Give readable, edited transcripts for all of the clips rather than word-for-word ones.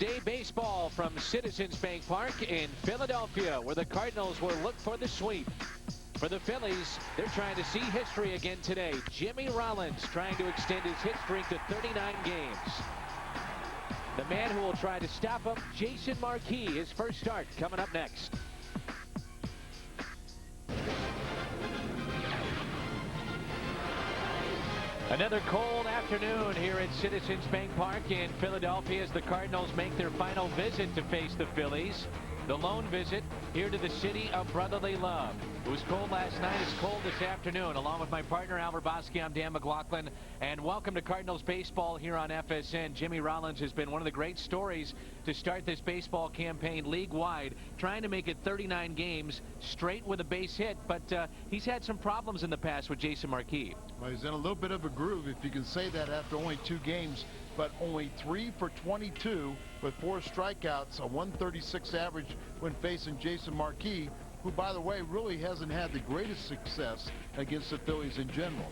Day baseball from Citizens Bank Park in Philadelphia, where the Cardinals will look for the sweep. For the Phillies, they're trying to see history again today. Jimmy Rollins trying to extend his hit streak to 39 games. The man who will try to stop him, Jason Marquis, his first start coming up next. Another cold afternoon here at Citizens Bank Park in Philadelphia as the Cardinals make their final visit to face the Phillies. The lone visit here to the city of brotherly love. It was cold last night. It's cold this afternoon. Along with my partner, Albert Bosky, I'm Dan McLaughlin. And welcome to Cardinals baseball here on FSN. Jimmy Rollins has been one of the great stories to start this baseball campaign league-wide, trying to make it 39 games straight with a base hit. But he's had some problems in the past with Jason Marquis. Well, he's in a little bit of a groove, if you can say that, after only 2 games. But only 3 for 22 with 4 strikeouts, a 136 average when facing Jason Marquis, who, by the way, really hasn't had the greatest success against the Phillies in general.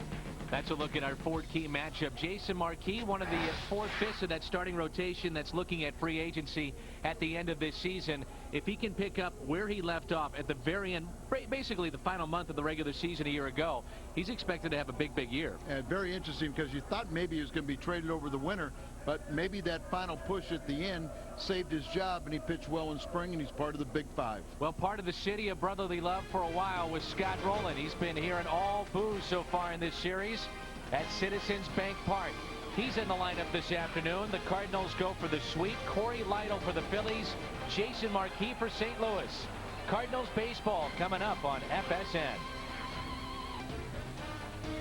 That's a look at our Ford Key matchup. Jason Marquis, one of the 4/5 of that starting rotation that's looking at free agency at the end of this season. If he can pick up where he left off at the very end, basically the final month of the regular season a year ago, he's expected to have a big year. And very interesting, because you thought maybe he was going to be traded over the winter, but maybe that final push at the end saved his job, and he pitched well in spring, and he's part of the Big Five. Well, part of the city of brotherly love for a while was Scott Rowland. He's been hearing all boos so far in this series at Citizens Bank Park. He's in the lineup this afternoon. The Cardinals go for the sweep. Corey Lytle for the Phillies. Jason Marquis for St. Louis. Cardinals baseball coming up on FSN.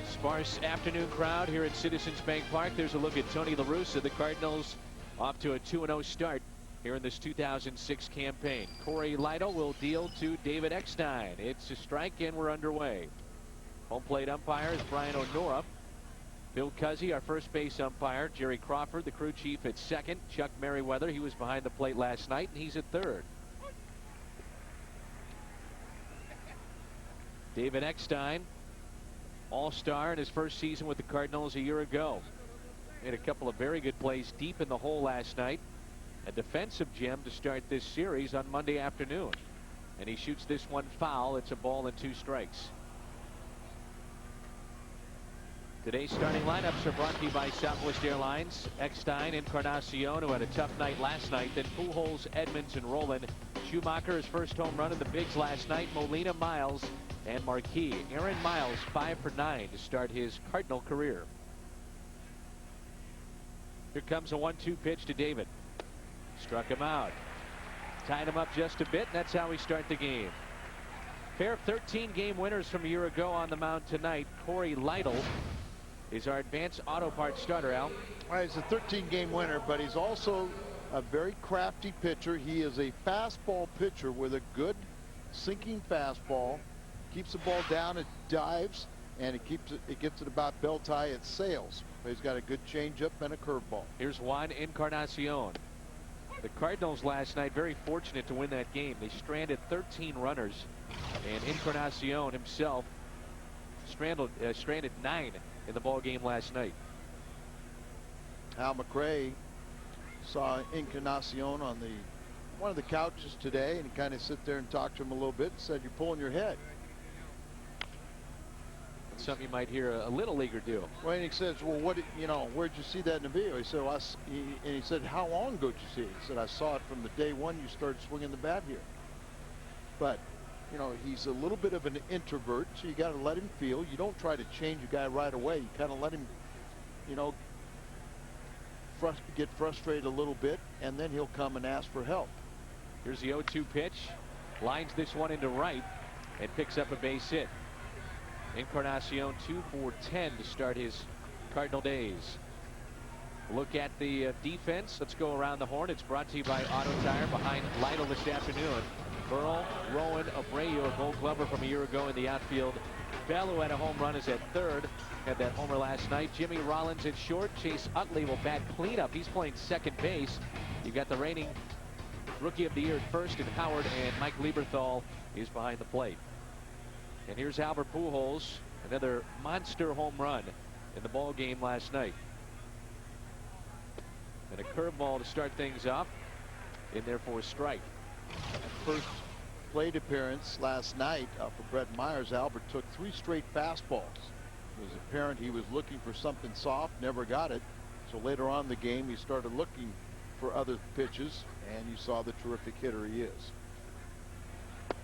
Sparse afternoon crowd here at Citizens Bank Park. There's a look at Tony La Russa. The Cardinals off to a 2-0 start here in this 2006 campaign. Corey Lytle will deal to David Eckstein. It's a strike and we're underway. Home plate umpire is Brian O'Nora. Bill Cuzzy, our first base umpire. Jerry Crawford, the crew chief, at second. Chuck Merriweather, he was behind the plate last night, and he's at third. David Eckstein, all-star in his first season with the Cardinals a year ago. Made a couple of very good plays deep in the hole last night. A defensive gem to start this series on Monday afternoon. And he shoots this one foul. It's a ball and 2 strikes. Today's starting lineups are brought to you by Southwest Airlines. Eckstein, Encarnacion, who had a tough night last night. Then Pujols, Edmonds, and Rowland. Schumacher, his first home run in the bigs last night. Molina, Miles, and Marquis. Aaron Miles, 5 for 9 to start his Cardinal career. Here comes a 1-2 pitch to David. Struck him out. Tied him up just a bit, and that's how we start the game. Pair of 13-game winners from a year ago on the mound tonight. Corey Lytle is our advanced auto parts starter, Al. Well, he's a 13-game winner, but he's also a very crafty pitcher. He is a fastball pitcher with a good sinking fastball. Keeps the ball down, it dives, and it gets it about belt high, it sails. But he's got a good changeup and a curveball. Here's Juan Encarnacion. The Cardinals last night very fortunate to win that game. They stranded 13 runners, and Encarnacion himself stranded 9 in the ball game last night. Al McRae saw Encarnacion on one of the couches today, and he kind of sit there and talked to him a little bit and said, "You're pulling your head." That's something you might hear a little leaguer do. Well, and he says, "Well, where'd you see that in the video?" He said, "Well, and he said, "How long ago did you see it?" He said, "I saw it from the day one you started swinging the bat here." But he's a little bit of an introvert, so you got to let him feel. You don't try to change a guy right away. You kind of let him, get frustrated a little bit, and then he'll come and ask for help. Here's the 0-2 pitch. Lines this one into right and picks up a base hit. Encarnacion 2 for 10 to start his Cardinal days. Look at the defense. Let's go around the horn. It's brought to you by Auto Tire. Behind Lytle this afternoon, Burrell, Rowan, Abreu, a Gold Glover from a year ago in the outfield. Bell, who had a home run, is at third. Had that homer last night. Jimmy Rollins at short. Chase Utley will bat cleanup. He's playing second base. You've got the reigning Rookie of the Year at first, and Howard, and Mike Lieberthal is behind the plate. And here's Albert Pujols, another monster home run in the ball game last night. And a curveball to start things off. in there for a strike. First plate appearance last night for Brett Myers. Albert took 3 straight fastballs. It was apparent he was looking for something soft, never got it. So later on in the game, he started looking for other pitches, and you saw the terrific hitter he is.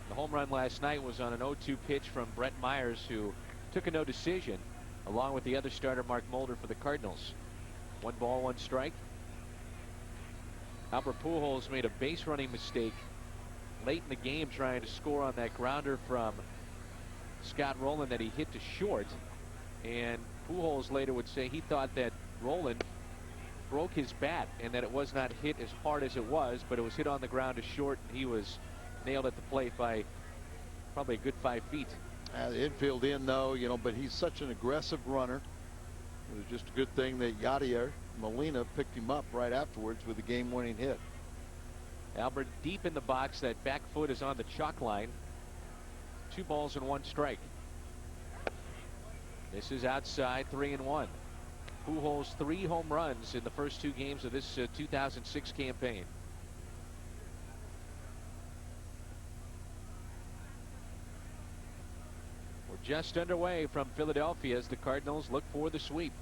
The home run last night was on an 0-2 pitch from Brett Myers, who took a no decision along with the other starter, Mark Mulder, for the Cardinals. 1 ball, 1 strike. Albert Pujols made a base running mistake late in the game trying to score on that grounder from Scott Rowland that he hit to short. And Pujols later would say he thought that Rowland broke his bat and that it was not hit as hard as it was, but it was hit on the ground to short, and he was nailed at the plate by probably a good 5 feet. The infield in, though, you know, but he's such an aggressive runner. It was just a good thing that Yadier Molina picked him up right afterwards with a game-winning hit. Albert deep in the box. That back foot is on the chalk line. 2 balls and 1 strike. This is outside, 3-1. Pujols 3 home runs in the first 2 games of this 2006 campaign. We're just underway from Philadelphia as the Cardinals look for the sweep.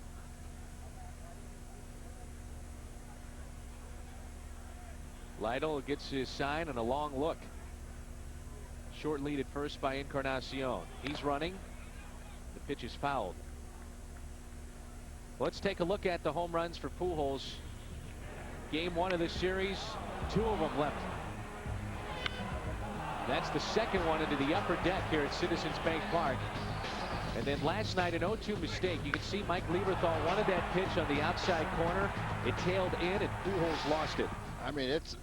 Lytle gets his sign and a long look. Short lead at first by Encarnacion. He's running. The pitch is fouled. Let's take a look at the home runs for Pujols. Game 1 of this series, 2 of them left. That's the second one into the upper deck here at Citizens Bank Park. And then last night, an 0-2 mistake. You can see Mike Lieberthal wanted that pitch on the outside corner. It tailed in, and Pujols lost it. I mean, it's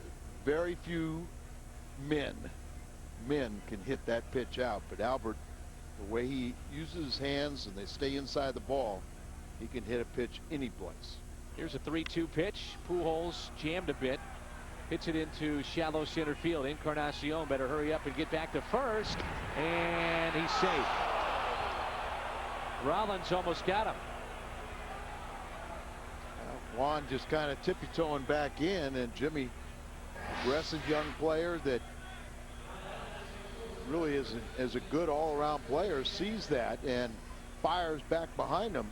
very few men can hit that pitch out, but Albert, the way he uses his hands and they stay inside the ball, he can hit a pitch any place. Here's a 3-2 pitch. Pujols jammed a bit. Hits it into shallow center field. Encarnacion better hurry up and get back to first. And he's safe. Rollins almost got him. Juan just kind of tippy-toeing back in, and Jimmy, aggressive young player that really is a good all-around player, sees that and fires back behind him.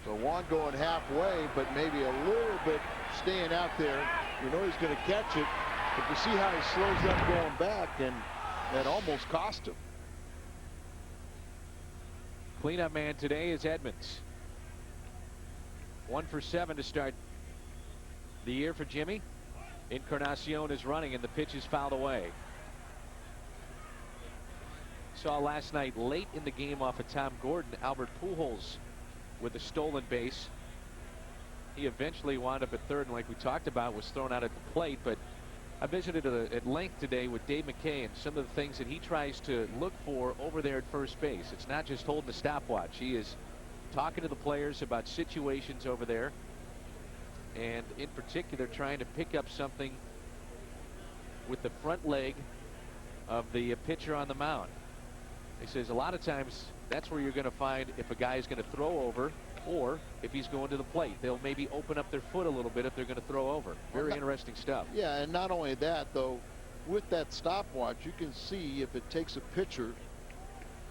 So Juan going halfway, but maybe a little bit staying out there. You know he's going to catch it, but you see how he slows up going back, and that almost cost him. Cleanup man today is Edmonds. 1 for 7 to start the year for Jimmy. Encarnacion is running, and the pitch is fouled away. Saw last night late in the game off of Tom Gordon, Albert Pujols with a stolen base. He eventually wound up at third, and like we talked about, was thrown out at the plate. But I visited at length today with Dave McKay and some of the things that he tries to look for over there at first base. It's not just holding a stopwatch. He is talking to the players about situations over there, and in particular trying to pick up something with the front leg of the pitcher on the mound. He says a lot of times that's where you're going to find if a guy is going to throw over, or if he's going to the plate. They'll maybe open up their foot a little bit if they're going to throw over. Very interesting stuff. Yeah, and not only that, though, with that stopwatch, you can see if it takes a pitcher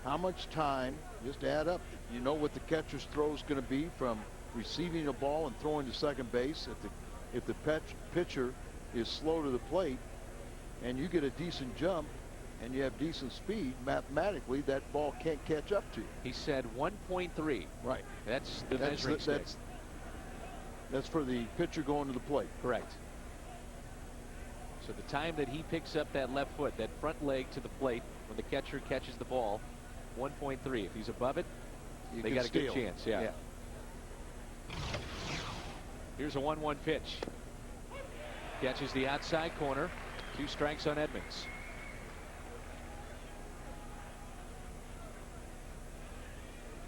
how much time, just add up. You know what the catcher's throw is going to be from receiving a ball and throwing to second base. If the pitcher is slow to the plate and you get a decent jump and you have decent speed, mathematically that ball can't catch up to you. He said 1.3. Right. That's the measuring stick. That's for the pitcher going to the plate. Correct. So the time that he picks up that left foot, that front leg to the plate when the catcher catches the ball, 1.3. If he's above it, they got a good chance. Yeah. Here's a 1-1 pitch. Catches the outside corner. 2 strikes on Edmonds.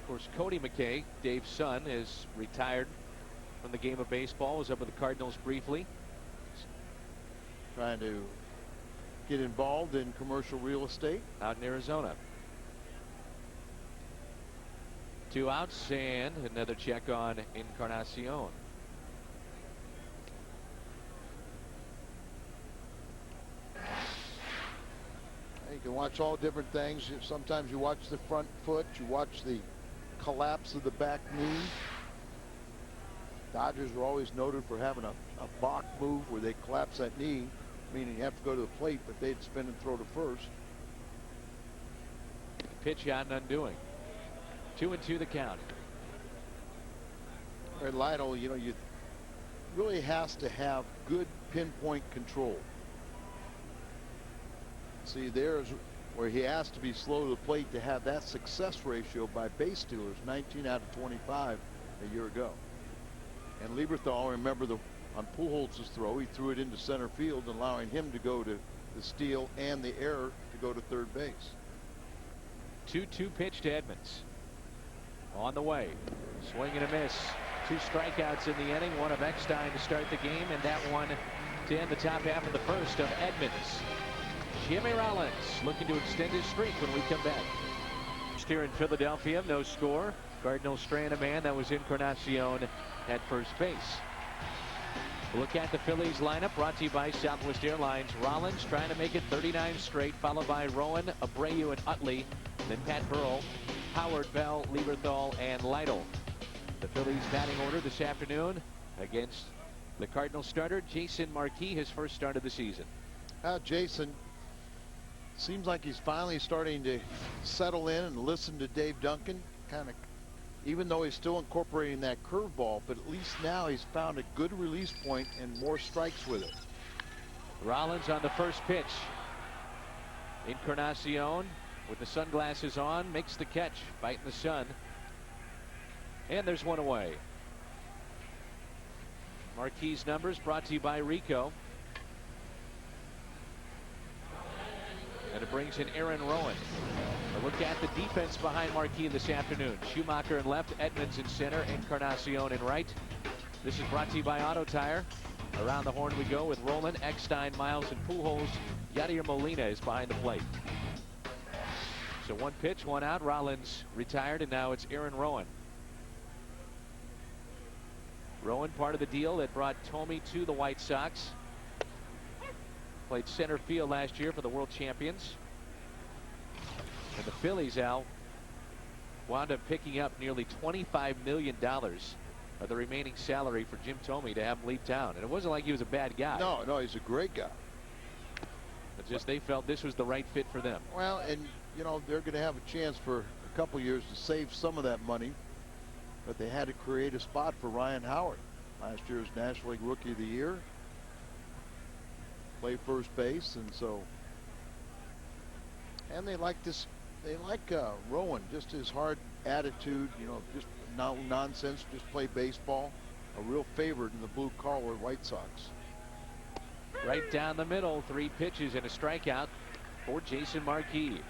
Of course, Cody McKay, Dave's son, is retired from the game of baseball. Was up with the Cardinals briefly. Trying to get involved in commercial real estate out in Arizona. 2 outs and another check on Encarnacion. You can watch all different things. Sometimes you watch the front foot. You watch the collapse of the back knee. Dodgers are always noted for having a Bach move where they collapse that knee, meaning you have to go to the plate, but they'd spin and throw to first. Pitch out and undoing. 2-2 the count. And Lytle, you know, you really has to have good pinpoint control. See, there's where he has to be slow to the plate to have that success ratio by base stealers, 19 out of 25 a year ago. And Lieberthal, remember on Pujols' throw, he threw it into center field, allowing him to go to the steal and the error to go to third base. 2-2 pitch to Edmonds. On the way. Swing and a miss. 2 strikeouts in the inning. One of Eckstein to start the game, and that one to end the top half of the first of Edmonds. Jimmy Rollins looking to extend his streak when we come back. Here in Philadelphia, no score. Cardinals strand a man. That was Encarnacion at first base. Look at the Phillies lineup brought to you by Southwest Airlines. Rollins trying to make it 39 straight, followed by Rowan, Abreu, and Utley. Then Pat Burrell, Howard, Bell, Lieberthal, and Lytle. The Phillies batting order this afternoon against the Cardinals starter Jason Marquis, his first start of the season. Jason seems like he's finally starting to settle in and listen to Dave Duncan, even though he's still incorporating that curveball, but at least now he's found a good release point and more strikes with it. Rollins on the first pitch. Encarnacion with the sunglasses on makes the catch, biting the sun. And there's one away. Marquis numbers brought to you by Rico. And it brings in Aaron Rowan. A look at the defense behind Marquis this afternoon. Schumacher in left, Edmonds in center, Encarnacion in right. This is brought to you by Auto Tire. Around the horn we go with Roland, Eckstein, Miles, and Pujols. Yadier Molina is behind the plate. So 1 pitch, 1 out. Rollins retired, and now it's Aaron Rowan. Rowan, part of the deal that brought Tomey to the White Sox. Played center field last year for the world champions. And the Phillies, Al, wound up picking up nearly $25 million of the remaining salary for Jim Tomey to have him leave town. And it wasn't like he was a bad guy. No, he's a great guy. But just they felt this was the right fit for them. Well, and, you know, they're going to have a chance for a couple years to save some of that money. But they had to create a spot for Ryan Howard. Last year's National League Rookie of the Year. Play first base, and so, and they like this. They like Rowan, just his hard attitude, you know, just no nonsense, just play baseball. A real favorite in the blue collar White Sox. Right down the middle, 3 pitches and a strikeout for Jason Marquis.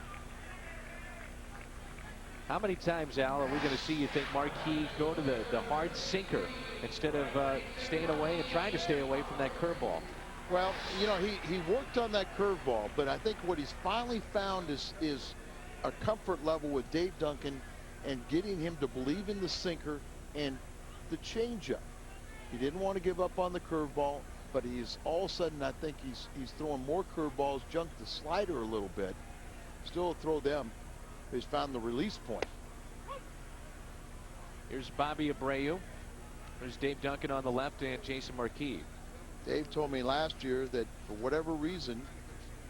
How many times, Al, are we going to see, you think, Marquis go to the hard sinker instead of staying away and trying to stay away from that curveball? Well, you know, he worked on that curveball, but I think what he's finally found is a comfort level with Dave Duncan and getting him to believe in the sinker and the changeup. He didn't want to give up on the curveball, but he's all of a sudden, I think he's throwing more curveballs, junked the slider a little bit. Still throw them. He's found the release point. Here's Bobby Abreu. There's Dave Duncan on the left and Jason Marquis. Dave told me last year that for whatever reason,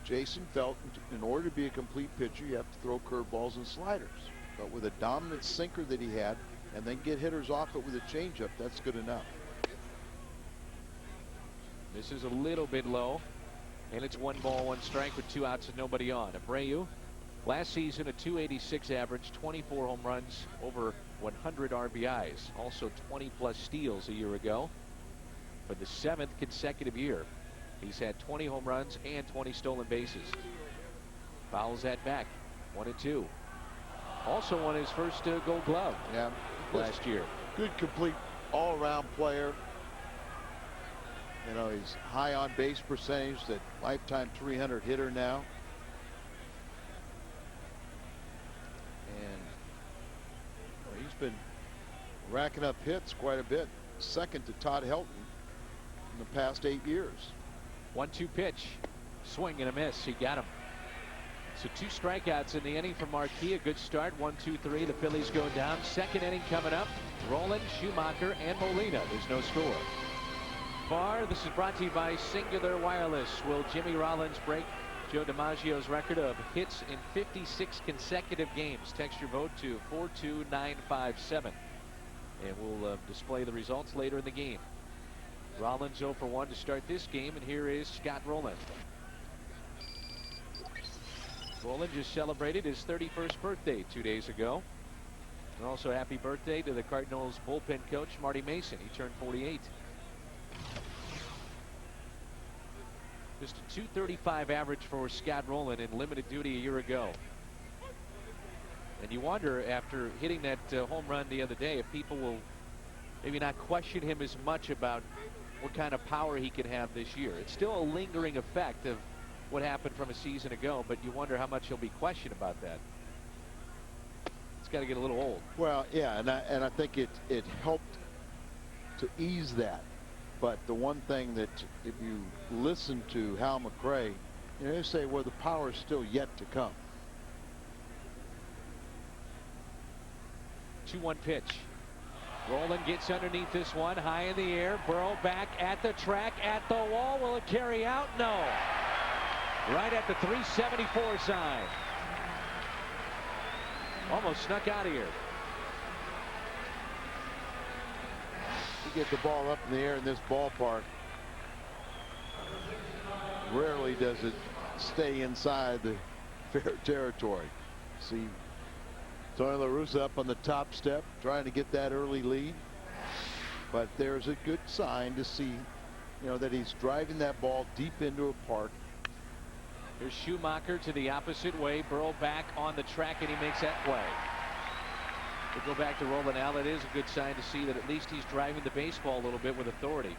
Jason felt in order to be a complete pitcher, you have to throw curveballs and sliders. But with a dominant sinker that he had, and then get hitters off it with a changeup, that's good enough. This is a little bit low, and it's 1 ball, 1 strike with 2 outs and nobody on. Abreu, last season a .286 average, 24 home runs, over 100 RBIs, also 20+ steals a year ago. For the 7th consecutive year, he's had 20 home runs and 20 stolen bases. Fouls that back, 1-2. Also won his first Gold Glove last year. Good, complete, all-around player. You know, he's high on base percentage, that lifetime 300 hitter now. And he's been racking up hits quite a bit. Second to Todd Helton in the past 8 years. 1-2 pitch. Swing and a miss. He got him. So 2 strikeouts in the inning for Marquis. A good start. 1-2-3. The Phillies go down. Second inning coming up. Roland, Schumacher, and Molina. There's no score. Bar, this is brought to you by Singular Wireless. Will Jimmy Rollins break Joe DiMaggio's record of hits in 56 consecutive games? Text your vote to 42957. And we'll display the results later in the game. Rollins 0 for 1 to start this game, and here is Scott Rolen. Rolen just celebrated his 31st birthday 2 days ago. And also happy birthday to the Cardinals bullpen coach, Marty Mason. He turned 48. Just a 235 average for Scott Rolen in limited duty a year ago. And you wonder, after hitting that home run the other day, if people will maybe not question him as much about what kind of power he can have this year. It's still a lingering effect of what happened from a season ago, but you wonder how much he'll be questioned about that. It's got to get a little old. Well, yeah, and I think it helped to ease that. But the one thing that, if you listen to Hal McRae, you know, they say, well, the power is still yet to come. 2-1 pitch. Rolen gets underneath this one, high in the air. Burrow back at the track, at the wall. Will it carry out? No. Right at the 374 sign. Almost snuck out of here. You get the ball up in the air in this ballpark. Rarely does it stay inside the fair territory. See Tony La Russa up on the top step trying to get that early lead. But there's a good sign to see, you know, that he's driving that ball deep into a park. Here's Schumacher to the opposite way. Burrow back on the track, and he makes that play. We'll go back to Rolen now. That is a good sign to see that at least he's driving the baseball a little bit with authority.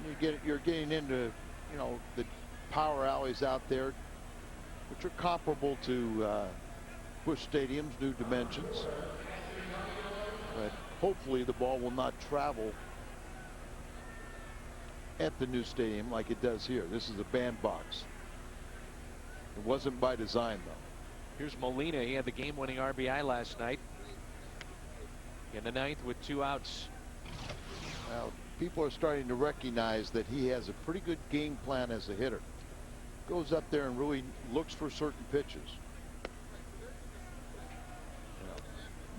And you're getting into, you know, the power alleys out there, which are comparable to Busch Stadium's new dimensions. But hopefully the ball will not travel at the new stadium like it does here. This is a bandbox. It wasn't by design, though. Here's Molina. He had the game-winning RBI last night in the 9th with 2 outs. Now, people are starting to recognize that he has a pretty good game plan as a hitter. Goes up there and really looks for certain pitches.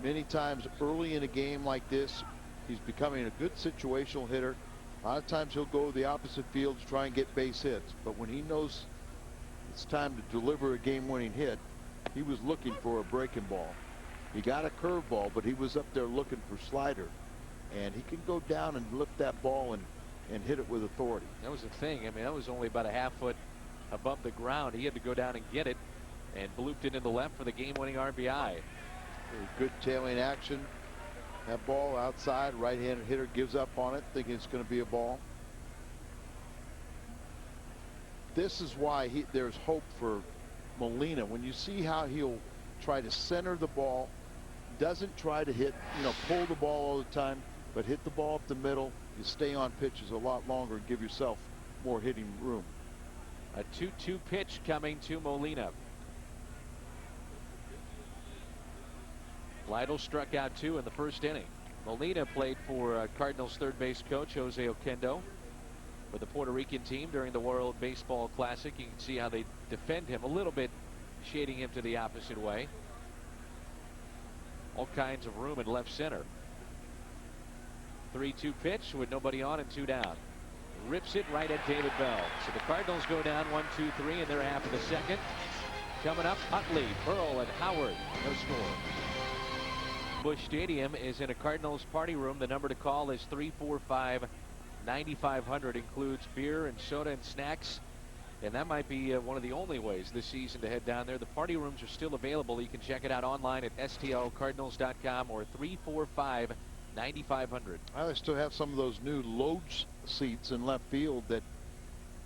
Many times early in a game like this, he's becoming a good situational hitter. A lot of times he'll go to the opposite field to try and get base hits. But when he knows it's time to deliver a game-winning hit, he was looking for a breaking ball. He got a curveball, but he was up there looking for slider. And he can go down and lift that ball and hit it with authority. That was the thing. I mean, that was only about a half foot above the ground. He had to go down and get it, and blooped it in the left for the game-winning RBI. Good tailing action. That ball outside, right-handed hitter gives up on it, thinking it's going to be a ball. This is why there's hope for Molina. When you see how he'll try to center the ball, doesn't try to hit, you know, pull the ball all the time, but hit the ball up the middle. You stay on pitches a lot longer and give yourself more hitting room. A 2-2 pitch coming to Molina. Lytle struck out 2 in the first inning. Molina played for Cardinals third base coach Jose Oquendo for the Puerto Rican team during the World Baseball Classic. You can see how they defend him a little bit, shading him to the opposite way. All kinds of room in left center. 3-2 pitch with nobody on and 2 down. Rips it right at David Bell. So the Cardinals go down 1-2-3 in their half of the second. Coming up, Utley, Burrell, and Howard. No score. Busch Stadium is in a Cardinals party room. The number to call is 345-9500. Includes beer and soda and snacks. And that might be one of the only ways this season to head down there. The party rooms are still available. You can check it out online at stlcardinals.com or 345-9500. They still have some of those new loge seats in left field that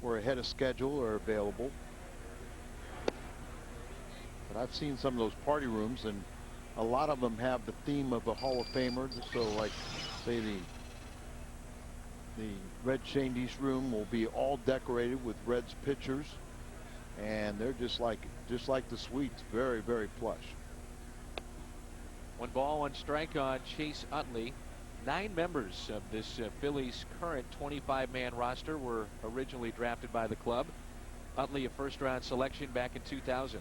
were ahead of schedule or available. But I've seen some of those party rooms, and a lot of them have the theme of a Hall of Famer. So, like, say the Red Shandy's room will be all decorated with Reds pitchers. and they're just like the Swedes, very, very plush. 1 ball, 1 strike on Chase Utley. 9 members of this Phillies current 25-man roster were originally drafted by the club. Utley, a first-round selection back in 2000.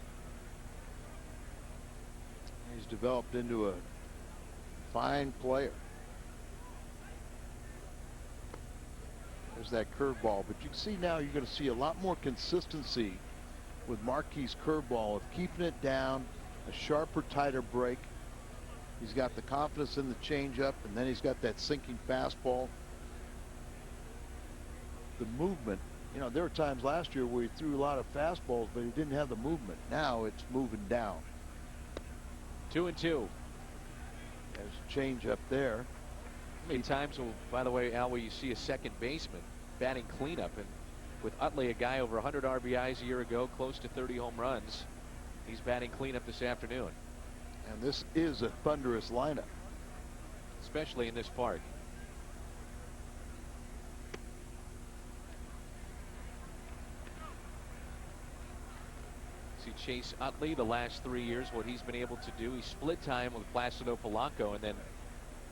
He's developed into a fine player. There's that curveball, but you can see now you're going to see a lot more consistency with Marquis' curveball of keeping it down, a sharper, tighter break. He's got the confidence in the changeup, and then he's got that sinking fastball. The movement, you know, there were times last year where he threw a lot of fastballs, but he didn't have the movement. Now it's moving down. 2-2. There's a changeup there. How many times will, by the way, Al, where you see a second baseman batting cleanup, and with Utley, a guy over 100 RBIs a year ago, close to 30 home runs, he's batting cleanup this afternoon. And this is a thunderous lineup, especially in this park. See Chase Utley the last 3 years, what he's been able to do. He split time with Placido Polanco, and then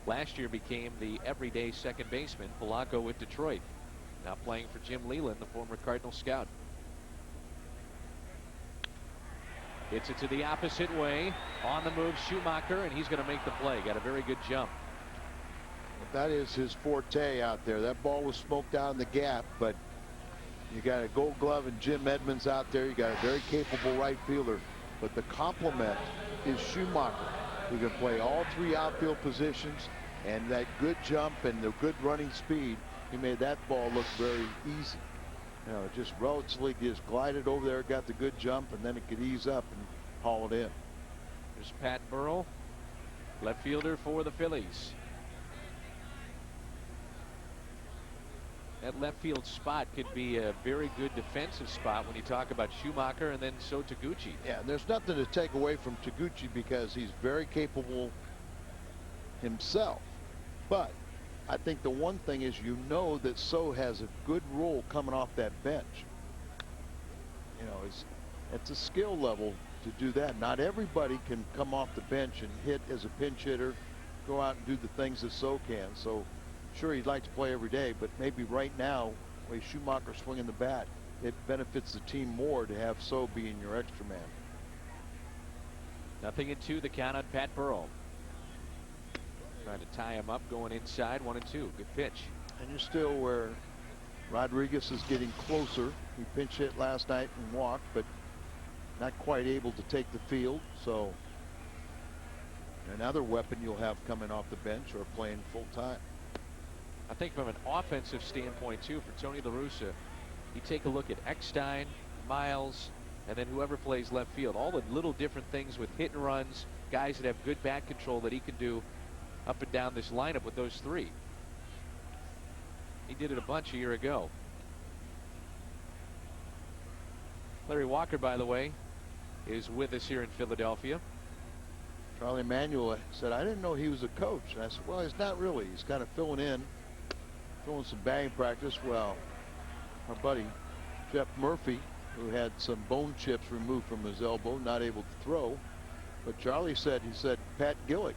last year became the everyday second baseman. Polanco with Detroit, now playing for Jim Leyland, the former Cardinal scout. Hits it to the opposite way. On the move, Schumacher, and he's going to make the play. Got a very good jump. That is his forte out there. That ball was smoked out in the gap, but you got a Gold Glove and Jim Edmonds out there. You got a very capable right fielder, but the complement is Schumacher, who can play all 3 outfield positions, and that good jump and the good running speed. He made that ball look very easy. You know, just relatively just glided over there, got the good jump, and then it could ease up and haul it in. There's Pat Burrell, left fielder for the Phillies. That left field spot could be a very good defensive spot when you talk about Schumacher and then so Taguchi. Yeah, there's nothing to take away from Taguchi because he's very capable himself. But I think the one thing is, you know, that So has a good role coming off that bench. You know, it's a skill level to do that. Not everybody can come off the bench and hit as a pinch hitter, go out and do the things that So can. So sure, he'd like to play every day, but maybe right now, the way Schumacher's swinging the bat, it benefits the team more to have So being your extra man. 0-2, the count on Pat Burrell. Trying to tie him up, going inside. 1-2. Good pitch. And you're still where Rodriguez is getting closer. He pinch hit last night and walked, but not quite able to take the field. So another weapon you'll have coming off the bench or playing full time. I think from an offensive standpoint too, for Tony La Russa, you take a look at Eckstein, Miles, and then whoever plays left field. All the little different things with hit and runs, guys that have good bat control that he can do up and down this lineup with those 3. He did it a bunch a year ago. Larry Walker, by the way, is with us here in Philadelphia. Charlie Manuel said, I didn't know he was a coach. And I said, well, he's not really. He's kind of filling in, throwing some batting practice. Well, our buddy Jeff Murphy, who had some bone chips removed from his elbow, not able to throw. But Charlie said, Pat Gillick,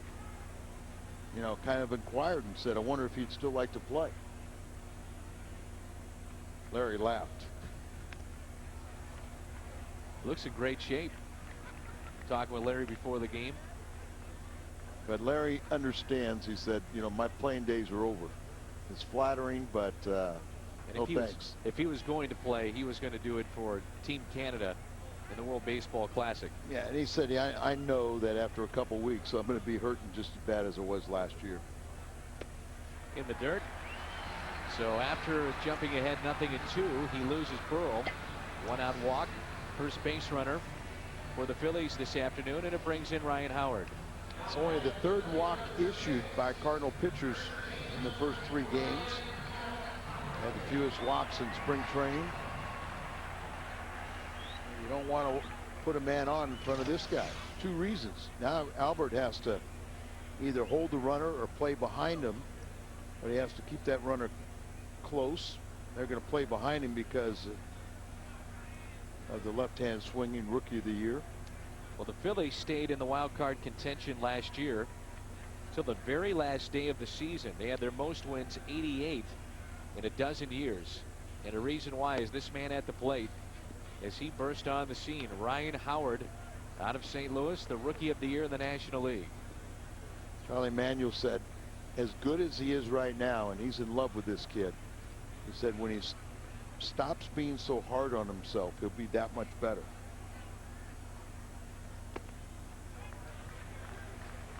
you know, kind of inquired and said, I wonder if he'd still like to play. Larry laughed. Looks in great shape. Talking with Larry before the game. But Larry understands. He said, you know, my playing days are over. It's flattering, but no thanks. If he was going to play, he was going to do it for Team Canada in the World Baseball Classic. Yeah, and he said, yeah, I know that after a couple weeks I'm going to be hurting just as bad as I was last year. In the dirt. So after jumping ahead 0-2, he loses Burrell. 1-out walk. First base runner for the Phillies this afternoon, and it brings in Ryan Howard. It's only the 3rd walk issued by Cardinal pitchers in the first 3 games. Had the fewest walks in spring training. You don't want to put a man on in front of this guy. 2 reasons. Now Albert has to either hold the runner or play behind him, but he has to keep that runner close. They're going to play behind him because of the left-hand swinging Rookie of the Year. Well, the Phillies stayed in the wild card contention last year till the very last day of the season. They had their most wins, 88, in a dozen years. And the reason why is this man at the plate as he burst on the scene. Ryan Howard out of St. Louis, the Rookie of the Year in the National League. Charlie Manuel said, as good as he is right now, and he's in love with this kid, he said when he stops being so hard on himself, he'll be that much better.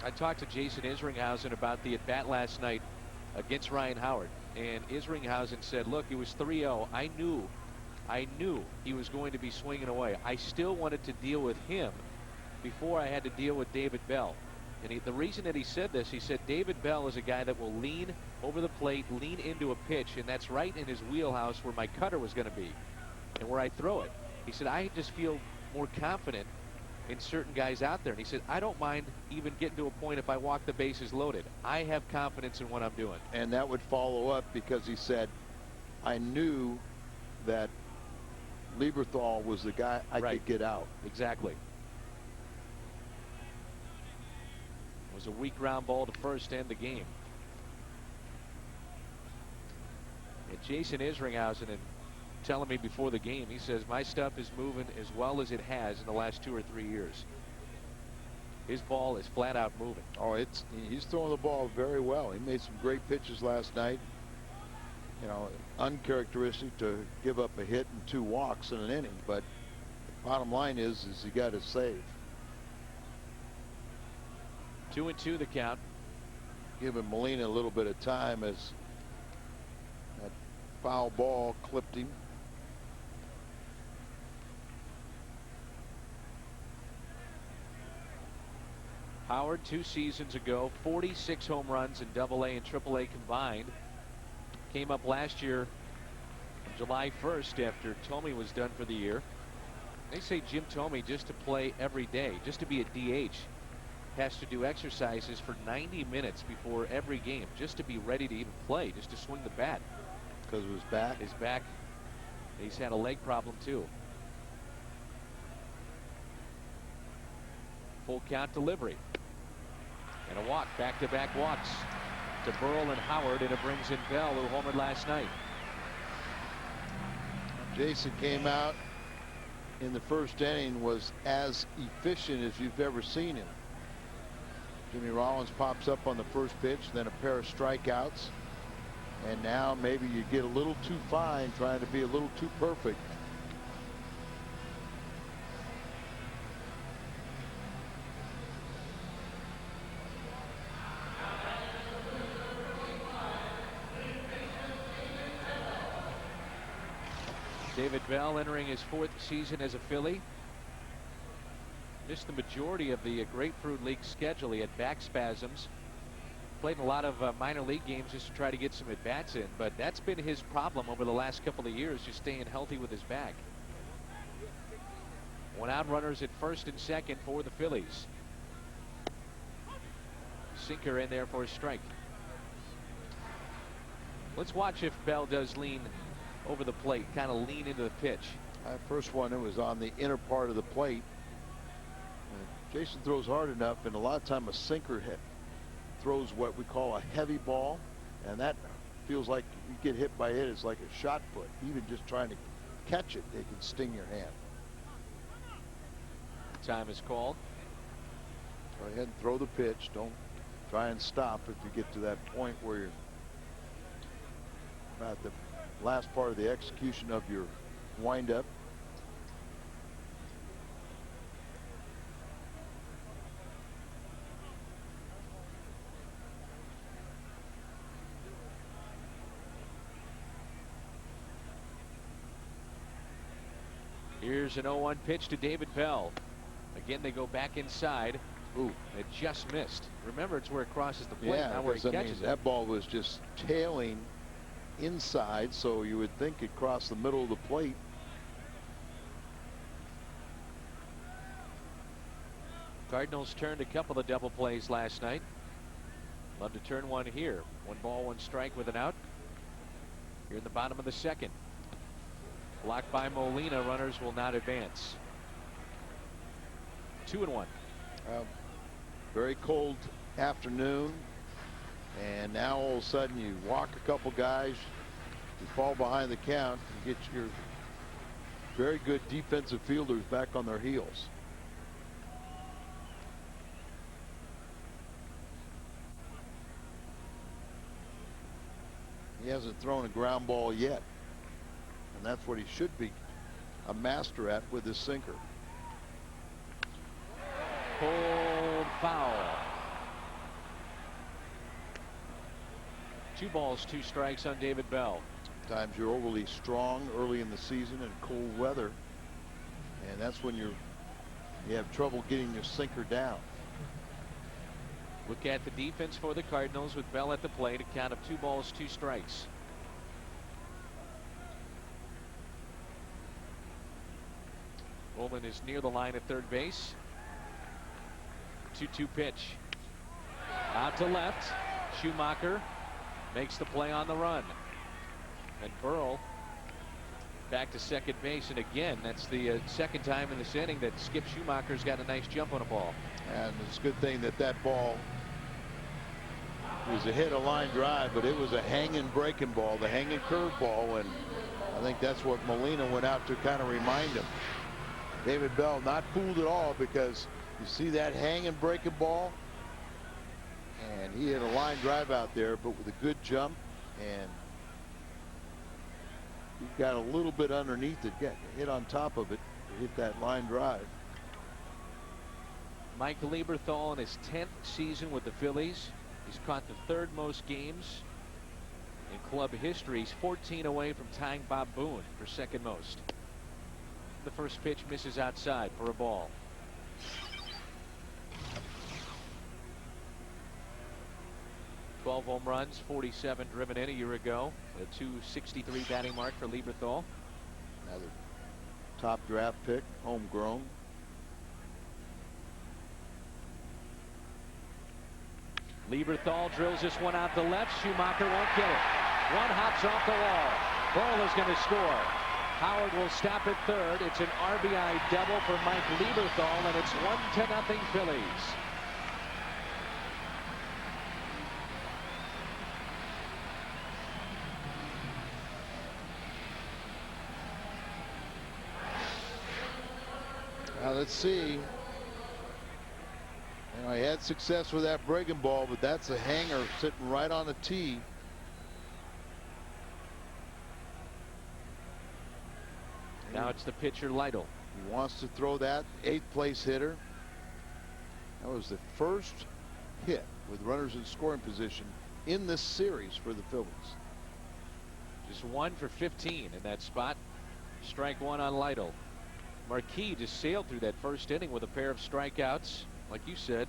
I talked to Jason Isringhausen about the at-bat last night against Ryan Howard, and Isringhausen said, look, it was 3-0. I knew he was going to be swinging away. I still wanted to deal with him before I had to deal with David Bell. And the reason that he said this, he said David Bell is a guy that will lean over the plate, lean into a pitch, and that's right in his wheelhouse where my cutter was going to be and where I throw it. He said, I just feel more confident in certain guys out there. And he said, I don't mind even getting to a point if I walk the bases loaded. I have confidence in what I'm doing. And that would follow up because he said, I knew that Lieberthal was the guy I could get out. Exactly. It was a weak ground ball to first to end the game. And Jason Isringhausen and telling me before the game, he says my stuff is moving as well as it has in the last 2 or 3 years. His ball is flat out moving. Oh, he's throwing the ball very well. He made some great pitches last night. You know, uncharacteristic to give up a hit and 2 walks in an inning, but bottom line is he got to save. 2-2 the count. Giving Molina a little bit of time as that foul ball clipped him. Howard 2 seasons ago, 46 home runs in AA and AAA combined. Came up last year July 1st after Thome was done for the year. They say Jim Thome, just to play every day, just to be a DH, has to do exercises for 90 minutes before every game just to be ready to even play, just to swing the bat. Because of his back? His back. He's had a leg problem too. Full count delivery. And a walk, back-to-back walks to Burrell and Howard, and it brings in Bell, who homered last night. Jason came out in the first inning, was as efficient as you've ever seen him. Jimmy Rollins pops up on the first pitch, then a pair of strikeouts, and now maybe you get a little too fine, trying to be a little too perfect. David Bell entering his 4th season as a Philly. Missed the majority of the Grapefruit League schedule. He had back spasms. Played in a lot of minor league games just to try to get some at-bats in, but that's been his problem over the last couple of years, just staying healthy with his back. 1 out, runners at first and second for the Phillies. Sinker in there for a strike. Let's watch if Bell does lean over the plate, kind of lean into the pitch. That first one, it was on the inner part of the plate. Jason throws hard enough, and a lot of time a sinker throws what we call a heavy ball, and that feels like you get hit by it. It's like a shot put. Even just trying to catch it, they can sting your hand. Time is called. Go ahead and throw the pitch. Don't try and stop if you get to that point where you're about the last part of the execution of your windup. Here's an 0-1 pitch to David Bell. Again, they go back inside. Ooh, it just missed. Remember, it's where it crosses the plate, not where he catches it. That ball was just tailing inside, so you would think it crossed the middle of the plate. Cardinals turned a couple of double plays last night. Love to turn one here. 1 ball, 1 strike with an out. Here in the bottom of the second. Blocked by Molina. Runners will not advance. 2-1. Very cold afternoon, and now all of a sudden you walk a couple guys, you fall behind the count, and get your very good defensive fielders back on their heels. He hasn't thrown a ground ball yet, and that's what he should be a master at with his sinker. Pulled foul. 2 balls, 2 strikes on David Bell. Sometimes you're overly strong early in the season in cold weather, and that's when you have trouble getting your sinker down. Look at the defense for the Cardinals with Bell at the plate. A count of 2 balls, 2 strikes. Olin is near the line at third base. 2-2 pitch. Out to left. Schumacher makes the play on the run. And Burrell back to second base. And again, that's the second time in this inning that Skip Schumacher's got a nice jump on a ball. And it's a good thing that that ball was a hit, a line drive, but it was a hanging breaking ball, the hanging curve ball, and I think that's what Molina went out to kind of remind him. David Bell not fooled at all, because you see that hanging breaking ball, and he had a line drive out there, but with a good jump, and he got a little bit underneath it, got hit on top of it, hit that line drive. Mike Lieberthal in his 10th season with the Phillies. He's caught the 3rd most games in club history. He's 14 away from tying Bob Boone for 2nd most. The first pitch misses outside for a ball. $12 home runs, 47 driven in a year ago. A .263 batting mark for Lieberthal. Another top draft pick, homegrown. Lieberthal drills this one out to left. Schumacher won't get it. One hops off the wall. Burrell is going to score. Howard will stop at third. It's an RBI double for Mike Lieberthal, and it's 1-0 Phillies. Now let's see. You know, he had success with that breaking ball, but that's a hanger sitting right on the tee. Now it's the pitcher Lytle. He wants to throw that 8th place hitter. That was the first hit with runners in scoring position in this series for the Phillies. Just 1 for 15 in that spot. Strike 1 on Lytle. Marquis just sailed through that first inning with a pair of strikeouts. Like you said,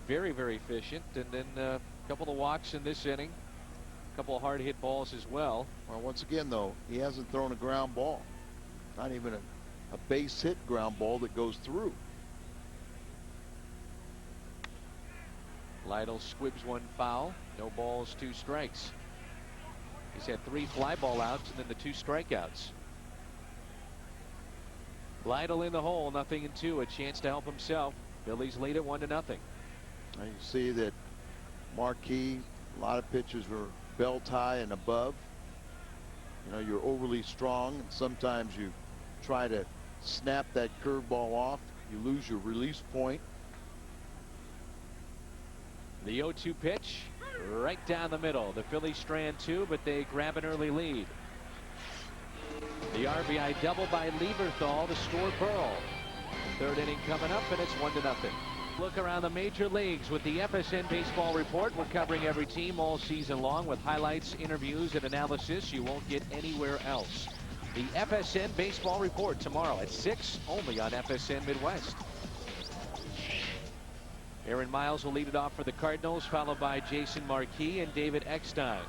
very, very efficient. And then a couple of walks in this inning. A couple of hard hit balls as well. Well, once again, though, he hasn't thrown a ground ball. Not even a base hit ground ball that goes through. Lytle squibs one foul. No balls, 2 strikes. He's had 3 fly ball outs and then the 2 strikeouts. Lytle in the hole, 0-2. A chance to help himself. Phillies lead at 1-0. Now you see that Marquis, a lot of pitchers were belt high and above. You know, you're overly strong, and sometimes you try to snap that curveball off. You lose your release point. The 0-2 pitch right down the middle. The Phillies strand 2, but they grab an early lead. The RBI double by Lieberthal to score Burrell. 3rd inning coming up, and it's 1-0. Look around the major leagues with the FSN Baseball Report. We're covering every team all season long with highlights, interviews, and analysis you won't get anywhere else. The FSN Baseball Report tomorrow at 6, only on FSN Midwest. Aaron Miles will lead it off for the Cardinals, followed by Jason Marquis and David Eckstein.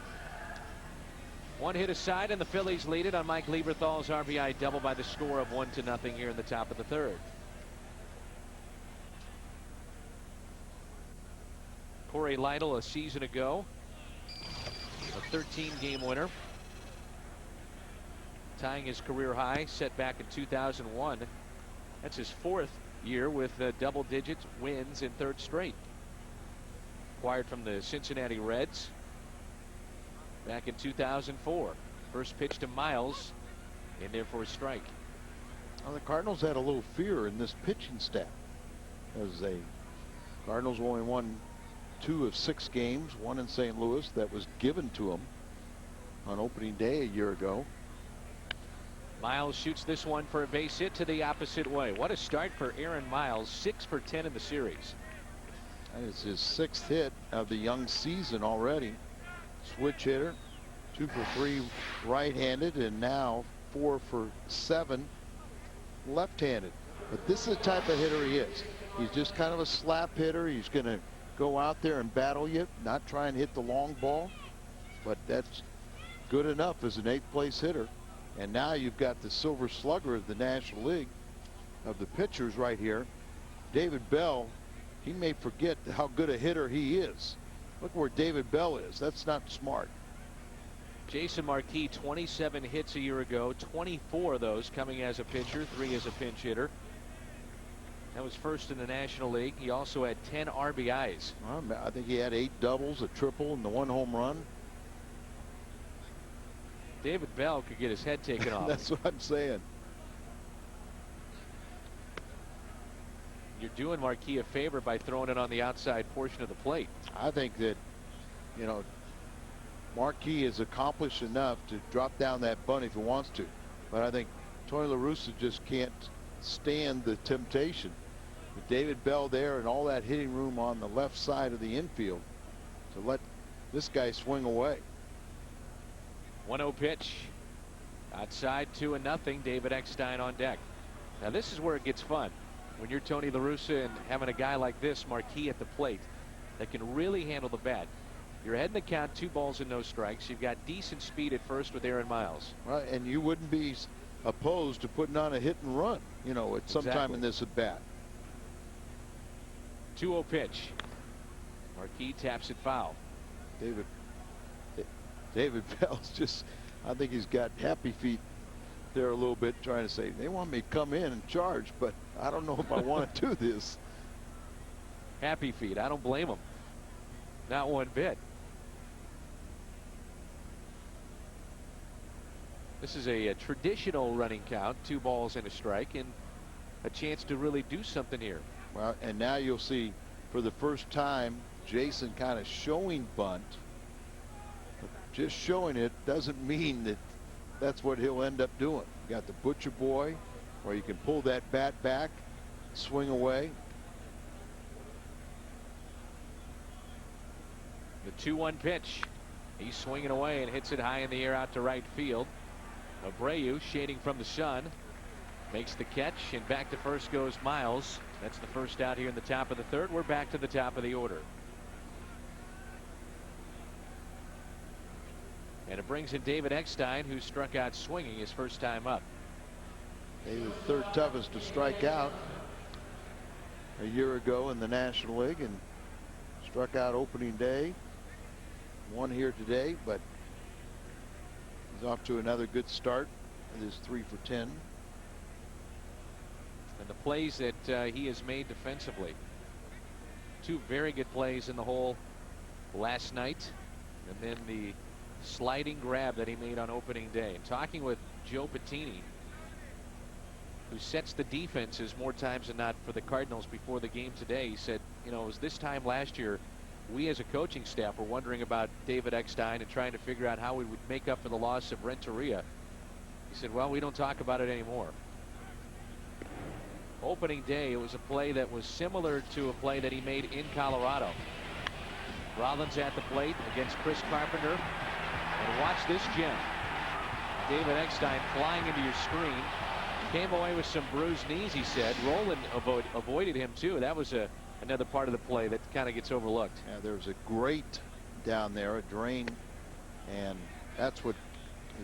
1 hit aside, and the Phillies lead it on Mike Lieberthal's RBI double by the score of 1-0 here in the top of the 3rd. Corey Lytle a season ago, a 13-game winner. tying his career high set back in 2001. That's his 4th year with double-digit wins in 3rd straight. Acquired from the Cincinnati Reds back in 2004. First pitch to Miles, in there for a strike. Well, the Cardinals had a little fear in this pitching staff, as the Cardinals only won 2 of 6 games, one in St. Louis that was given to them on opening day a year ago. Miles shoots this one for a base hit to the opposite way. What a start for Aaron Miles. 6 for 10 in the series. And it's his 6th hit of the young season already. Switch hitter, 2 for 3 right-handed, and now 4 for 7 left-handed. But this is the type of hitter he is. He's just kind of a slap hitter. He's going to go out there and battle you, not try and hit the long ball, but that's good enough as an 8th place hitter. And now you've got the silver slugger of the National League of the pitchers right here. David Bell, he may forget how good a hitter he is. Look where David Bell is. That's not smart. Jason Marquis, 27 hits a year ago, 24 of those coming as a pitcher, 3 as a pinch hitter. That was first in the National League. He also had 10 RBIs. I think he had 8 doubles, a triple, and the 1 home run. David Bell could get his head taken off. That's what I'm saying. You're doing Marquis a favor by throwing it on the outside portion of the plate. I think that, you know, Marquis is accomplished enough to drop down that bunt if he wants to. But I think Tony La Russa just can't stand the temptation. With David Bell there and all that hitting room on the left side of the infield, to let this guy swing away. 1-0 pitch. Outside 2-0. David Eckstein on deck. Now this is where it gets fun. When you're Tony La Russa and having a guy like this, Marquis, at the plate that can really handle the bat. You're ahead in the count, 2 balls and no strikes. You've got decent speed at first with Aaron Miles. Right, and you wouldn't be opposed to putting on a hit and run, you know, at some time in this at bat. 2-0 pitch. Marquis taps it foul. David Bell's just, I think he's got happy feet there a little bit, trying to say, they want me to come in and charge, but I don't know if I want to do this. Happy feet. I don't blame him. Not one bit. This is a traditional running count, 2 balls and a strike, and a chance to really do something here. Well, and now you'll see for the first time Jason kind of showing bunt. Just showing it doesn't mean that that's what he'll end up doing. You got the butcher boy, where you can pull that bat back, swing away. The 2-1 pitch. He's swinging away and hits it high in the air out to right field. Abreu, shading from the sun, makes the catch, and back to first goes Miles. That's the first out here in the top of the 3rd. We're back to the top of the order. And it brings in David Eckstein, who struck out swinging his first time up. He was 3rd toughest to strike out a year ago in the National League, and struck out opening day. Won here today, but he's off to another good start with his 3 for 10. And the plays that he has made defensively. 2 very good plays in the hole last night, and then the sliding grab that he made on opening day. And talking with Joe Patini, who sets the defenses more times than not for the Cardinals before the game today, he said, you know, it was this time last year we as a coaching staff were wondering about David Eckstein and trying to figure out how we would make up for the loss of Renteria. He said, well, we don't talk about it anymore. Opening day, it was a play that was similar to a play that he made in Colorado. Rollins at the plate against Chris Carpenter. And watch this gem. David Eckstein flying into your screen. Came away with some bruised knees, he said. Roland avoided him, too. That was another part of the play that kind of gets overlooked. Yeah, there was a grate down there, a drain, and that's what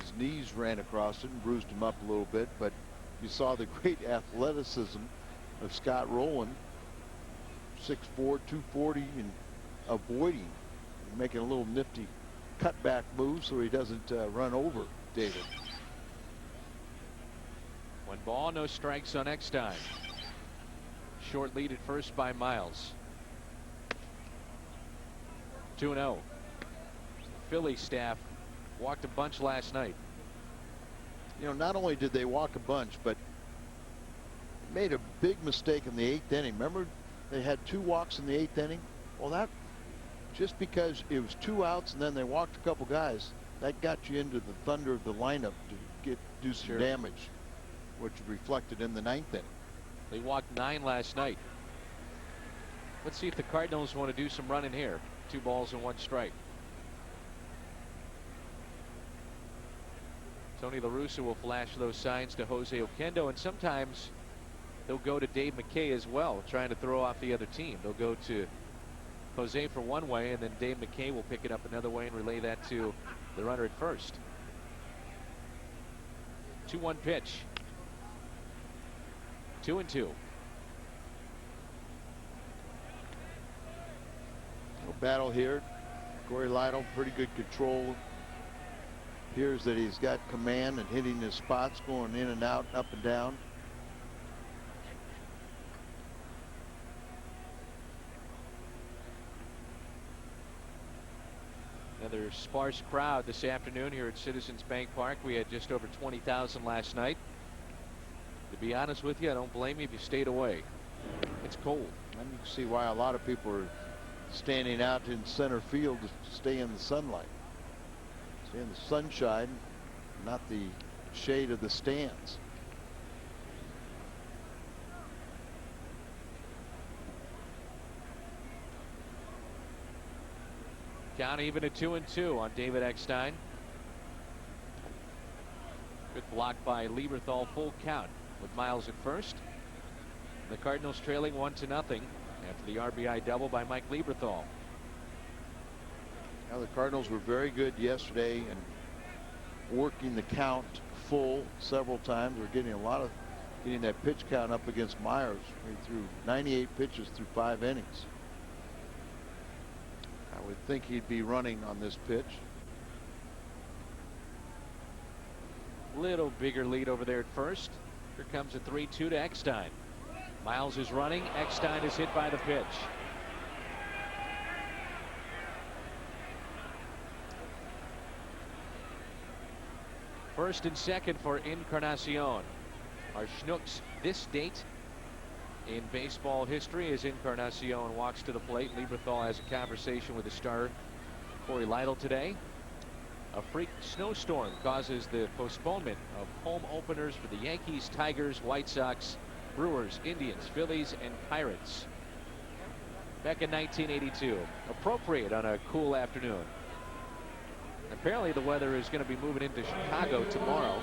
his knees ran across it and bruised him up a little bit. But you saw the great athleticism of Scott Rowland, 6'4", 240, and avoiding, making a little nifty cutback move so he doesn't run over David. One ball, no strikes on Eckstein. Short lead at first by Miles. 2-0. Philly staff walked a bunch last night. You know, not only did they walk a bunch, but made a big mistake in the 8th inning. Remember, they had 2 walks in the 8th inning. Well, that just because it was 2 outs and then they walked a couple guys, that got you into the thunder of the lineup to do some damage, which reflected in the 9th inning. They walked 9 last night. Let's see if the Cardinals want to do some running here. 2 balls and 1 strike. Tony La Russa will flash those signs to Jose Oquendo, and sometimes they'll go to Dave McKay as well, trying to throw off the other team. They'll go to Jose for one way, and then Dave McKay will pick it up another way and relay that to the runner at first. 2-1 pitch. 2-2. No battle here. Corey Lytle, pretty good control. Appears that he's got command and hitting his spots, going in and out, up and down. Another sparse crowd this afternoon here at Citizens Bank Park. We had just over 20,000 last night. To be honest with you, I don't blame you if you stayed away. It's cold. And you can see why a lot of people are standing out in center field to stay in the sunlight. Stay in the sunshine, not the shade of the stands. Count even at 2-2 on David Eckstein. Good block by Lieberthal. Full count with Miles at first. The Cardinals trailing 1-0 after the RBI double by Mike Lieberthal. Now the Cardinals were very good yesterday and working the count full several times. We're getting that pitch count up against Myers. He threw 98 pitches through 5 innings. I would think he'd be running on this pitch. Little bigger lead over there at first. Here comes a 3-2 to Eckstein. Miles is running. Eckstein is hit by the pitch. First and second for Encarnacion. Our Schnooks this date in baseball history as Encarnacion walks to the plate. Lieberthal has a conversation with the star Corey Lytle today. A freak snowstorm causes the postponement of home openers for the Yankees, Tigers, White Sox, Brewers, Indians, Phillies, and Pirates. Back in 1982. Appropriate on a cool afternoon. Apparently the weather is going to be moving into Chicago tomorrow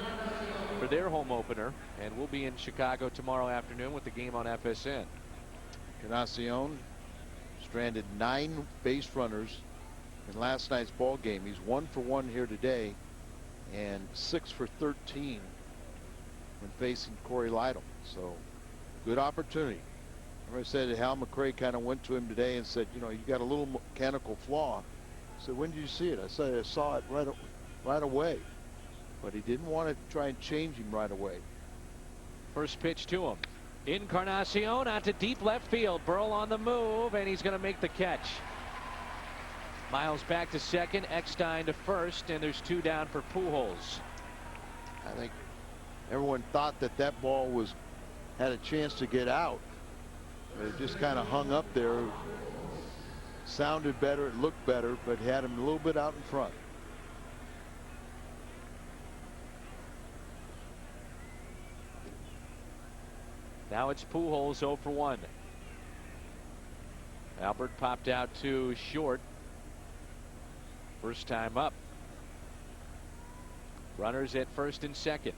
for their home opener, and we'll be in Chicago tomorrow afternoon with the game on FSN. Encarnacion stranded 9 base runners in last night's ball game. He's 1 for 1 here today and 6 for 13 when facing Corey Lytle. So good opportunity. Remember I said that Hal McRae kind of went to him today and said, you know, you got a little mechanical flaw. I said, when did you see it? I said, I saw it right away. But he didn't want to try and change him right away. First pitch to him. Encarnacion out to deep left field. Burrell on the move, and he's going to make the catch. Miles back to second, Eckstein to first, and there's 2 down for Pujols. I think everyone thought that that ball had a chance to get out. But it just kind of hung up there. Sounded better, it looked better, but had him a little bit out in front. Now it's Pujols 0 for 1. Albert popped out to short. First time up. Runners at first and second.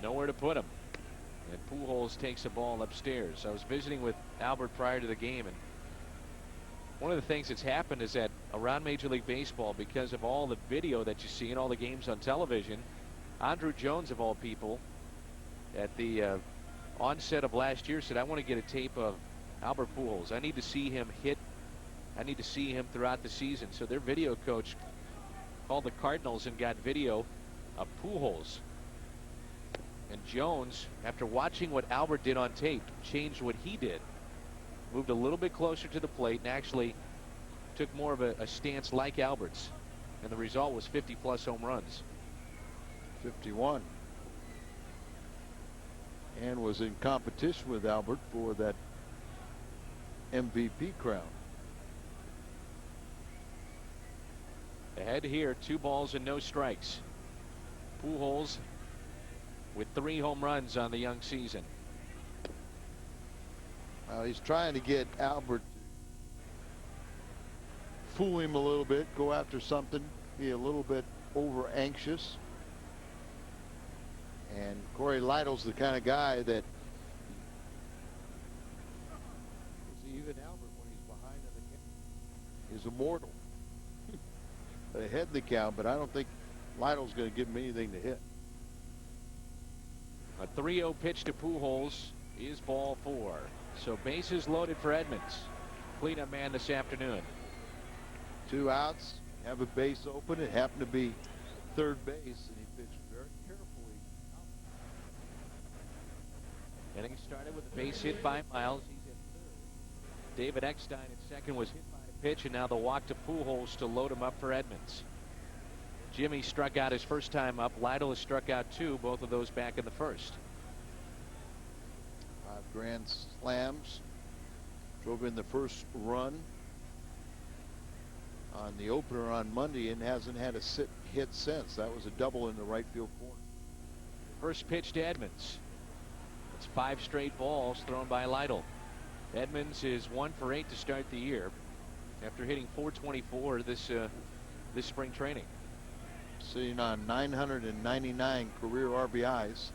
Nowhere to put him. And Pujols takes a ball upstairs. I was visiting with Albert prior to the game, and one of the things that's happened is that around Major League Baseball, because of all the video that you see in all the games on television, Andrew Jones, of all people, at the onset of last year said, I want to get a tape of Albert Pujols. I need to see him hit. I need to see him throughout the season. So their video coach called the Cardinals and got video of Pujols. And Jones, after watching what Albert did on tape, changed what he did. Moved a little bit closer to the plate and actually took more of a stance like Albert's. And the result was 50+ home runs. 51. And was in competition with Albert for that MVP crown. Ahead here, 2 balls and no strikes. Pujols with 3 home runs on the young season. He's trying to get Albert, fool him a little bit, go after something, be a little bit over anxious. And Corey Lytle's the kind of guy that even Albert, when he's behind in the count, is immortal. Ahead in the count, but I don't think Lytle's going to give him anything to hit. A 3-0 pitch to Pujols is ball 4. So bases loaded for Edmonds. Cleanup man this afternoon. 2 outs, have a base open. It happened to be third base, and he pitched very carefully. Inning started with a base hit by Miles. He's at third. David Eckstein at second was hit by a pitch, and now the walk to Pujols to load him up for Edmonds. Jimmy struck out his first time up. Lytle has struck out 2, both of those back in the first. 5 grand slams. Drove in the first run on the opener on Monday and hasn't had a hit since. That was a double in the right field corner. First pitch to Edmonds. It's 5 straight balls thrown by Lytle. Edmonds is 1 for 8 to start the year after hitting .424 this spring training. Sitting on 999 career RBIs.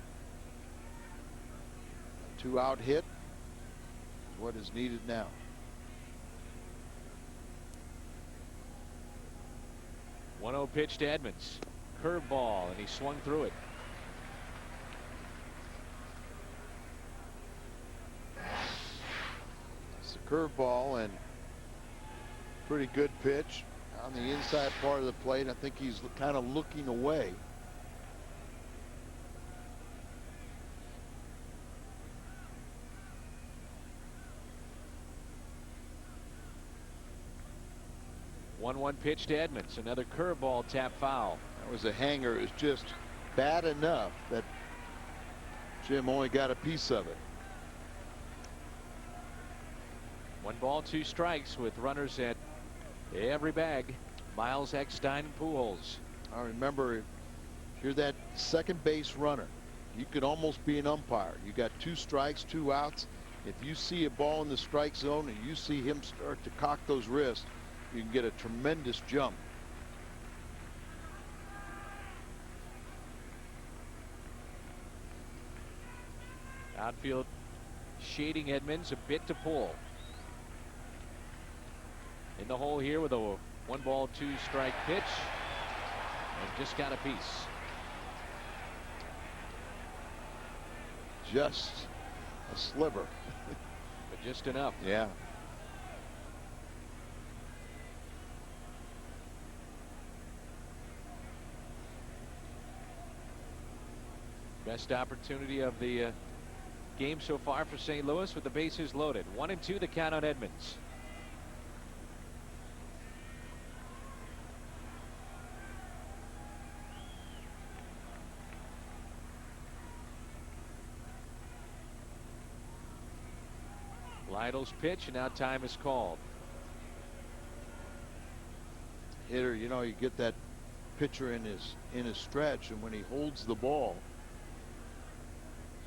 A 2-out hit is what is needed now. One 1-0 pitch to Edmonds. Curveball, and he swung through it. It's a curveball and pretty good pitch on the inside part of the plate. I think he's kind of looking away. One pitch to Edmonds. Another curveball, tap foul. That was a hanger. It was just bad enough that Jim only got a piece of it. 1 ball, 2 strikes with runners at every bag. Miles, Eckstein, and Pujols. I remember, if you're that second base runner, you could almost be an umpire. You got 2 strikes, 2 outs. If you see a ball in the strike zone and you see him start to cock those wrists, you can get a tremendous jump. Outfield shading Edmonds a bit to pull. In the hole here with a 1 ball, 2 strike pitch, and just got a piece. Just a sliver. But just enough. Yeah. Best opportunity of the game so far for St. Louis with the bases loaded. 1-2 the count on Edmonds. Lytle's pitch, and now time is called. Hitter, you know, you get that pitcher in his stretch, and when he holds the ball,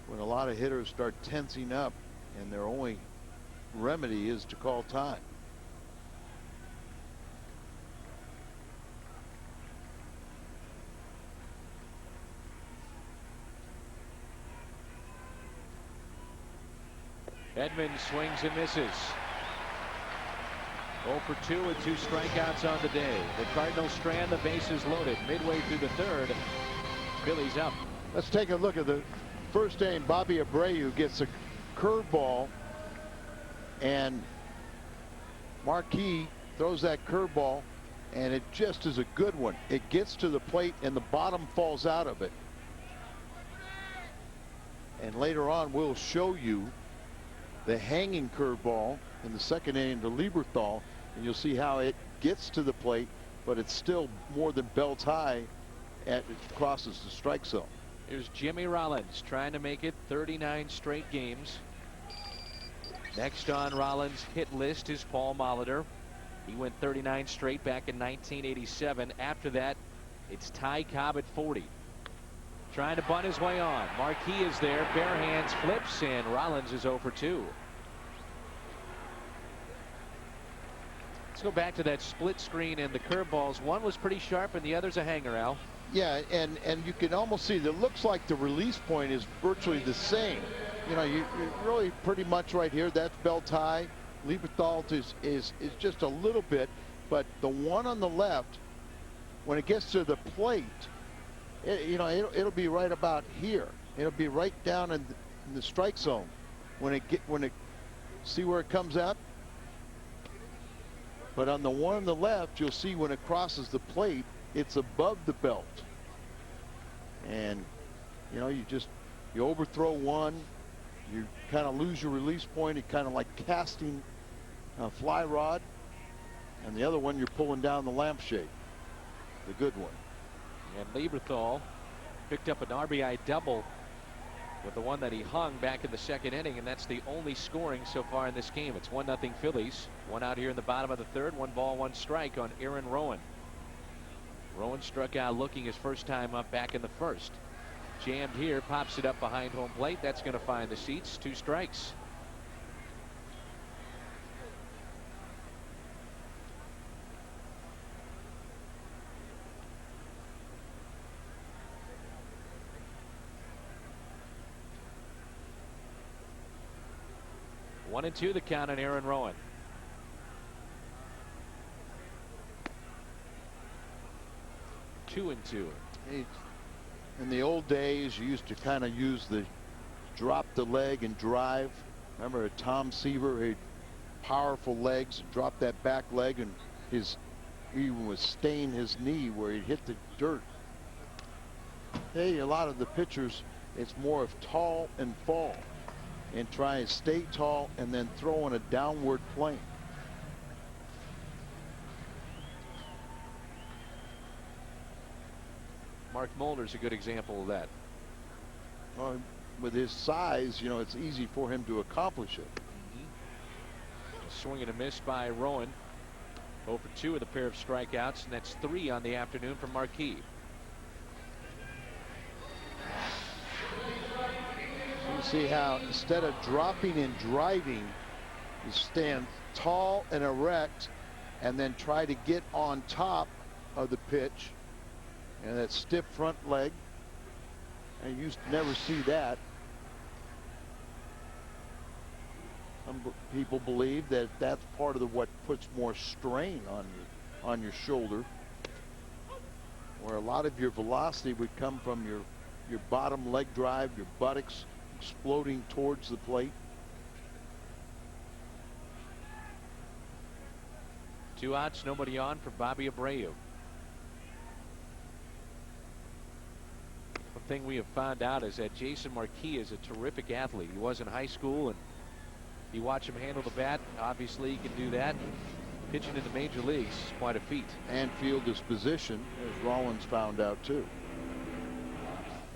when a lot of hitters start tensing up and their only remedy is to call time. Edmonds swings and misses. 0 for 2 with 2 strikeouts on the day. The Cardinals strand the bases loaded midway through the third. Phillies up. Let's take a look at the first inning. Bobby Abreu gets a curveball, and Marquis throws that curveball and it just is a good one. It gets to the plate and the bottom falls out of it. And later on we'll show you the hanging curveball in the second inning to Lieberthal, and you'll see how it gets to the plate, but it's still more than belt high as it crosses the strike zone. Here's Jimmy Rollins trying to make it 39 straight games. Next on Rollins' hit list is Paul Molitor. He went 39 straight back in 1987. After that, it's Ty Cobb at 40. Trying to bunt his way on. Marquis is there. Bare hands flips, and Rollins is 0 for 2. Let's go back to that split screen and the curveballs. One was pretty sharp and the other's a hanger, Al. Yeah, and you can almost see that it looks like the release point is virtually the same. You know, you really pretty much right here, that's belt high. Lieberthal is just a little bit, but the one on the left, when it gets to the plate, it'll be right about here. It'll be right down in the strike zone. When it see where it comes out. But on the one on the left, you'll see when it crosses the plate, it's above the belt. And you overthrow one, you kind of lose your release point. It's kind of like casting a fly rod, and the other one you're pulling down the lampshade, the good one. And Lieberthal picked up an RBI double with the one that he hung back in the second inning, and that's the only scoring so far in this game. It's 1-0 Phillies. One out here in the bottom of the third. 1 ball, 1 strike on Aaron Rowan. Rowan struck out looking his first time up back in the first. Jammed here, pops it up behind home plate. That's going to find the seats. 2 strikes. One and 2 the count on Aaron Rowan. Two and 2. In the old days, you used to kind of use the drop the leg and drive. Remember Tom Seaver, he had powerful legs, and dropped that back leg, and he was staying his knee where he'd hit the dirt. Hey, a lot of the pitchers, it's more of tall and fall, and try and stay tall and then throw in a downward plane. Mark Mulder's a good example of that. With his size, it's easy for him to accomplish it. Swing and a miss by Rowan. 0 for 2 with a pair of strikeouts, and that's 3 on the afternoon from Marquis. You see how instead of dropping and driving, you stand tall and erect and then try to get on top of the pitch, and that stiff front leg. And you used to never see that. Some people believe that that's part of what puts more strain on your shoulder, where a lot of your velocity would come from your bottom leg drive, your buttocks exploding towards the plate. 2 outs, nobody on for Bobby Abreu. One thing we have found out is that Jason Marquis is a terrific athlete. He was in high school, and you watch him handle the bat. Obviously, he can do that. Pitching in the major leagues is quite a feat. And field his position, as Rollins found out too.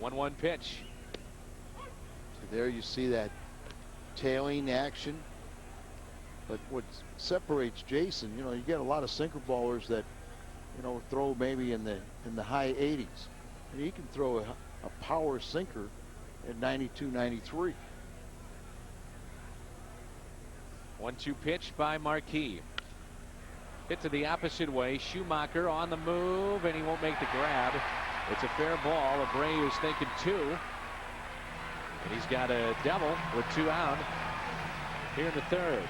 1-1 pitch. So there you see that tailing action. But what separates Jason, you get a lot of sinker ballers that, throw maybe in the high 80s. And he can throw a power sinker at 92, 93. 1-2 pitch by Marquis. Hit to the opposite way. Schumacher on the move, and he won't make the grab. It's a fair ball. Abreu is thinking 2. And he's got a double with 2 out here in the third.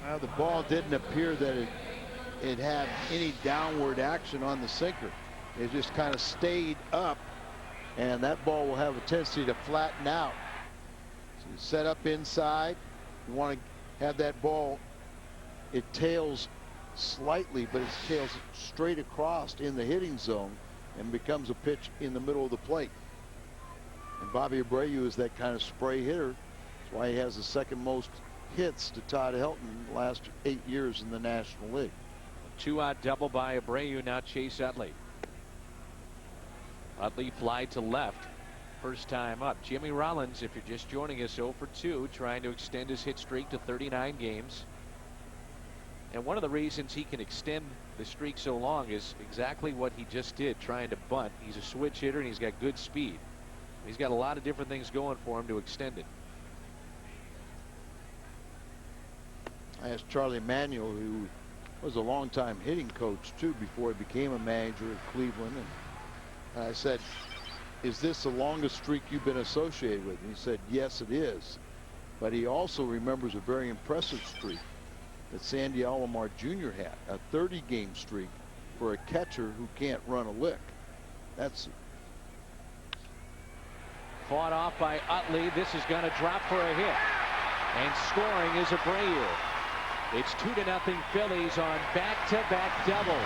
Well, the ball didn't appear that it had any downward action on the sinker. It just kind of stayed up, and that ball will have a tendency to flatten out. So you set up inside. You want to have that ball. It tails slightly, but it tails straight across in the hitting zone and becomes a pitch in the middle of the plate. And Bobby Abreu is that kind of spray hitter. That's why he has the second most hits to Todd Helton in the last 8 years in the National League. Two-out double by Abreu. Now Chase Utley. Utley fly to left. First time up. Jimmy Rollins, if you're just joining us, 0 for 2, trying to extend his hit streak to 39 games. And one of the reasons he can extend the streak so long is exactly what he just did, trying to bunt. He's a switch hitter and he's got good speed. He's got a lot of different things going for him to extend it. I asked Charlie Manuel, who was a longtime hitting coach too before he became a manager at Cleveland, and I said, is this the longest streak you've been associated with? And he said, yes, it is. But he also remembers a very impressive streak that Sandy Alomar Jr. had, a 30-game streak for a catcher who can't run a lick. That's fought off by Utley. This is going to drop for a hit, and scoring is Abreu. It's 2-0 Phillies on back-to-back doubles.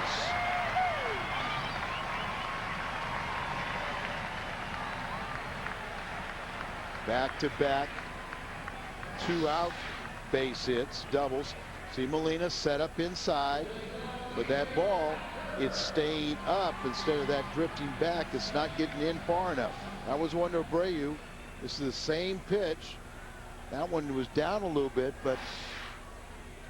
Back-to-back 2-out base hits, doubles. See Molina set up inside, but that ball, it's staying up instead of that drifting back. It's not getting in far enough. That was one to Abreu. This is the same pitch. That one was down a little bit, but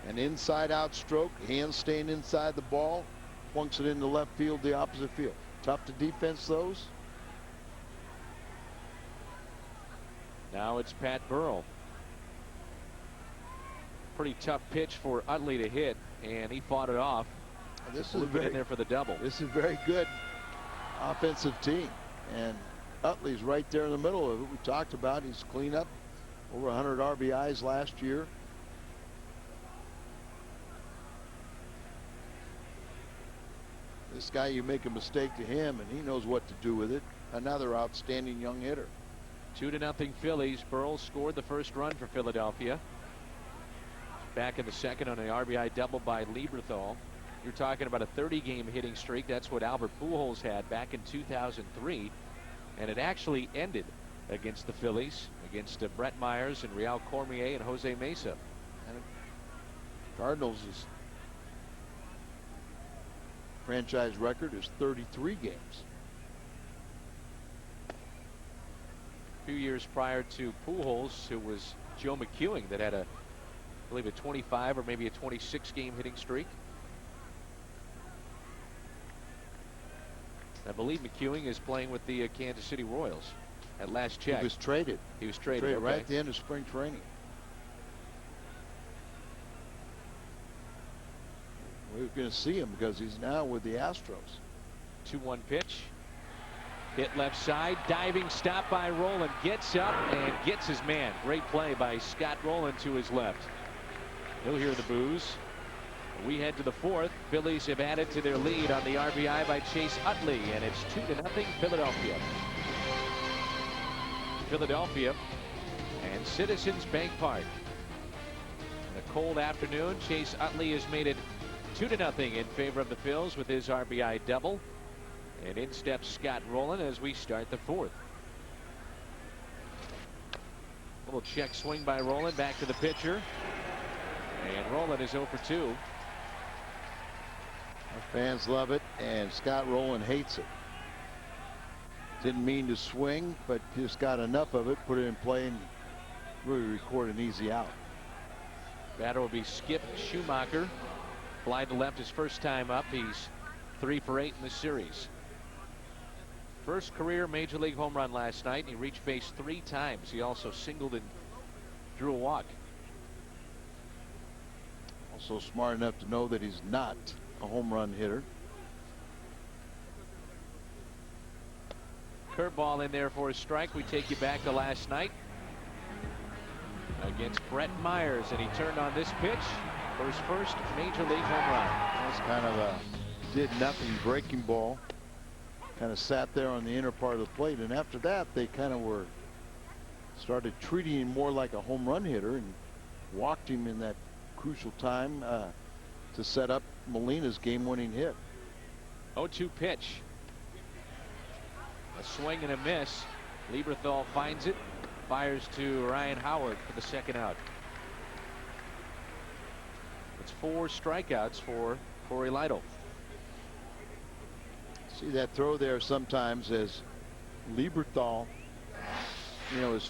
an inside-out stroke, hands staying inside the ball, plunks it into left field, the opposite field. Tough to defense those. Now it's Pat Burrell. Pretty tough pitch for Utley to hit, and he fought it off. This is in there for the double. This is very good offensive team, and Utley's right there in the middle of it. We talked about he's clean up, over 100 RBIs last year. This guy, you make a mistake to him and he knows what to do with it. Another outstanding young hitter. 2-0 Phillies. Burrell scored the first run for Philadelphia. Back in the second on an RBI double by Lieberthal. You're talking about a 30-game hitting streak. That's what Albert Pujols had back in 2003. And it actually ended against the Phillies, against Brett Myers and Real Cormier and Jose Mesa. And Cardinals' franchise record is 33 games. A few years prior to Pujols, it was Joe McEwing that had I believe a 25 or maybe a 26-game hitting streak. I believe McEwing is playing with the Kansas City Royals at last check. He was traded. He was traded, okay. Right at the end of spring training. We're going to see him because he's now with the Astros. 2-1 pitch. Hit left side. Diving stop by Rowland. Gets up and gets his man. Great play by Scott Rowland to his left. He'll hear the boos. We head to the fourth. Phillies have added to their lead on the RBI by Chase Utley, and it's 2-0 Philadelphia. Philadelphia and Citizens Bank Park. In a cold afternoon, Chase Utley has made it 2-0 in favor of the Phils with his RBI double. And in steps Scott Rowland as we start the fourth. Little check swing by Rowland, back to the pitcher. And Rowland is 0 for 2. Our fans love it, and Scott Rowland hates it. Didn't mean to swing, but just got enough of it, put it in play, and really record an easy out. Batter will be Skip Schumacher. Fly to left his first time up. He's 3 for 8 in the series. First career major league home run last night. He reached base 3 times. He also singled and drew a walk. Also smart enough to know that he's not a home run hitter. Curveball in there for a strike. We take you back to last night against Brett Myers, and he turned on this pitch for his first major league home run. That's kind of a did nothing breaking ball. Kind of sat there on the inner part of the plate, and after that they kind of were started treating him more like a home run hitter and walked him in that crucial time to set up Molina's game-winning hit. 0-2 pitch. A swing and a miss. Lieberthal finds it, fires to Ryan Howard for the second out. It's 4 strikeouts for Corey Lytle. See that throw there sometimes as Lieberthal, you know,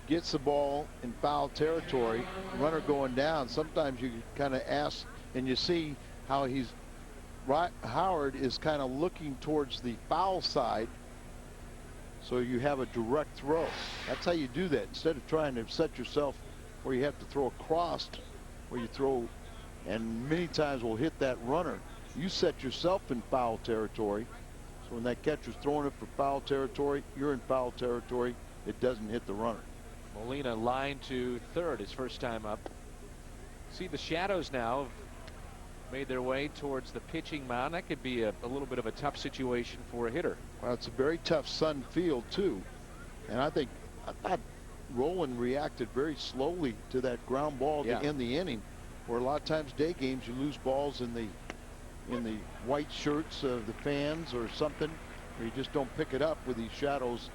gets the ball in foul territory, runner going down. Sometimes you kind of ask, and you see how Howard is kind of looking towards the foul side, so you have a direct throw. That's how you do that. Instead of trying to set yourself where you have to throw across, where you throw, and many times will hit that runner. You set yourself in foul territory, so when that catcher's throwing it for foul territory, you're in foul territory. It doesn't hit the runner. Molina line to third, his first time up. See the shadows now have made their way towards the pitching mound. That could be a little bit of a tough situation for a hitter. Well, it's a very tough sun field too, and I thought Rolen reacted very slowly to that ground ball to end the inning, where a lot of times day games you lose balls in the white shirts of the fans or something, or you just don't pick it up with these shadows.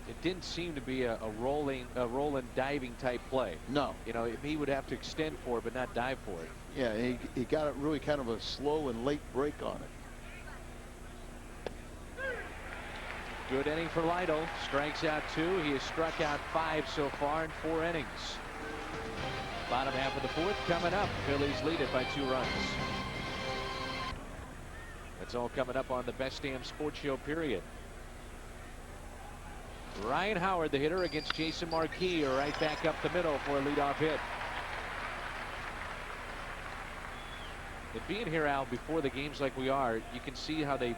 It didn't seem to be a rolling diving type play. No. You know, he would have to extend for it but not dive for it. Yeah, he got it really kind of a slow and late break on it. Good inning for Lytle. Strikes out 2. He has struck out 5 so far in 4 innings. Bottom half of the 4th coming up. Phillies lead it by 2 runs. That's all coming up on the Best Damn Sports Show period. Ryan Howard, the hitter, against Jason Marquis, are right back up the middle for a leadoff hit. And being here, Al, before the games like we are, you can see how they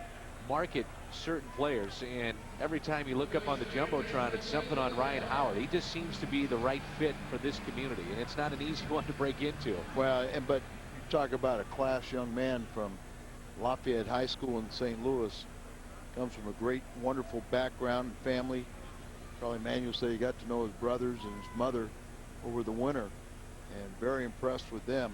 market certain players, and every time you look up on the Jumbotron, it's something on Ryan Howard. He just seems to be the right fit for this community, and it's not an easy one to break into. Well, but you talk about a class young man from Lafayette High School in St. Louis. Comes from a great, wonderful background and family. Charlie Manuel said he got to know his brothers and his mother over the winter, and very impressed with them.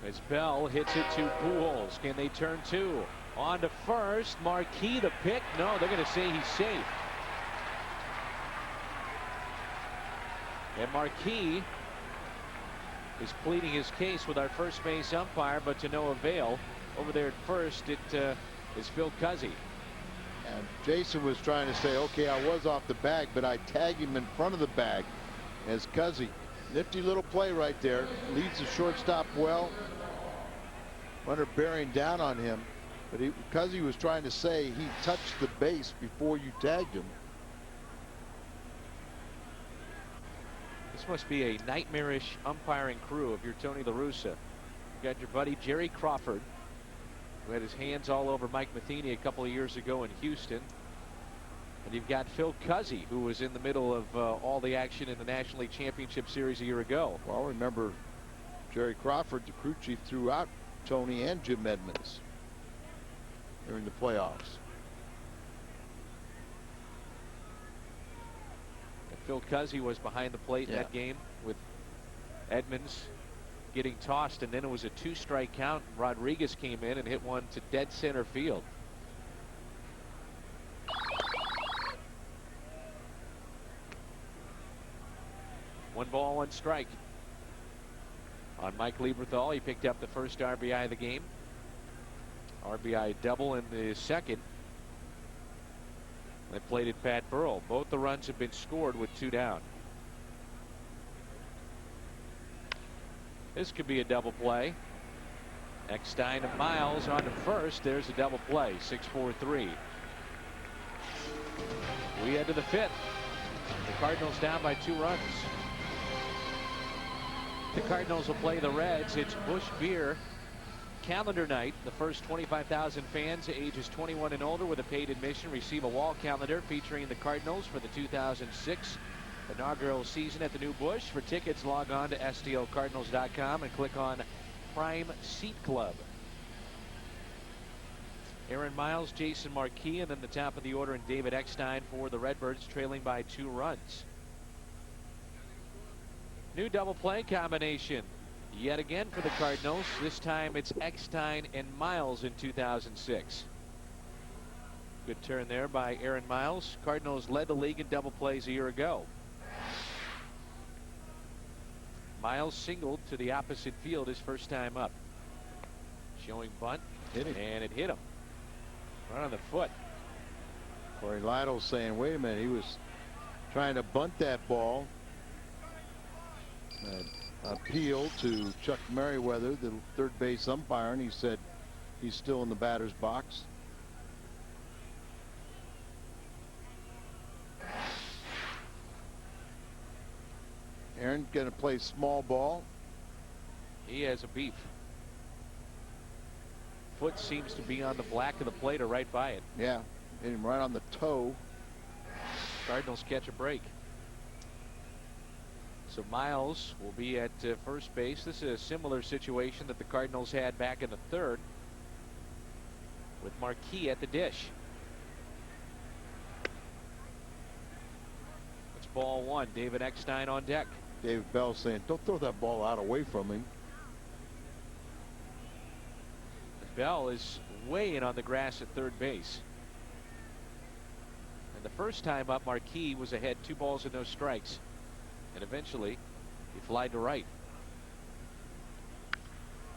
As Bell hits it to Pujols. Can they turn 2? On to first. Marquis the pick. No, they're going to say he's safe. And Marquis is pleading his case with our first base umpire, but to no avail. Over there at first, it is Phil Cuzzy. And Jason was trying to say, okay, I was off the bag, but I tagged him in front of the bag as Cuzzy. Nifty little play right there. Leads the shortstop well. Runner bearing down on him, but Cuzzy was trying to say he touched the base before you tagged him. This must be a nightmarish umpiring crew if you're Tony La Russa. You got your buddy Jerry Crawford, who had his hands all over Mike Matheny a couple of years ago in Houston. And you've got Phil Cuzzy, who was in the middle of all the action in the National League Championship Series a year ago. Well, remember Jerry Crawford, the crew chief, threw out Tony and Jim Edmonds during the playoffs. And Phil Cuzzy was behind the plate in that game with Edmonds getting tossed, and then it was a 2-strike count. Rodriguez came in and hit one to dead center field. One ball, 1 strike on Mike Lieberthal. He picked up the first RBI of the game. RBI double in the second. They played at Pat Burrell. Both the runs have been scored with 2 down. This could be a double play. Eckstein and Miles on to first. There's a double play. 6-4-3. We head to the 5th. The Cardinals down by 2 runs. The Cardinals will play the Reds. It's Busch Beer calendar night. The first 25,000 fans ages 21 and older with a paid admission receive a wall calendar featuring the Cardinals for the 2006 inaugural season at the new Busch. For tickets, log on to stlcardinals.com and click on Prime Seat Club. Aaron Miles, Jason Marquis, and then the top of the order and David Eckstein for the Redbirds, trailing by 2 runs. New double play combination yet again for the Cardinals. This time it's Eckstein and Miles in 2006. Good turn there by Aaron Miles. Cardinals led the league in double plays a year ago. Miles singled to the opposite field his first time up. Showing bunt, and it hit him right on the foot. Corey Lytle saying, wait a minute, he was trying to bunt that ball. Appeal to Chuck Merriweather, the third base umpire, and he said he's still in the batter's box. Aaron going to play small ball. He has a beef. Foot seems to be on the black of the plate or right by it. Yeah, hit him right on the toe. Cardinals catch a break. So Miles will be at first base. This is a similar situation that the Cardinals had back in the third with Marquis at the dish. It's ball 1. David Eckstein on deck. David Bell saying, don't throw that ball out away from him. Bell is way in on the grass at third base. And the first time up, Marquis was ahead 2 balls and no strikes. And eventually he flied to right.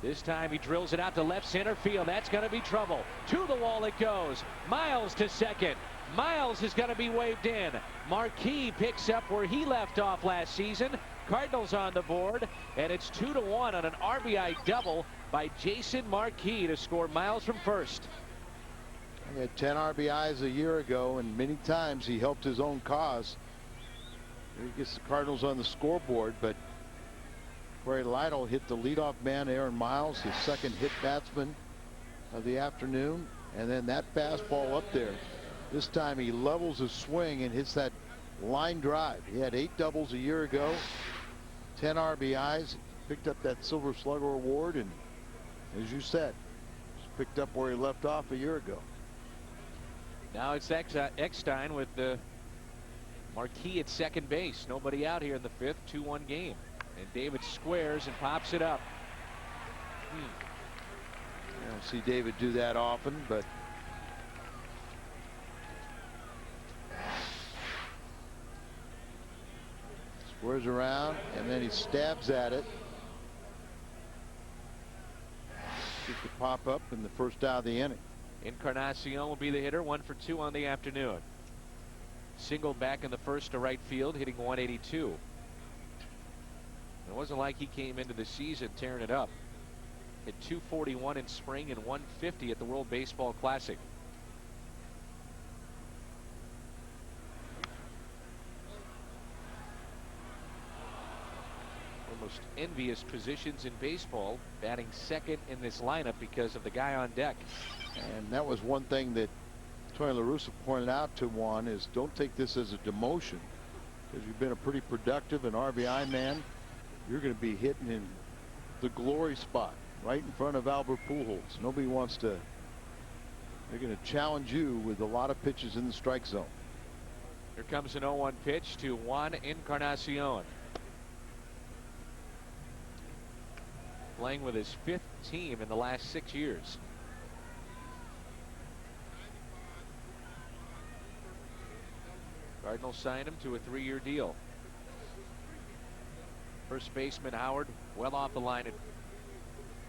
This time he drills it out to left center field. That's going to be trouble. To the wall it goes. Miles to second. Miles is going to be waved in. Marquis picks up where he left off last season. Cardinals on the board, and it's 2-1 on an RBI double by Jason Marquis to score Miles from first. He had 10 RBIs a year ago, and many times he helped his own cause. He gets the Cardinals on the scoreboard, but Corey Lytle hit the leadoff man, Aaron Miles, his second hit batsman of the afternoon, and then that fastball up there. This time he levels his swing and hits that line drive. He had 8 doubles a year ago, 10 RBIs, picked up that Silver Slugger award, and as you said, picked up where he left off a year ago. Now it's Eckstein with the Marquis at second base. Nobody out here in the 5th. 2-1 game. And David squares and pops it up. I don't see David do that often, but squares around and then he stabs at it. Gets the pop up in the first out of the inning. Encarnacion will be the hitter. 1 for 2 on the afternoon. Single back in the first to right field, hitting 182. It wasn't like he came into the season tearing it up. Hit 241 in spring and 150 at the World Baseball Classic. Most envious positions in baseball, batting second in this lineup because of the guy on deck. And that was one thing that Tony La Russa pointed out to Juan, is don't take this as a demotion, because you've been a pretty productive and RBI man. You're going to be hitting in the glory spot right in front of Albert Pujols. Nobody wants to. They're going to challenge you with a lot of pitches in the strike zone. Here comes an 0-1 pitch to Juan Encarnacion. Playing with his 5th team in the last 6 years. Cardinals signed him to a 3-year deal. First baseman Howard well off the line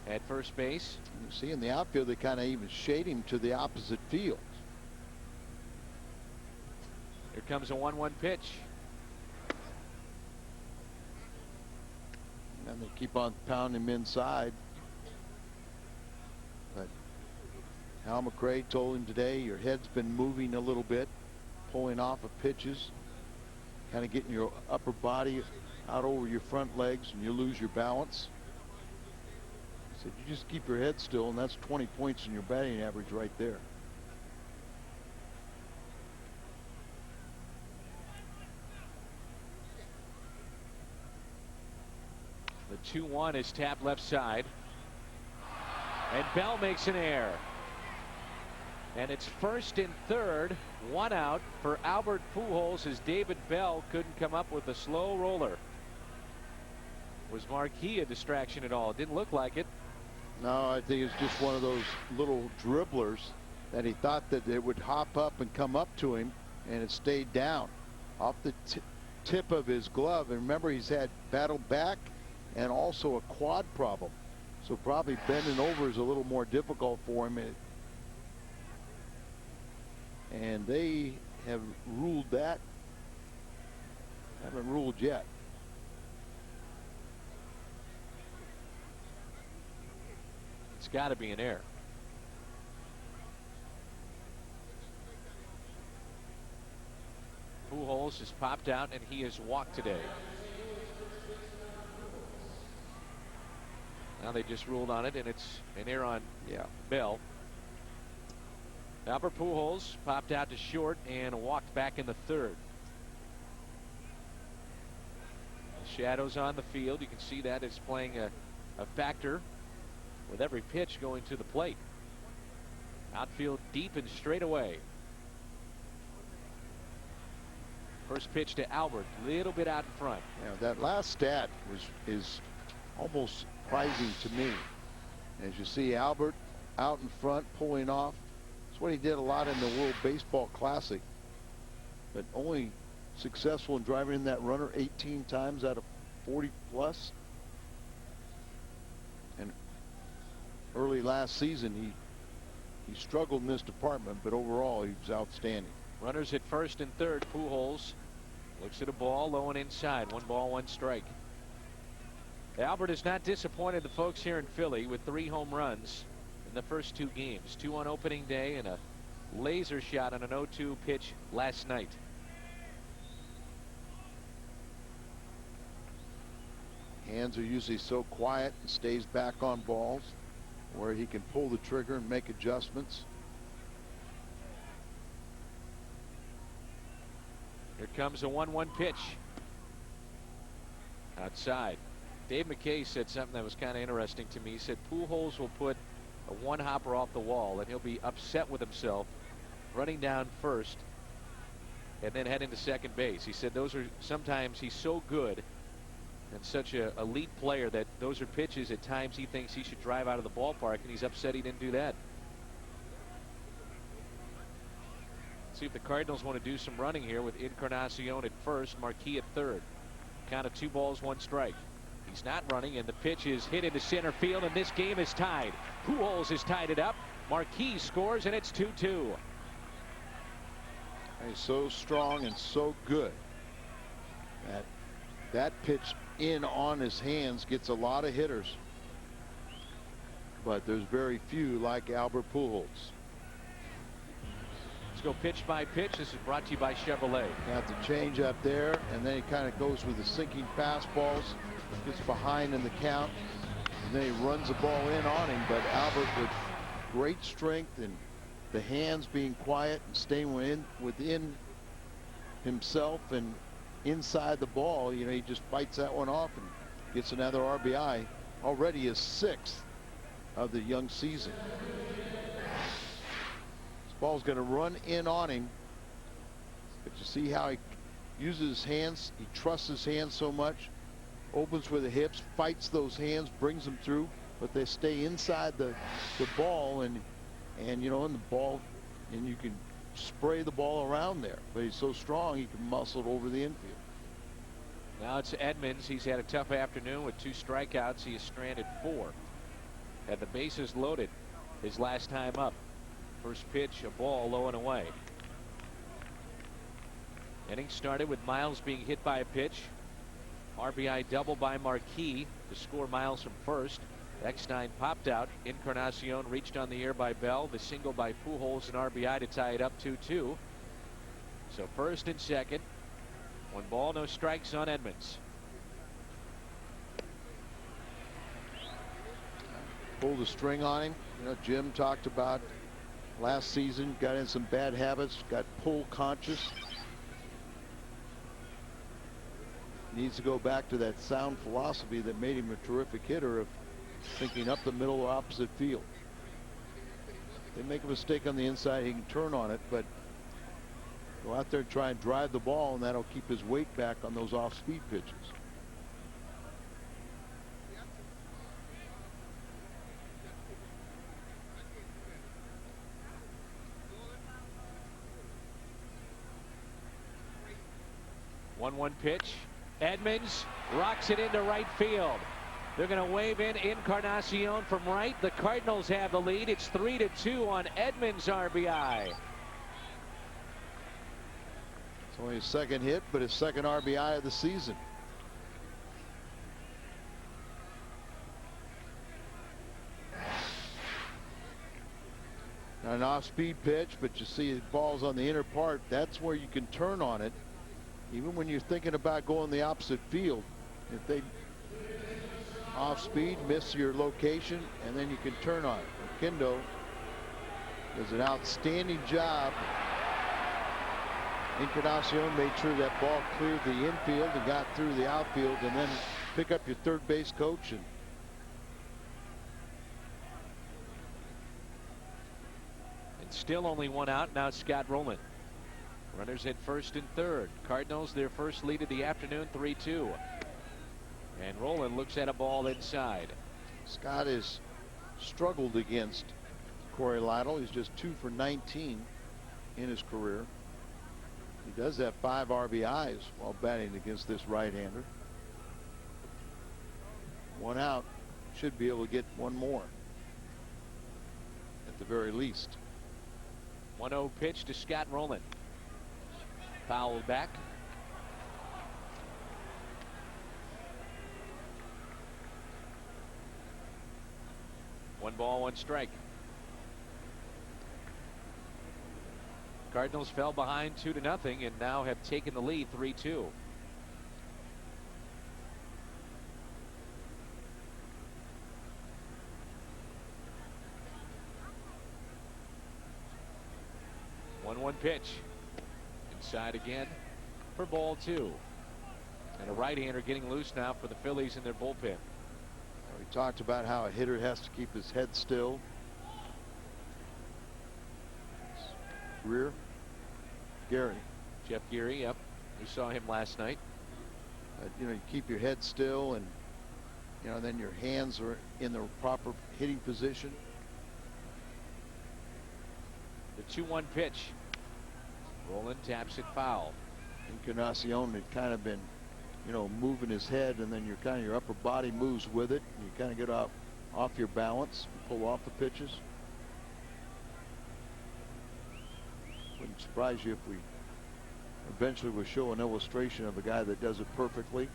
at first base. You see in the outfield they kind of even shade him to the opposite field. Here comes a 1-1 pitch. And they keep on pounding him inside. But Hal McRae told him today, your head's been moving a little bit, pulling off of pitches, kind of getting your upper body out over your front legs, and you lose your balance. He said, you just keep your head still, and that's 20 points in your batting average right there. The 2-1 is tapped left side. And Bell makes an error. And it's first and third, one out for Albert Pujols as David Bell couldn't come up with a slow roller. Was Marquis a distraction at all? It didn't look like it. No, I think it's just one of those little dribblers that he thought that it would hop up and come up to him, and it stayed down off the tip of his glove. And remember, he's had battle back and also a quad problem, so probably bending over is a little more difficult for him. And they have ruled that. Haven't ruled yet. It's got to be an error. Pujols has popped out and he has walked today. Now they just ruled on it, and it's an error on Bell. Albert Pujols popped out to short and walked back in the third. The shadows on the field, you can see that is playing a factor with every pitch going to the plate. Outfield deep and straight away. First pitch to Albert, a little bit out in front. Yeah, that last stat is almost surprising to me. As you see Albert out in front pulling off. That's what he did a lot in the World Baseball Classic, but only successful in driving in that runner 18 times out of 40 plus. And early last season he struggled in this department, but overall he was outstanding. Runners at first and third. Pujols looks at a ball low and inside. 1 ball, 1 strike. Albert is not disappointed the folks here in Philly with 3 home runs in the first 2 games. 2 on opening day and a laser shot on an 0-2 pitch last night. Hands are usually so quiet and stays back on balls where he can pull the trigger and make adjustments. Here comes a 1-1 pitch. Outside. Dave McKay said something that was kind of interesting to me. He said Pujols will put a 1-hopper off the wall and he'll be upset with himself running down first and then heading to second base. He said those are sometimes he's so good and such a elite player that those are pitches at times he thinks he should drive out of the ballpark, and he's upset he didn't do that. See if the Cardinals want to do some running here with Encarnacion at first, Marquis at third. Count of 2 balls, 1 strike. He's not running, and the pitch is hit into center field, and this game is tied. Pujols has tied it up. Marquis scores, and it's 2-2. He's so strong and so good that pitch in on his hands gets a lot of hitters, but there's very few like Albert Pujols. Let's go pitch by pitch. This is brought to you by Chevrolet. Got the change up there, and then he kind of goes with the sinking fastballs, gets behind in the count, and then he runs the ball in on him. But Albert with great strength and the hands being quiet and staying within himself and inside the ball, you know, he just fights that one off and gets another RBI. Already his 6th of the young season. This ball's going to run in on him, but you see how he uses his hands. He trusts his hands so much. Opens with the hips, fights those hands, brings them through, but they stay inside the ball, and you know, in the ball, and you can spray the ball around there, but he's so strong he can muscle it over the infield. Now it's Edmonds. He's had a tough afternoon with 2 strikeouts. He is stranded 4. Had the bases loaded his last time up. First pitch, a ball low and away. Inning started with Miles being hit by a pitch. RBI double by Marquis to score Miles from first. Eckstein popped out. Encarnacion reached on the air by Bell. The single by Pujols and RBI to tie it up 2-2. So first and second. 1 ball, no strikes on Edmonds. Pulled the string on him. You know, Jim talked about last season, got in some bad habits, got pull conscious. Needs to go back to that sound philosophy that made him a terrific hitter of thinking up the middle opposite field. They make a mistake on the inside, he can turn on it, but go out there and try and drive the ball, and that'll keep his weight back on those off-speed pitches. One pitch. Edmonds rocks it into right field. They're going to wave in Encarnacion from right. The Cardinals have the lead. It's 3-2 on Edmonds' RBI. It's only his second hit, but his second RBI of the season. Now an off-speed pitch, but you see the ball's on the inner part. That's where you can turn on it. Even when you're thinking about going the opposite field, if they off speed, miss your location, and then you can turn on it. Kindo does an outstanding job. Encarnacion made sure that ball cleared the infield and got through the outfield, and then pick up your third base coach. And still only one out. Now Scott Rowland. Runners at first and third. Cardinals their first lead of the afternoon, 3-2. And Rowland looks at a ball inside. Scott has struggled against Corey Lytle. He's just 2 for 19 in his career. He does have 5 RBIs while batting against this right-hander. One out, should be able to get one more at the very least. 1-0 pitch to Scott Rowland. Fouled back. One ball, one strike. Cardinals fell behind 2-0 and now have taken the lead 3-2. One pitch. Inside again for ball 2. And a right-hander getting loose now for the Phillies in their bullpen. We talked about how a hitter has to keep his head still. Rear. Gary. Jeff Geary, yep. We saw him last night. You know, you keep your head still, and you know, then your hands are in the proper hitting position. The 2-1 pitch. Rowland taps it foul. Encarnacion had kind of been, you know, moving his head, and then your upper body moves with it. And you kind of get off your balance, pull off the pitches. Wouldn't surprise you if we eventually will show an illustration of a guy that does it perfectly,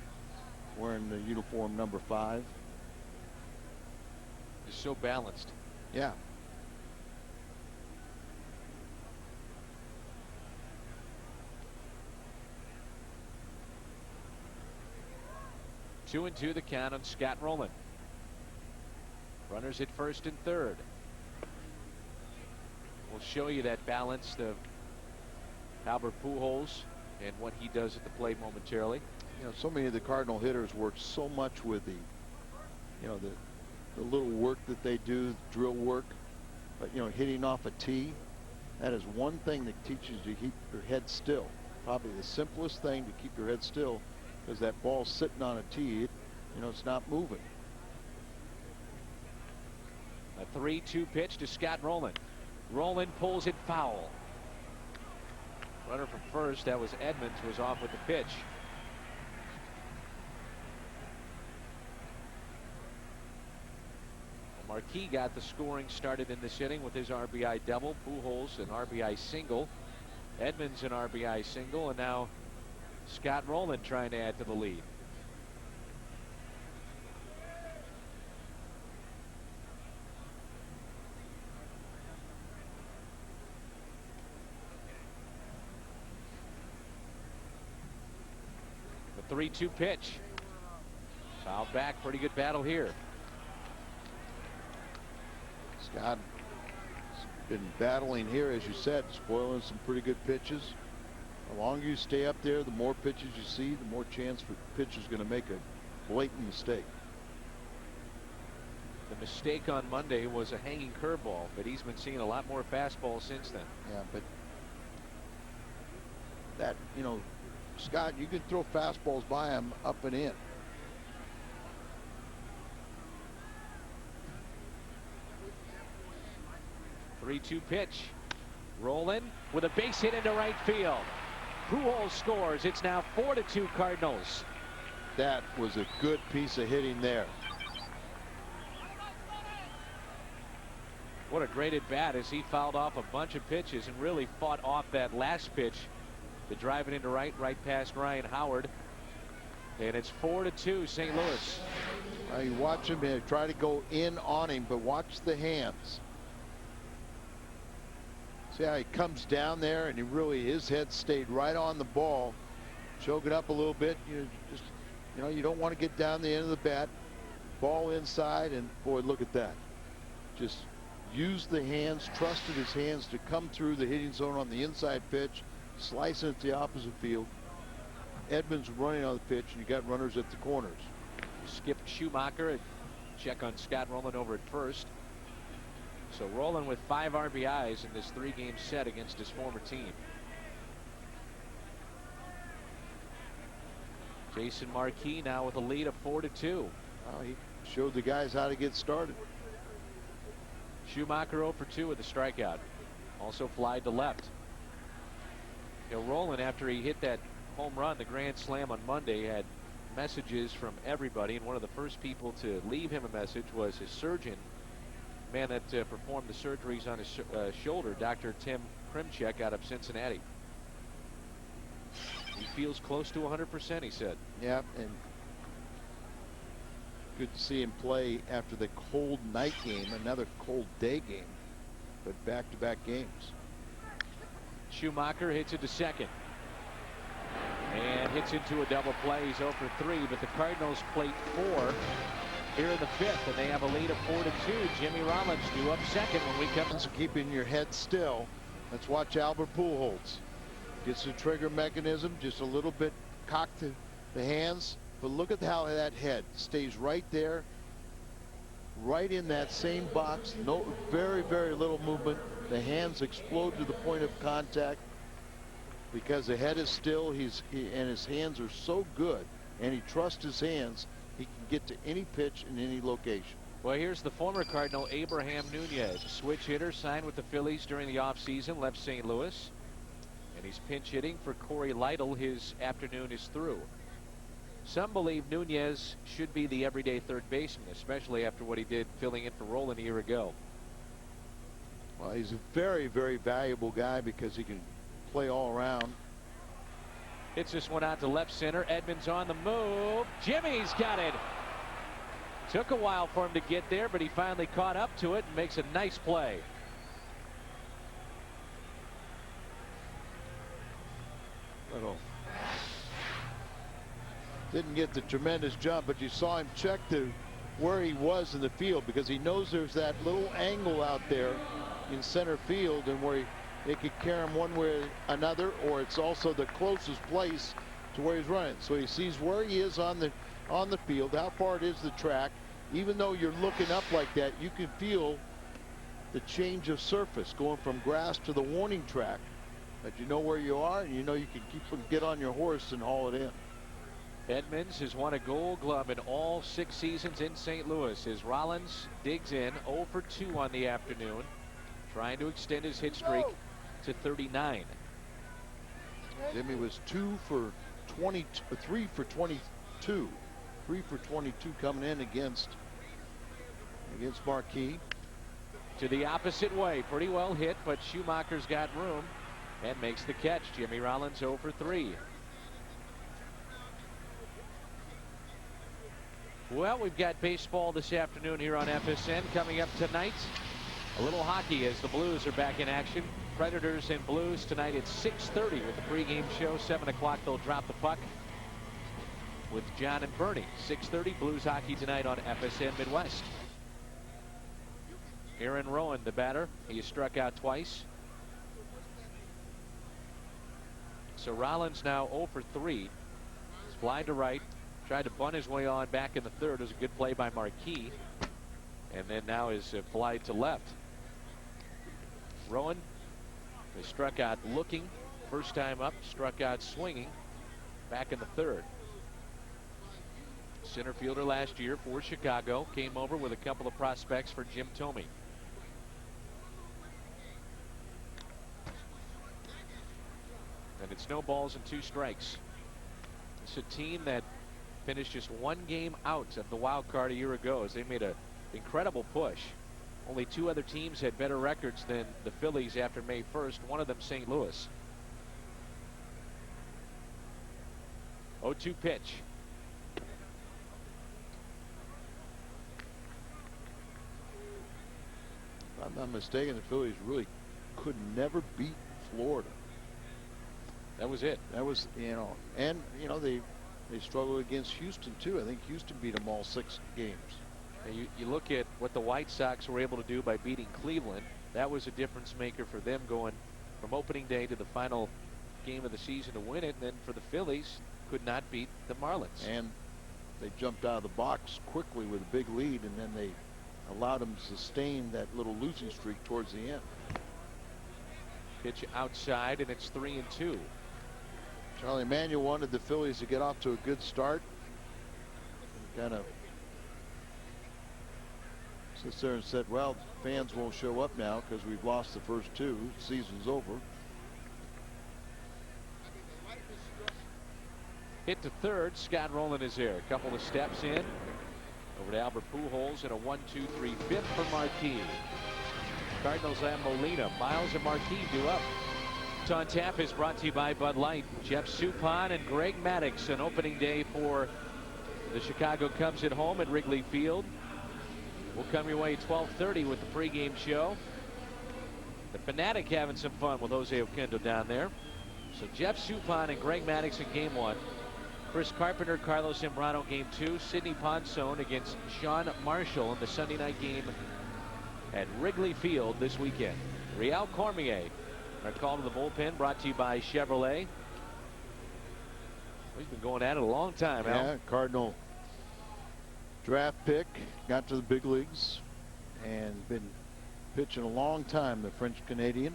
wearing the uniform number 5. Just so balanced. Yeah. Two and two the count on Scott Rowland. Runners at first and third. We'll show you that balance of Albert Pujols and what he does at the plate momentarily. You know, so many of the Cardinal hitters work so much with the, you know, the little work that they do, drill work, but you know, hitting off a tee, that is one thing that teaches you to keep your head still. Probably the simplest thing to keep your head still, because that ball's sitting on a tee, you know, it's not moving. A 3-2 pitch to Scott Rowland. Rowland pulls it foul. Runner from first, that was Edmonds, was off with the pitch. Marquis got the scoring started in this inning with his RBI double. Pujols an RBI single. Edmonds an RBI single, and now Scott Rowland trying to add to the lead. The 3-2 pitch. Fouled back. Pretty good battle here. Scott has been battling here, as you said, spoiling some pretty good pitches. The longer you stay up there, the more pitches you see, the more chance for the pitcher's going to make a blatant mistake. The mistake on Monday was a hanging curveball, but he's been seeing a lot more fastballs since then. Yeah, but that, Scott, you can throw fastballs by him up and in. Three-two pitch. Rolling with a base hit into right field. Pujols scores. It's now 4-2 Cardinals. That was a good piece of hitting there. What a great at bat as he fouled off a bunch of pitches and really fought off that last pitch to drive it into right past Ryan Howard. And it's 4-2 St. Louis. You watch him try to go in on him, but watch the hands. See how he comes down there, and his head stayed right on the ball. Choke it up a little bit. You don't want to get down the end of the bat. Ball inside, and boy, look at that. Just used the hands, trusted his hands to come through the hitting zone on the inside pitch, slicing it to the opposite field. Edmonds running on the pitch, and you got runners at the corners. Skipped Schumacher. Check on Scott Rowland over at first. So Rowland with 5 RBIs in this 3-game set against his former team. Jason Marquis now with a lead of 4-2. Well, he showed the guys how to get started. Schumacher 0 for 2 with a strikeout. Also flied to left. Rowland, after he hit that home run, the grand slam on Monday, had messages from everybody, and one of the first people to leave him a message was his surgeon, man that performed the surgeries on his shoulder, Dr. Tim Krimchek out of Cincinnati. He feels close to 100%, he said. Yeah, and good to see him play after the cold night game, another cold day game, but back-to-back games. Schumacher hits it to second and hits into a double play. He's 0 for 3, but the Cardinals plate 4 here in the 5th, and they have a lead of 4-2. Jimmy Rollins due up second when we come. So keeping your head still. Let's watch Albert Pujols. Gets the trigger mechanism just a little bit cocked to the hands, but look at how that head stays right there, right in that same box. No, very little movement. The hands explode to the point of contact because the head is still. And his hands are so good, and he trusts his hands. He can get to any pitch in any location. Well, here's the former Cardinal Abraham Nunez, a switch hitter, signed with the Phillies during the offseason, left St. Louis, and he's pinch hitting for Corey Lytle. His afternoon is through. Some believe Nunez should be the everyday third baseman, especially after what he did filling in for Rowland a year ago. Well, he's a very valuable guy because he can play all around. Hits this one out to left center. Edmonds on the move. Jimmy's got it. Took a while for him to get there, but he finally caught up to it and makes a nice play. Didn't get the tremendous jump, but you saw him check to where he was in the field because he knows there's that little angle out there in center field, and where they could carry him one way or another, or it's also the closest place to where he's running. So he sees where he is on the field, how far it is the track. Even though you're looking up like that, you can feel the change of surface going from grass to the warning track. But you know where you are, and you know you can get on your horse and haul it in. Edmonds has won a Gold Glove in all 6 seasons in St. Louis as Rollins digs in 0 for 2 on the afternoon, trying to extend his hit streak to 39. Jimmy was 2 for 20, 3 for 22. 3 for 22 coming in against Marquis. To the opposite way, pretty well hit, but Schumacher's got room and makes the catch. Jimmy Rollins 0 for 3. Well, we've got baseball this afternoon here on FSN. Coming up tonight, a little hockey as the Blues are back in action. Predators and Blues tonight at 6:30 with the pregame show. 7 o'clock they'll drop the puck with John and Bernie. 6:30 Blues hockey tonight on FSN Midwest. Aaron Rowan, the batter. He has struck out twice. So Rollins now 0 for 3. He's fly to right. Tried to bunt his way on back in the third. It was a good play by Marquis. And then now is fly to left. Rowan has struck out looking. First time up, struck out swinging back in the third. Center fielder last year for Chicago. Came over with a couple of prospects for Jim Thome. And it's no balls and 2 strikes. It's a team that finished just 1 game out of the wild card a year ago as they made an incredible push. Only 2 other teams had better records than the Phillies after May 1st, one of them St. Louis. 0-2 pitch. If I'm not mistaken, the Phillies really could never beat Florida. That was it. That was, and they struggled against Houston too. I think Houston beat them all 6 games. And you look at what the White Sox were able to do by beating Cleveland. That was a difference maker for them, going from opening day to the final game of the season to win it. And then for the Phillies, could not beat the Marlins. And they jumped out of the box quickly with a big lead, and then they allowed them to sustain that little losing streak towards the end. Pitch outside, and it's 3-2. Charlie Manuel wanted the Phillies to get off to a good start. Kind of sits there and said, well, fans won't show up now because we've lost the first 2. Season's over. Hit to third. Scott Rowland is there. A couple of steps in. Over to Albert Pujols and a 1-2-3 fifth for Marquis. Cardinals and Molina. Miles and Marquis due up. It's on Tap is brought to you by Bud Light. Jeff Suppan and Greg Maddux. An opening day for the Chicago Cubs at home at Wrigley Field. We'll come your way 12:30 with the pregame show. The Fanatic having some fun with Jose Oquendo down there. So Jeff Suppan and Greg Maddux in game 1. Chris Carpenter, Carlos Zambrano game 2. Sidney Ponson against Sean Marshall in the Sunday night game at Wrigley Field this weekend. Real Cormier, our call to the bullpen, brought to you by Chevrolet. He's been going at it a long time, Al. Yeah, Cardinal draft pick, got to the big leagues, and been pitching a long time, the French Canadian.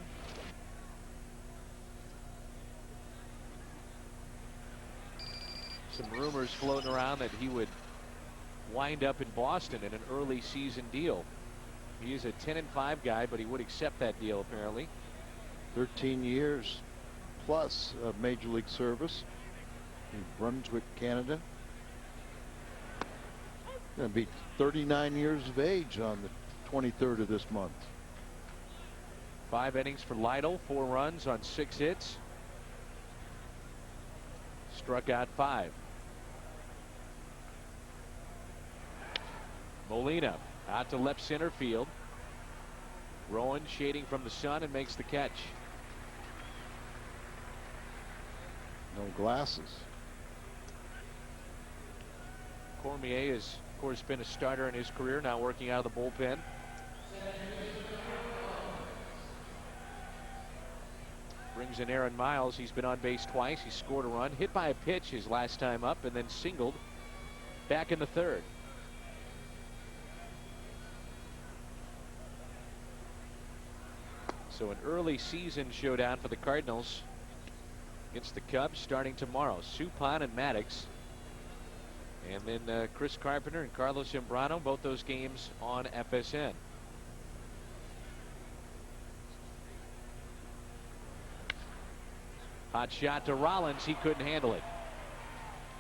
Some rumors floating around that he would wind up in Boston in an early season deal. He is a 10-5 guy, but he would accept that deal apparently. 13 years plus of major league service in Brunswick, Canada. Going to be 39 years of age on the 23rd of this month. 5 innings for Lytle, 4 runs on 6 hits. Struck out 5. Molina out to left center field. Rowan shading from the sun and makes the catch. No glasses. Cormier has, of course, been a starter in his career, now working out of the bullpen. Brings in Aaron Miles. He's been on base twice. He scored a run, hit by a pitch his last time up, and then singled back in the third. So an early season showdown for the Cardinals against the Cubs starting tomorrow. Suppan and Maddux. And then Chris Carpenter and Carlos Zambrano, both those games on FSN. Hot shot to Rollins. He couldn't handle it.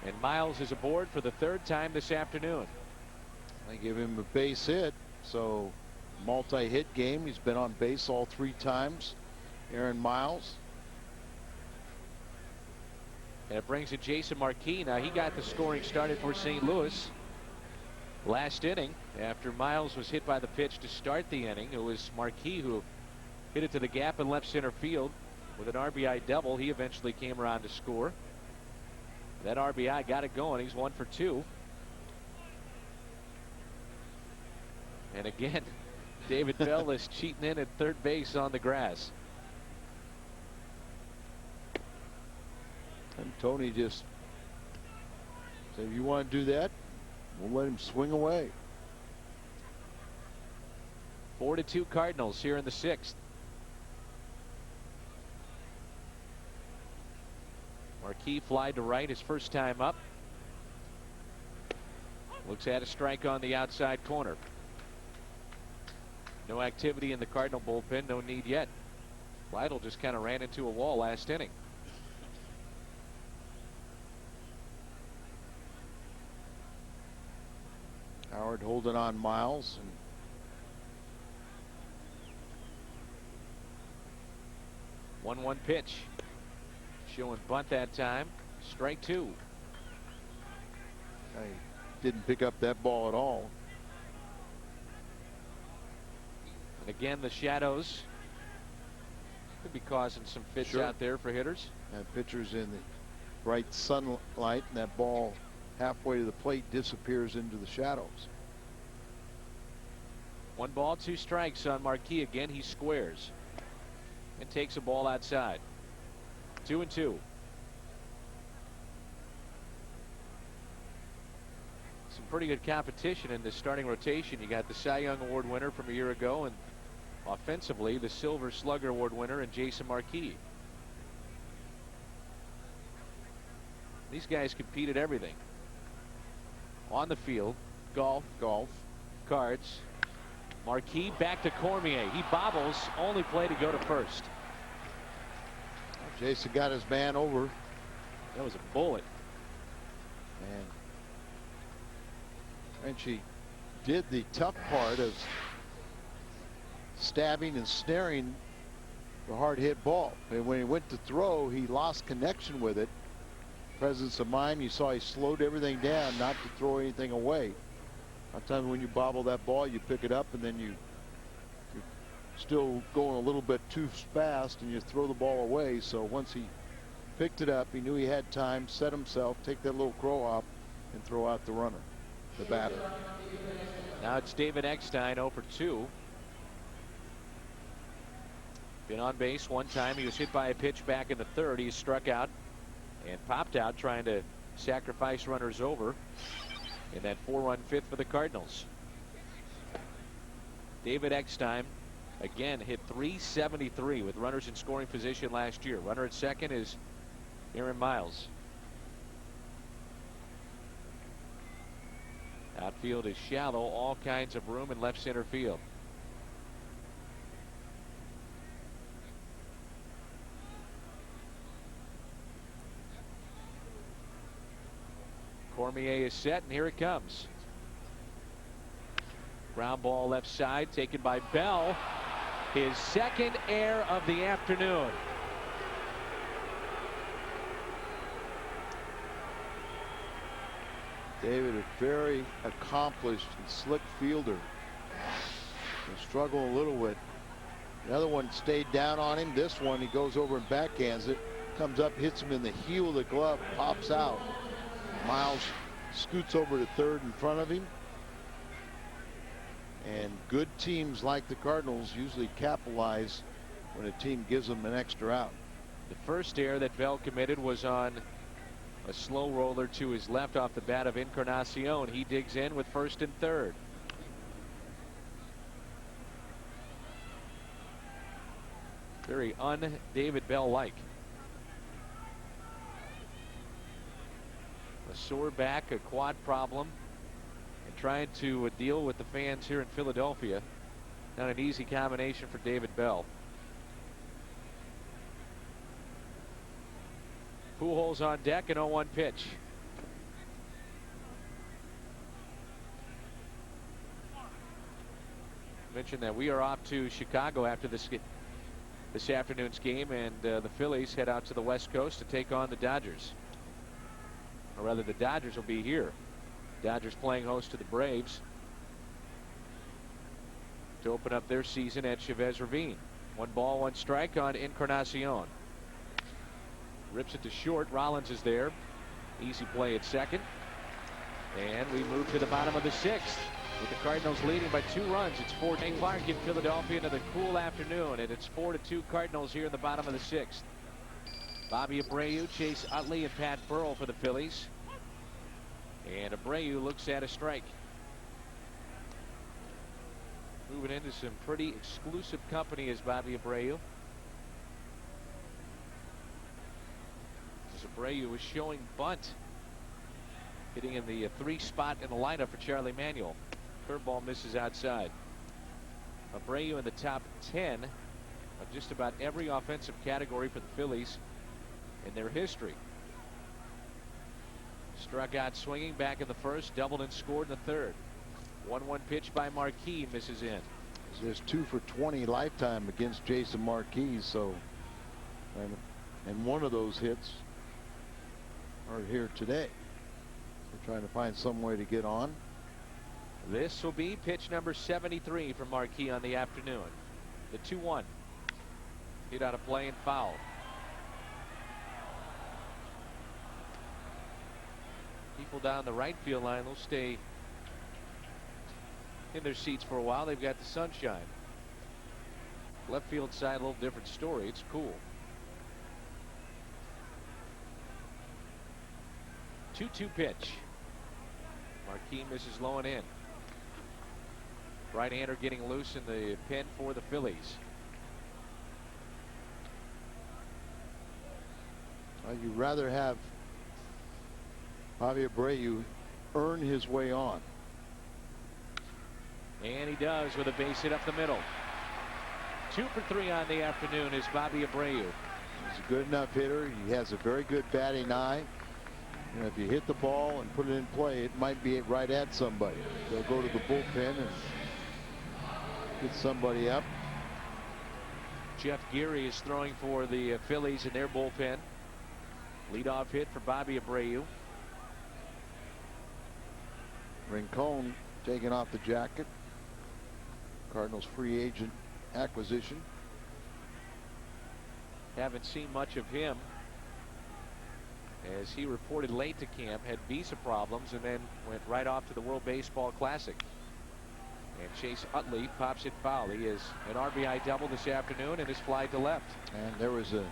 And Miles is aboard for the 3rd time this afternoon. They give him a base hit, so multi-hit game. He's been on base all 3 times. Aaron Miles. And it brings in Jason Marquis. Now he got the scoring started for St. Louis last inning after Miles was hit by the pitch to start the inning. It was Marquis who hit it to the gap in left center field with an RBI double. He eventually came around to score. That RBI got it going. He's 1 for 2. And again, David Bell is cheating in at third base on the grass. And Tony just said, if you want to do that, we'll let him swing away. 4-2 Cardinals here in the 6th. Marquis fly to right his first time up. Looks at a strike on the outside corner. No activity in the Cardinal bullpen. No need yet. Lytle just kind of ran into a wall last inning. Howard holding on Miles. And 1-1 pitch. Showing bunt that time. Strike 2. I didn't pick up that ball at all. And again, the shadows could be causing some fits out there for hitters. And pitchers in the bright sunlight, and that ball halfway to the plate disappears into the shadows. 1 ball, 2 strikes on Marquis. Again, he squares and takes a ball outside. 2-2. Some pretty good competition in this starting rotation. You got the Cy Young Award winner from a year ago, and offensively the Silver Slugger Award winner and Jason Marquis. These guys compete at everything. On the field, golf, cards. Marquis back to Cormier. He bobbles, only play to go to first. Jason got his man over. That was a bullet. And Frenchie did the tough part of stabbing and snaring the hard hit ball. And when he went to throw, he lost connection with it. Presence of mind, you saw he slowed everything down not to throw anything away. Sometimes when you bobble that ball, you pick it up and then you're still going a little bit too fast and you throw the ball away. So once he picked it up, he knew he had time, set himself, take that little crow up and throw out the runner, the batter. Now it's David Eckstein, 0 for 2. Been on base one time. He was hit by a pitch back in the 3rd. He struck out and popped out trying to sacrifice runners over in that 4-run 5th for the Cardinals. David Eckstein again hit .373 with runners in scoring position last year. Runner at second is Aaron Miles. Outfield is shallow, all kinds of room in left center field. Cormier is set, and here it comes. Ground ball left side, taken by Bell. His second error of the afternoon. David, a very accomplished and slick fielder. He'll struggle a little bit. The other one stayed down on him. This one, he goes over and backhands it. Comes up, hits him in the heel of the glove, pops out. Miles scoots over to third in front of him. And good teams like the Cardinals usually capitalize when a team gives them an extra out. The first error that Bell committed was on a slow roller to his left off the bat of Encarnacion. He digs in with first and third. Very un-David Bell-like. A sore back, a quad problem, and trying to deal with the fans here in Philadelphia. Not an easy combination for David Bell. Pujols on deck, an 0-1 pitch. Mentioned that we are off to Chicago after this afternoon's game, and the Phillies head out to the West Coast to take on the Dodgers. Or rather, the Dodgers will be here. Dodgers playing host to the Braves to open up their season at Chavez Ravine. 1 ball, 1 strike on Encarnacion. Rips it to short. Rollins is there. Easy play at second. And we move to the bottom of the 6th with the Cardinals leading by 2 runs. It's 4-2 Clark in Philadelphia into the cool afternoon, and it's 4-2 Cardinals here in the bottom of the 6th. Bobby Abreu, Chase Utley, and Pat Burrell for the Phillies. And Abreu looks at a strike. Moving into some pretty exclusive company is Bobby Abreu. As Abreu was showing bunt, hitting in the 3 spot in the lineup for Charlie Manuel. Curveball misses outside. Abreu in the top 10 of just about every offensive category for the Phillies in their history. Struck out swinging back in the first, doubled and scored in the third. 1-1 pitch by Marquis misses in. There's 2 for 20 lifetime against Jason Marquis, so and one of those hits are here today. We're trying to find some way to get on. This will be pitch number 73 from Marquis on the afternoon. The 2-1. Hit out of play and foul. People down the right field line will stay in their seats for a while. They've got the sunshine. Left field side, a little different story. It's cool. 2-2 pitch. Marquis misses low and in. Right-hander getting loose in the pen for the Phillies. You'd rather have Bobby Abreu earn his way on. And he does with a base hit up the middle. 2 for 3 on the afternoon is Bobby Abreu. He's a good enough hitter. He has a very good batting eye. You know, if you hit the ball and put it in play, it might be right at somebody. They'll go to the bullpen and get somebody up. Jeff Geary is throwing for the Phillies in their bullpen. Leadoff hit for Bobby Abreu. Rincon taking off the jacket. Cardinals free agent acquisition. Haven't seen much of him, as he reported late to camp, had visa problems, and then went right off to the World Baseball Classic. And Chase Utley pops it foul. He is an RBI double this afternoon and is fly to left. And there was a,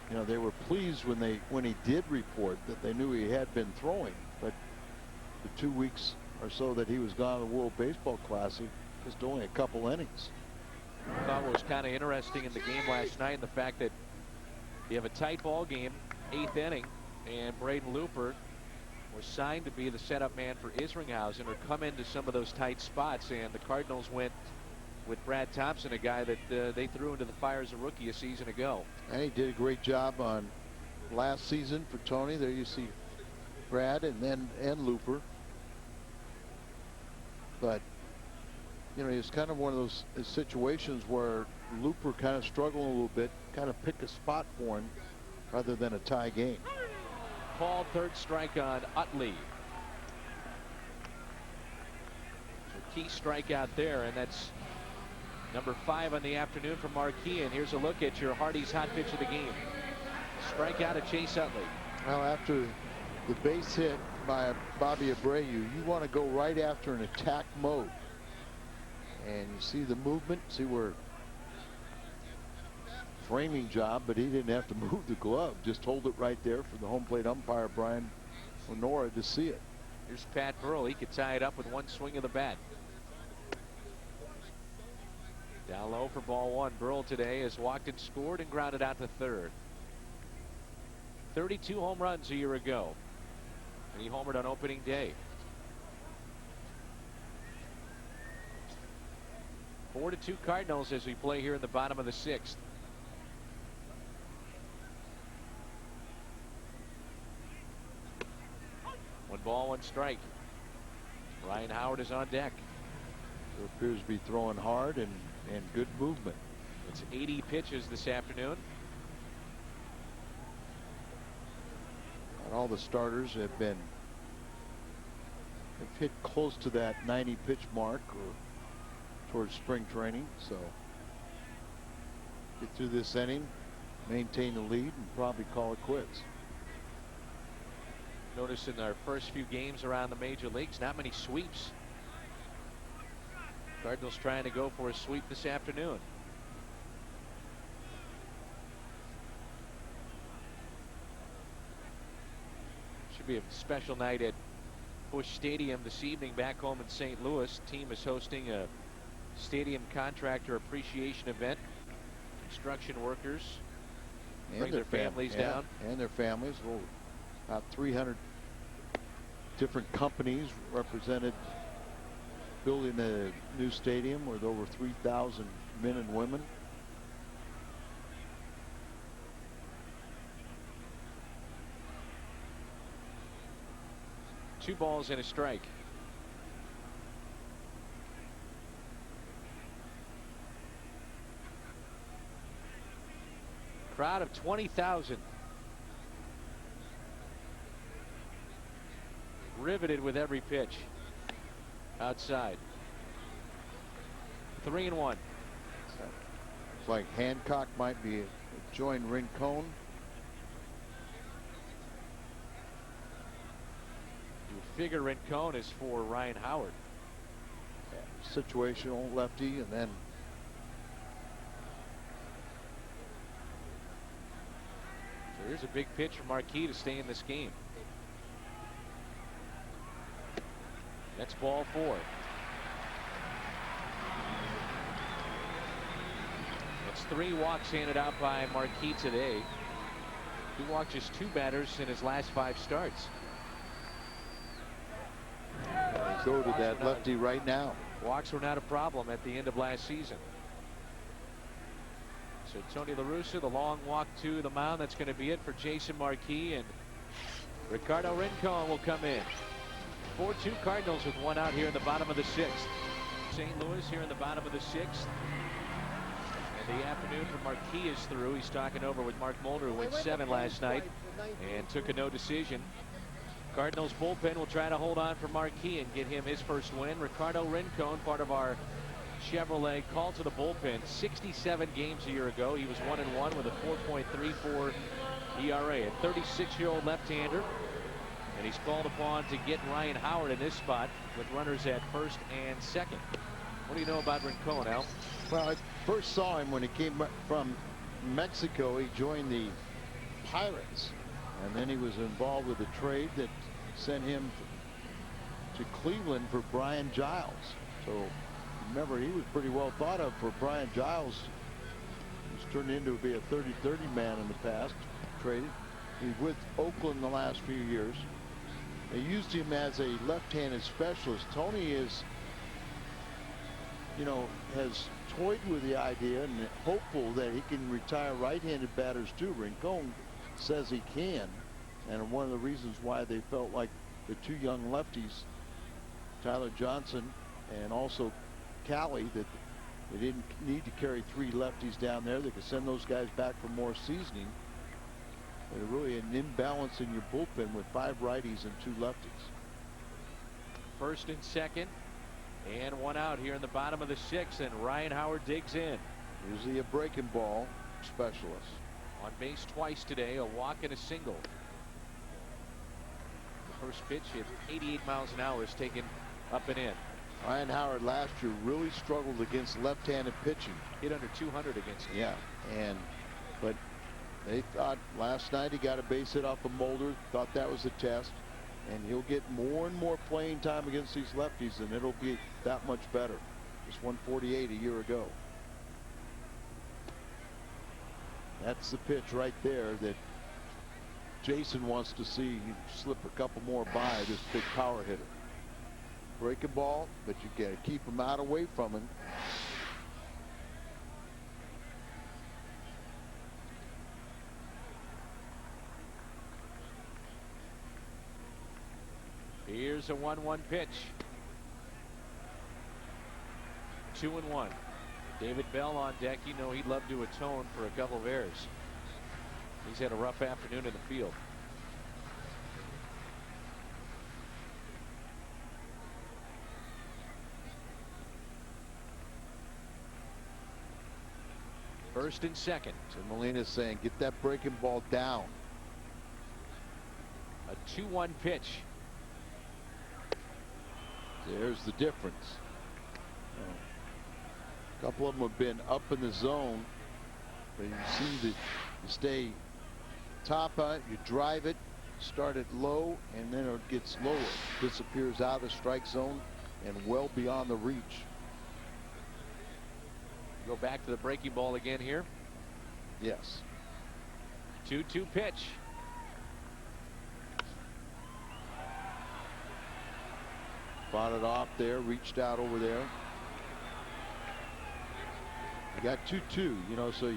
you know, they were pleased when he did report that they knew he had been throwing, but the 2 weeks or so that he was gone to the World Baseball Classic, just only a couple innings. I thought what was kind of interesting in the game last night, and the fact that you have a tight ball game, 8th inning, and Braden Looper was signed to be the setup man for Isringhausen, or come into some of those tight spots, and the Cardinals went with Brad Thompson, a guy that they threw into the fire as a rookie a season ago. And he did a great job on last season for Tony. There you see Brad and Looper. But you know, it's kind of one of those situations where Looper kind of struggled a little bit, kind of pick a spot for him rather than a tie game. Called third strike on Utley. A key strikeout there, and that's number 5 on the afternoon for Marquis. And here's a look at your Hardy's hot pitch of the game. Strikeout of Chase Utley. Well, after the base hit by Bobby Abreu, you want to go right after an attack mode. And you see the movement, see where framing job, but he didn't have to move the glove, just hold it right there for the home plate umpire Brian Honora to see it. Here's Pat Burrell. He could tie it up with one swing of the bat. Down low for ball 1. Burrell today has walked and scored and grounded out to third. 32 home runs a year ago, and he homered on opening day. 4-2 Cardinals as we play here in the bottom of the 6th. One ball, one strike. Ryan Howard is on deck. So appears to be throwing hard and good movement. It's 80 pitches this afternoon. And all the starters have hit close to that 90 pitch mark or towards spring training, so get through this inning, maintain the lead, and probably call it quits. Notice in our first few games around the major leagues, not many sweeps. Cardinals trying to go for a sweep this afternoon. Should be a special night at Busch Stadium this evening back home in St. Louis. Team is hosting a stadium contractor appreciation event. Construction workers And bring their families down. And their families. Well, about 300 different companies represented building a new stadium with over 3,000 men and women. Two balls and a strike. Crowd of 20,000. Riveted with every pitch. Outside. 3-1. It's like Hancock might be join Rincon. You figure Rincon is for Ryan Howard. Situational lefty, and then so here's a big pitch for Marquis to stay in this game. That's ball 4. That's 3 walks handed out by Marquis today. He walked just 2 batters in his last 5 starts. go to that lefty right now. Walks were not a problem at the end of last season. So Tony La Russa, the long walk to the mound. That's going to be it for Jason Marquis, and Ricardo Rincon will come in. 4-2 Cardinals with 1 out here in the bottom of the 6th. St. Louis here in the bottom of the 6th. And the afternoon for Marquis is through. He's talking over with Mark Mulder, who went 7 last night and took a no decision. Cardinals bullpen will try to hold on for Marquis and get him his first win. Ricardo Rincon, part of our Chevrolet call to the bullpen. 67 games a year ago. He was 1-1 with a 4.34 ERA. A 36-year-old left-hander. And he's called upon to get Ryan Howard in this spot with runners at first and second. What do you know about Rincon, Al? Well, I first saw him when he came from Mexico. He joined the Pirates, and then he was involved with a trade that sent him to Cleveland for Brian Giles. So remember, he was pretty well thought of for Brian Giles. He's turned into be a 30-30 man in the past. Traded. He's with Oakland the last few years. They used him as a left-handed specialist. Tony is, you know, has toyed with the idea and hopeful that he can retire right-handed batters too. Rincon says he can, and one of the reasons why they felt like the 2 young lefties, Tyler Johnson and also Cali, that they didn't need to carry 3 lefties down there. They could send those guys back for more seasoning. There's really an imbalance in your bullpen with 5 righties and 2 lefties. First and second, and 1 out here in the bottom of the 6th, and Ryan Howard digs in. Usually a breaking ball specialist. On base twice today, a walk and a single. The first pitch at 88 miles an hour is taken up and in. Ryan Howard last year really struggled against left-handed pitching. Hit under 200 against him. Yeah, but they thought last night he got a base hit off of Mulder, thought that was a test, and he'll get more and more playing time against these lefties, and it'll be that much better. Just 148 a year ago. That's the pitch right there that Jason wants to see. You slip a couple more by this big power hitter. Breaking ball, but you got to keep him out away from him. Here's a 1-1 pitch. 2-1. David Bell on deck. You know he'd love to atone for a couple of errors. He's had a rough afternoon in the field. First and second. So Molina's saying, get that breaking ball down. A 2-1 pitch. There's the difference. A couple of them have been up in the zone, but you see that you stay top on it, you drive it, start it low, and then it gets lower. Disappears out of the strike zone and well beyond the reach. Go back to the breaking ball again here. Yes. 2-2 pitch. Fought it off there, reached out over there. You got 2-2, you know, so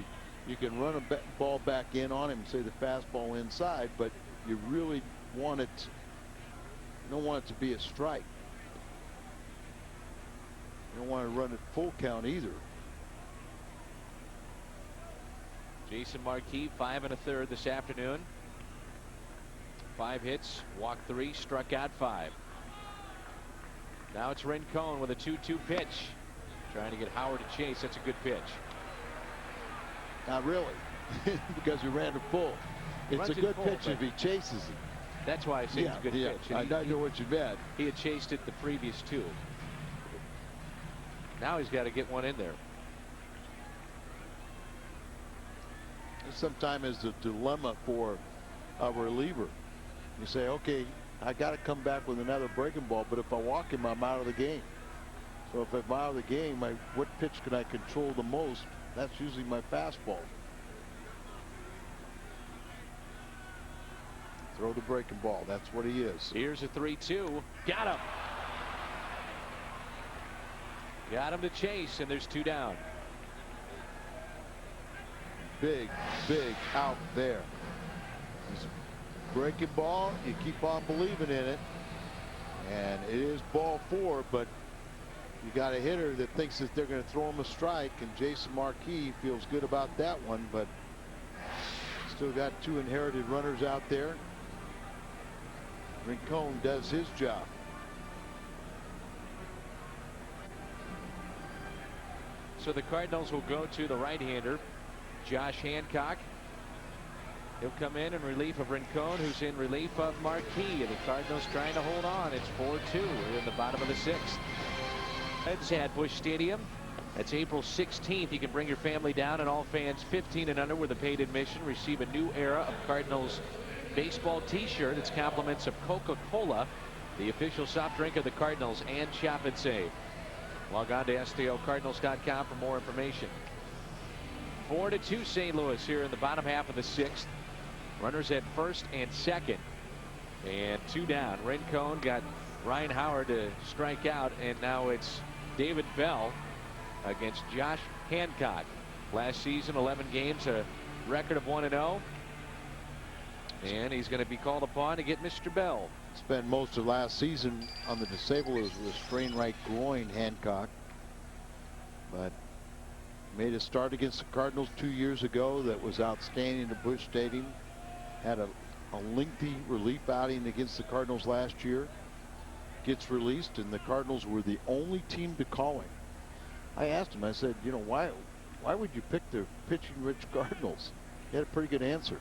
you can run a ball back in on him, say the fastball inside, but you really want it, you don't want it to be a strike. You don't want to run it full count either. Jason Marquis, 5 1/3 this afternoon. 5 hits, walked 3, struck out 5. Now it's Rincon with a 2-2 pitch. Trying to get Howard to chase. That's a good pitch. Not really, because he ran it full. It's a good pitch if he chases it. That's why I say it's a good pitch. I know what you meant. He had chased it the previous 2. Now he's got to get one in there. Sometimes it's a dilemma for a reliever. You say, okay, I got to come back with another breaking ball, but if I walk him, I'm out of the game. So if I'm out of the game, what pitch can I control the most? That's usually my fastball. Throw the breaking ball. That's what he is. Here's a 3-2. Got him. Got him to chase, and there's 2 down. Big out there. It's a breaking ball. You keep on believing in it. And it is ball 4, but you got a hitter that thinks that they're going to throw him a strike, and Jason Marquis feels good about that one, but still got 2 inherited runners out there. Rincon does his job. So the Cardinals will go to the right-hander, Josh Hancock. He'll come in relief of Rincon, who's in relief of Marquis. And the Cardinals trying to hold on. It's 4-2. We're in the bottom of the 6th. It's at Busch Stadium. That's April 16th. You can bring your family down, and all fans 15 and under with a paid admission receive a new era of Cardinals baseball t-shirt. It's compliments of Coca-Cola, the official soft drink of the Cardinals, and Shop and Save. Log on to STLCardinals.com for more information. 4-2 St. Louis here in the bottom half of the 6th. Runners at first and second, and 2 down. Rincon got Ryan Howard to strike out, and now it's David Bell against Josh Hancock. Last season, 11 games, a record of 1-0. And he's going to be called upon to get Mr. Bell. Spent most of last season on the disabled with a sprained right groin, Hancock. But made a start against the Cardinals 2 years ago that was outstanding at Busch Stadium. Had a lengthy relief outing against the Cardinals last year. Gets released, and the Cardinals were the only team to call him. I asked him, I said, you know, why would you pick the pitching-rich Cardinals? He had a pretty good answer.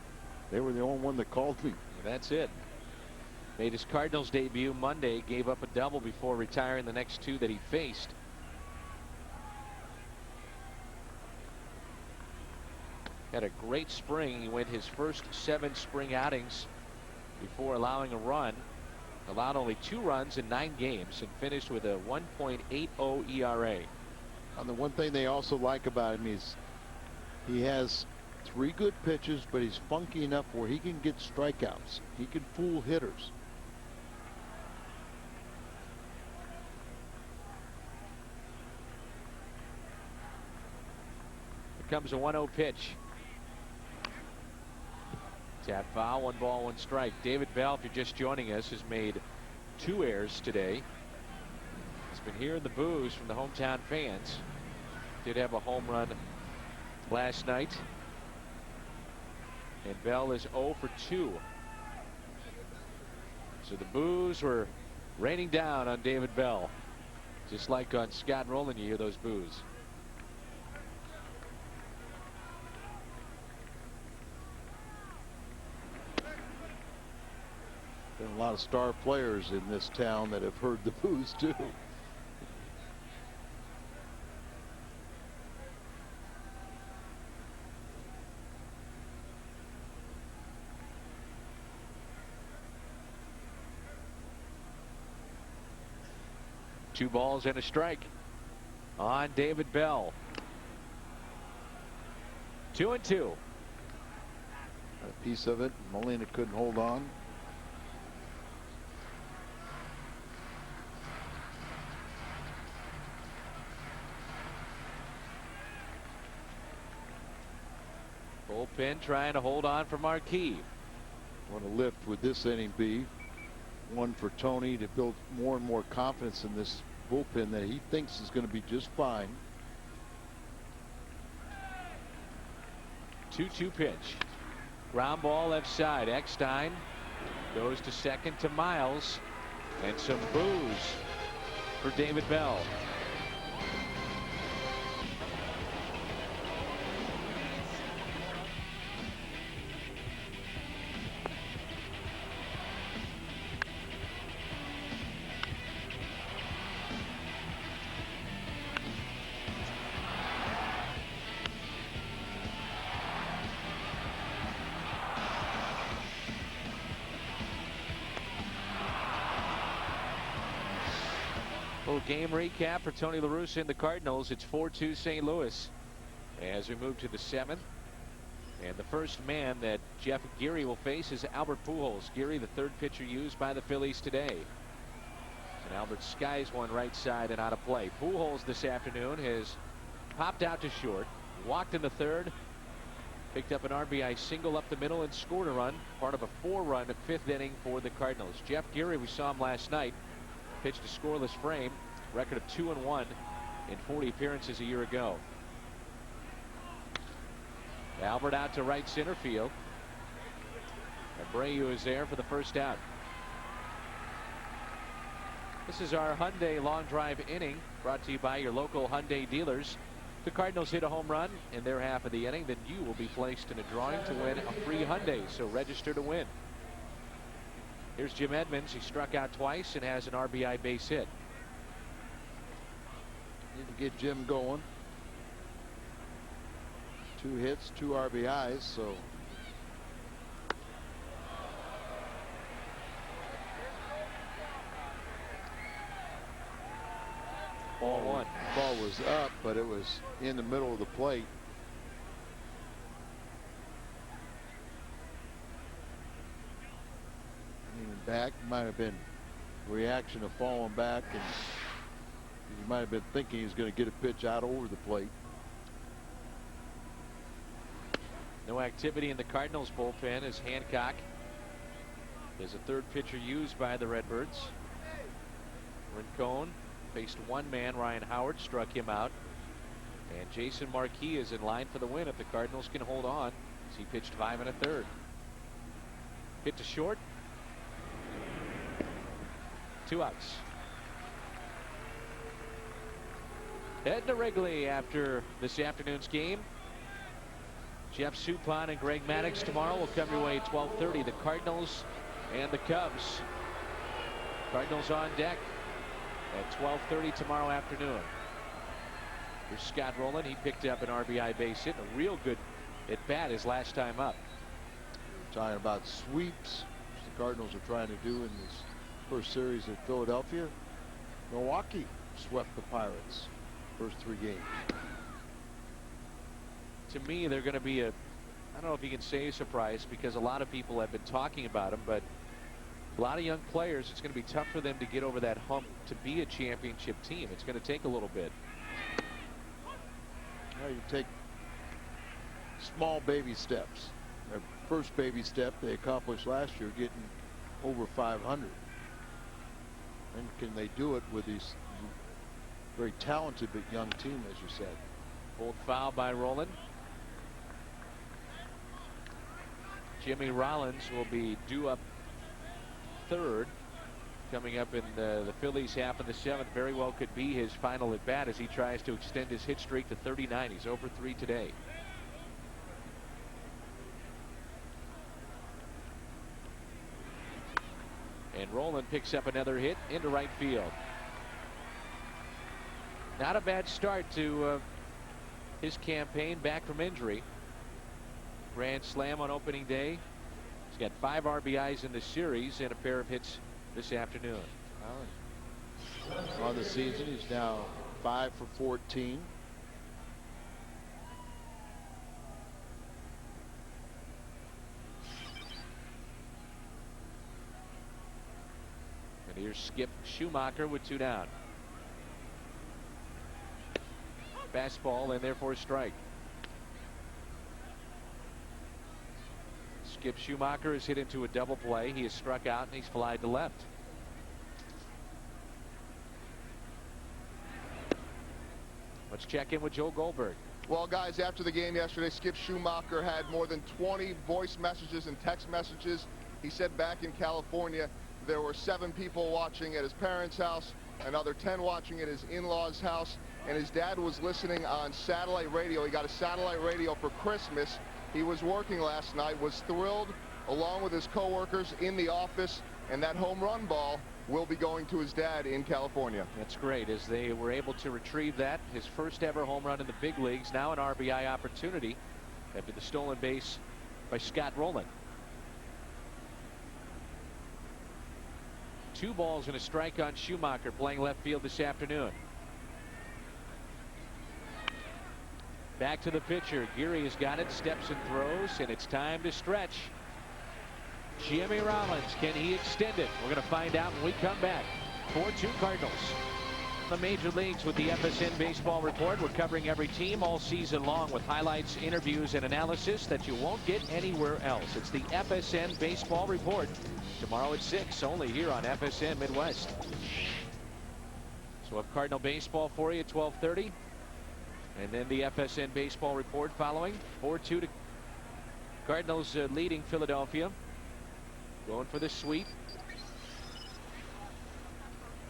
They were the only one that called me. That's it. Made his Cardinals debut Monday, gave up a double before retiring the next 2 that he faced. Had a great spring. He went his first 7 spring outings before allowing a run. Allowed only 2 runs in 9 games and finished with a 1.80 ERA. And the one thing they also like about him is he has 3 good pitches, but he's funky enough where he can get strikeouts. He can fool hitters. Here comes a 1-0 pitch. Tap foul, 1 ball, 1 strike. David Bell, if you're just joining us, has made 2 errors today. He's been hearing the boos from the hometown fans. Did have a home run last night. And Bell is 0 for 2. So the boos were raining down on David Bell. Just like on Scott Rowland, you hear those boos. Been a lot of star players in this town that have heard the boos too. Two balls and a strike on David Bell. 2-2. Got a piece of it. Molina couldn't hold on. Bullpen trying to hold on for Marquis. What a lift would this inning be. One for Tony to build more and more confidence in this bullpen that he thinks is going to be just fine. 2-2 pitch. Ground ball left side. Eckstein goes to second to Miles. And some boos for David Bell. Little game recap for Tony La Russa and the Cardinals. It's 4-2 St. Louis as we move to the 7th. And the first man that Jeff Geary will face is Albert Pujols. Geary, the third pitcher used by the Phillies today. And Albert skies one right side and out of play. Pujols this afternoon has popped out to short, walked in the third, picked up an RBI single up the middle and scored a run, part of a 4-run 5th inning for the Cardinals. Jeff Geary, we saw him last night, pitched a scoreless frame, record of 2-1 in 40 appearances a year ago. Albert out to right center field. Abreu is there for the first out. This is our Hyundai long drive inning, brought to you by your local Hyundai dealers. The Cardinals hit a home run in their half of the inning, then you will be placed in a drawing to win a free Hyundai, so register to win. Here's Jim Edmonds. He struck out twice and has an RBI base hit. Need to get Jim going. 2 hits, 2 RBIs, so ball 1. Ball was up, but it was in the middle of the plate. Back might have been reaction of falling back, and he might have been thinking he's going to get a pitch out over the plate. No activity in the Cardinals bullpen as Hancock is a third pitcher used by the Redbirds. Rincon faced one man. Ryan Howard struck him out, and Jason Marquis is in line for the win if the Cardinals can hold on, as he pitched 5 1/3. Hit to short. 2 outs. Heading to Wrigley after this afternoon's game. Jeff Suppan and Greg Maddux tomorrow will come your way at 12:30. The Cardinals and the Cubs. Cardinals on deck at 12:30 tomorrow afternoon. Here's Scott Rowland. He picked up an RBI base hit. A real good at bat his last time up. We're talking about sweeps, which the Cardinals are trying to do in this first series at Philadelphia. Milwaukee swept the Pirates first 3 games. To me, they're going to be I don't know if you can say a surprise, because a lot of people have been talking about them, but a lot of young players, it's going to be tough for them to get over that hump to be a championship team. It's going to take a little bit. Now you take small baby steps. Their first baby step they accomplished last year, getting over 500. And can they do it with these very talented but young team, as you said? Pulled foul by Rowland. Jimmy Rollins will be due up third, coming up in the Phillies half of the 7th. Very well could be his final at bat as he tries to extend his hit streak to 39. He's over 3 today. And Rowland picks up another hit into right field. Not a bad start to his campaign back from injury. Grand slam on opening day. He's got 5 RBIs in the series and a pair of hits this afternoon. On the season, he's now 5 for 14. And here's Skip Schumacher with 2 down. Fastball in there for a strike. Skip Schumacher is hit into a double play. He is struck out and he's flied to left. Let's check in with Joe Goldberg. Well, guys, after the game yesterday, Skip Schumacher had more than 20 voice messages and text messages. He said back in California there were 7 people watching at his parents' house, another 10 watching at his in-laws' house, and his dad was listening on satellite radio. He got a satellite radio for Christmas. He was working last night, was thrilled along with his coworkers in the office, and that home run ball will be going to his dad in California. That's great, as they were able to retrieve that. His first ever home run in the big leagues, now an RBI opportunity after the stolen base by Scott Rowland. 2 balls and a strike on Schumacher, playing left field this afternoon. Back to the pitcher. Geary has got it, steps and throws, and it's time to stretch. Jimmy Rollins, can he extend it? We're going to find out when we come back. 4-2 Cardinals. The major leagues with the FSN Baseball Report. We're covering every team all season long with highlights, interviews, and analysis that you won't get anywhere else. It's the FSN Baseball Report. Tomorrow at 6, only here on FSN Midwest. So we have Cardinal baseball for you at 12:30. And then the FSN Baseball Report following. 4-2 to Cardinals leading Philadelphia. Going for the sweep.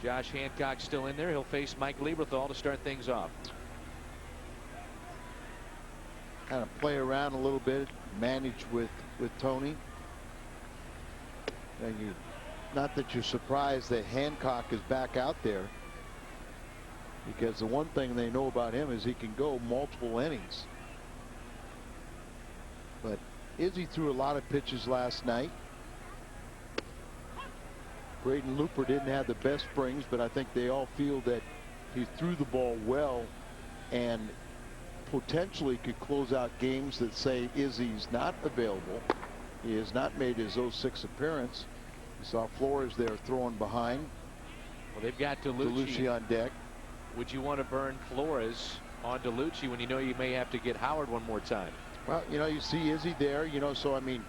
Josh Hancock still in there. He'll face Mike Lieberthal to start things off. Kind of play around a little bit, manage with Tony. And not that you're surprised that Hancock is back out there, because the one thing they know about him is he can go multiple innings. But Izzy threw a lot of pitches last night. Braden Looper didn't have the best springs, but I think they all feel that he threw the ball well and potentially could close out games that say Izzy's not available. He has not made his 06 appearance. You saw Flores there throwing behind. Well, they've got DeLucci on deck. Would you want to burn Flores on DeLucci when you know you may have to get Howard one more time? Well, you see Izzy there, so I mean,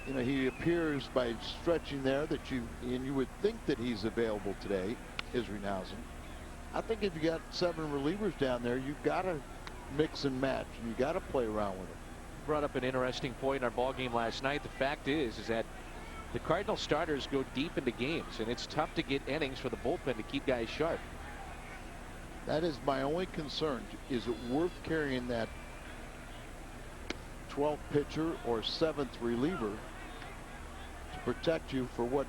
he appears by stretching there that you would think that he's available today, Isringhausen. I think if you got 7 relievers down there, you've got to mix and match, and you got to play around with it. Brought up an interesting point in our ball game last night. The fact is that the Cardinal starters go deep into games, and it's tough to get innings for the bullpen to keep guys sharp. That is my only concern. Is it worth carrying that 12th pitcher or 7th reliever to protect you for what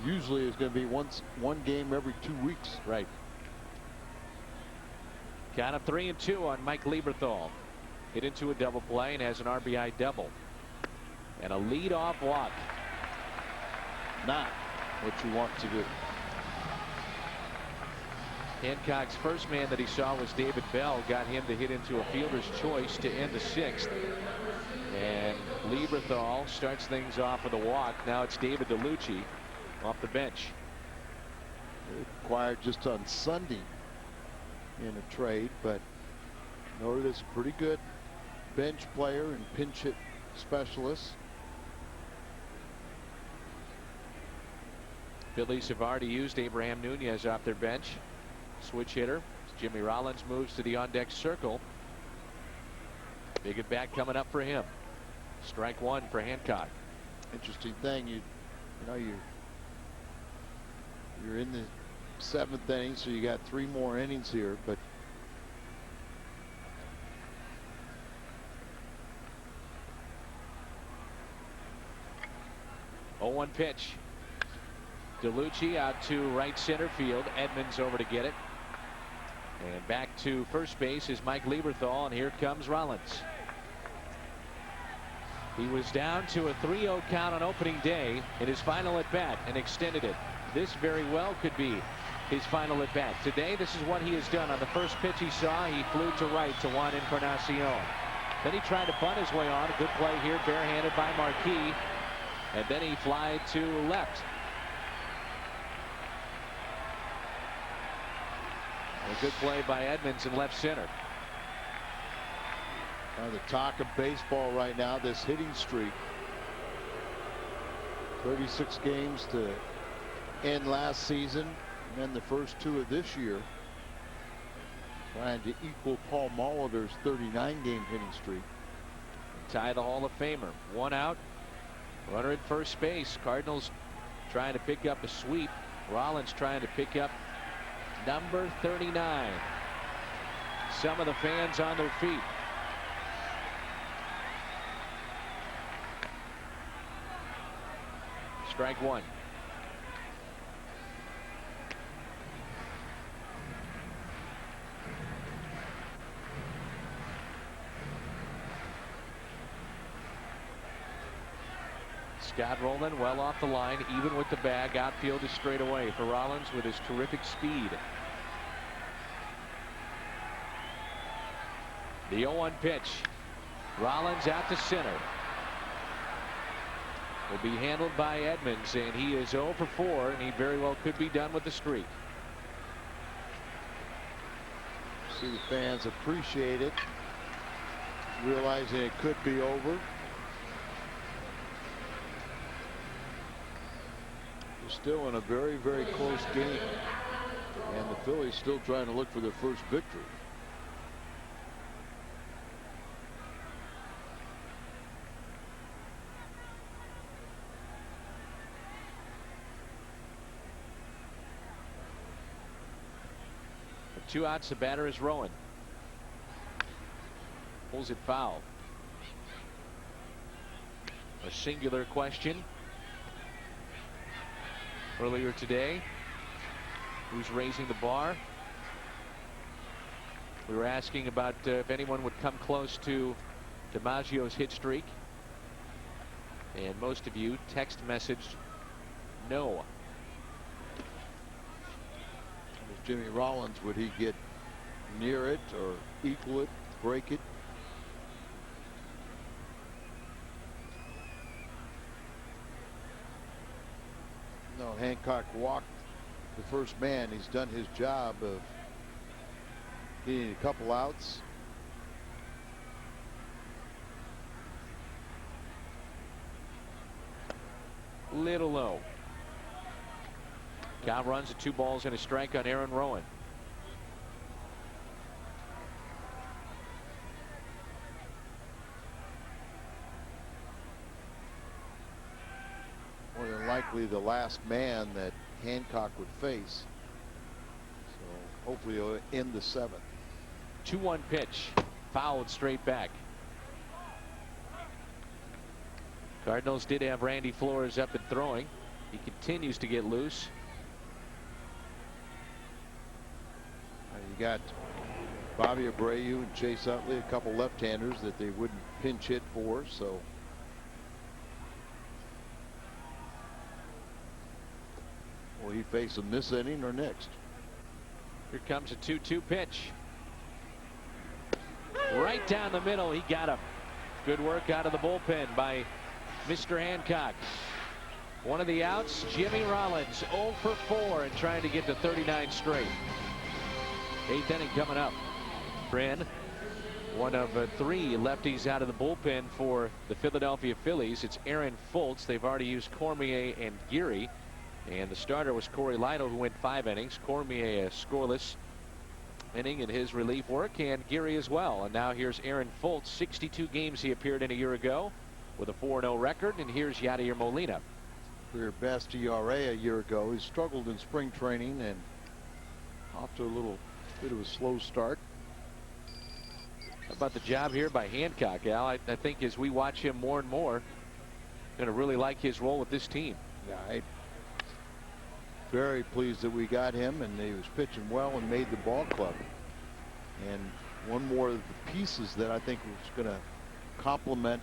usually is going to be one game every 2 weeks? Right. Count of 3-2 on Mike Lieberthal. Hit into a double play and has an RBI double. And a leadoff walk. Not what you want to do. Hancock's first man that he saw was David Bell. Got him to hit into a fielder's choice to end the 6th. And Lieberthal starts things off with a walk. Now it's David DeLucci off the bench. Acquired just on Sunday in a trade, but noted as a pretty good bench player and pinch hit specialist. Phillies have already used Abraham Nunez off their bench. Switch hitter. Jimmy Rollins moves to the on-deck circle. Big at bat coming up for him. Strike 1 for Hancock. Interesting thing, you're in the 7th inning, so you got 3 more innings here, but Oh, 1 pitch. DeLucci out to right center field. Edmonds over to get it. And back to first base is Mike Lieberthal, and here comes Rollins. He was down to a 3-0 count on opening day in his final at bat and extended it. This very well could be his final at bat. Today, this is what he has done. On the first pitch he saw, he flew to right to Juan Encarnacion. Then he tried to bunt his way on. A good play here, barehanded by Marquis. And then he flied to left. A good play by Edmonds in left center. The talk of baseball right now, this hitting streak. 36 games to end last season, and then the first 2 of this year. Trying to equal Paul Molitor's 39-game hitting streak. Tie the Hall of Famer. 1 out. Runner at first base. Cardinals trying to pick up a sweep. Rollins trying to pick up number 39. Some of the fans on their feet. Strike 1. Scott Rowland well off the line, even with the bag. Outfield is straight away for Rollins with his terrific speed. The 0-1 pitch. Rollins out to center. Will be handled by Edmonds, and he is 0 for 4, and he very well could be done with the streak. See the fans appreciate it, realizing it could be over. We're still in a very, very close game, and the Phillies still trying to look for their first victory. Two outs, the batter is Rowan. Pulls it foul. A singular question earlier today. Who's raising the bar? We were asking about if anyone would come close to DiMaggio's hit streak. And most of you text messaged no. Jimmy Rollins, would he get near it or equal it, break it? No, Hancock walked the first man. He's done his job of getting a couple outs. Little low. Count runs at 2 balls and a strike on Aaron Rowan. More than likely the last man that Hancock would face. So hopefully he'll end the 7th. 2-1 pitch. Fouled straight back. Cardinals did have Randy Flores up and throwing. He continues to get loose. You got Bobby Abreu and Chase Utley, a couple left-handers that they wouldn't pinch hit for, so will he face them this inning or next? Here comes a 2-2 pitch. Right down the middle. He got him. Good work out of the bullpen by Mr. Hancock. One of the outs, Jimmy Rollins 0 for 4 and trying to get to 39 straight. 8th inning coming up. Brin, one of 3 lefties out of the bullpen for the Philadelphia Phillies. It's Aaron Fultz. They've already used Cormier and Geary, and the starter was Corey Lytle, who went 5 innings. Cormier a scoreless inning in his relief work, and Geary as well. And now here's Aaron Fultz. 62 games he appeared in a year ago with a 4-0 record, and here's Yadier Molina. Career best ERA a year ago. He struggled in spring training and off to a little bit of a slow start. How about the job here by Hancock, Al? I think as we watch him more and more, going to really like his role with this team. Yeah, I'm very pleased that we got him, and he was pitching well and made the ball club. And one more of the pieces that I think was going to complement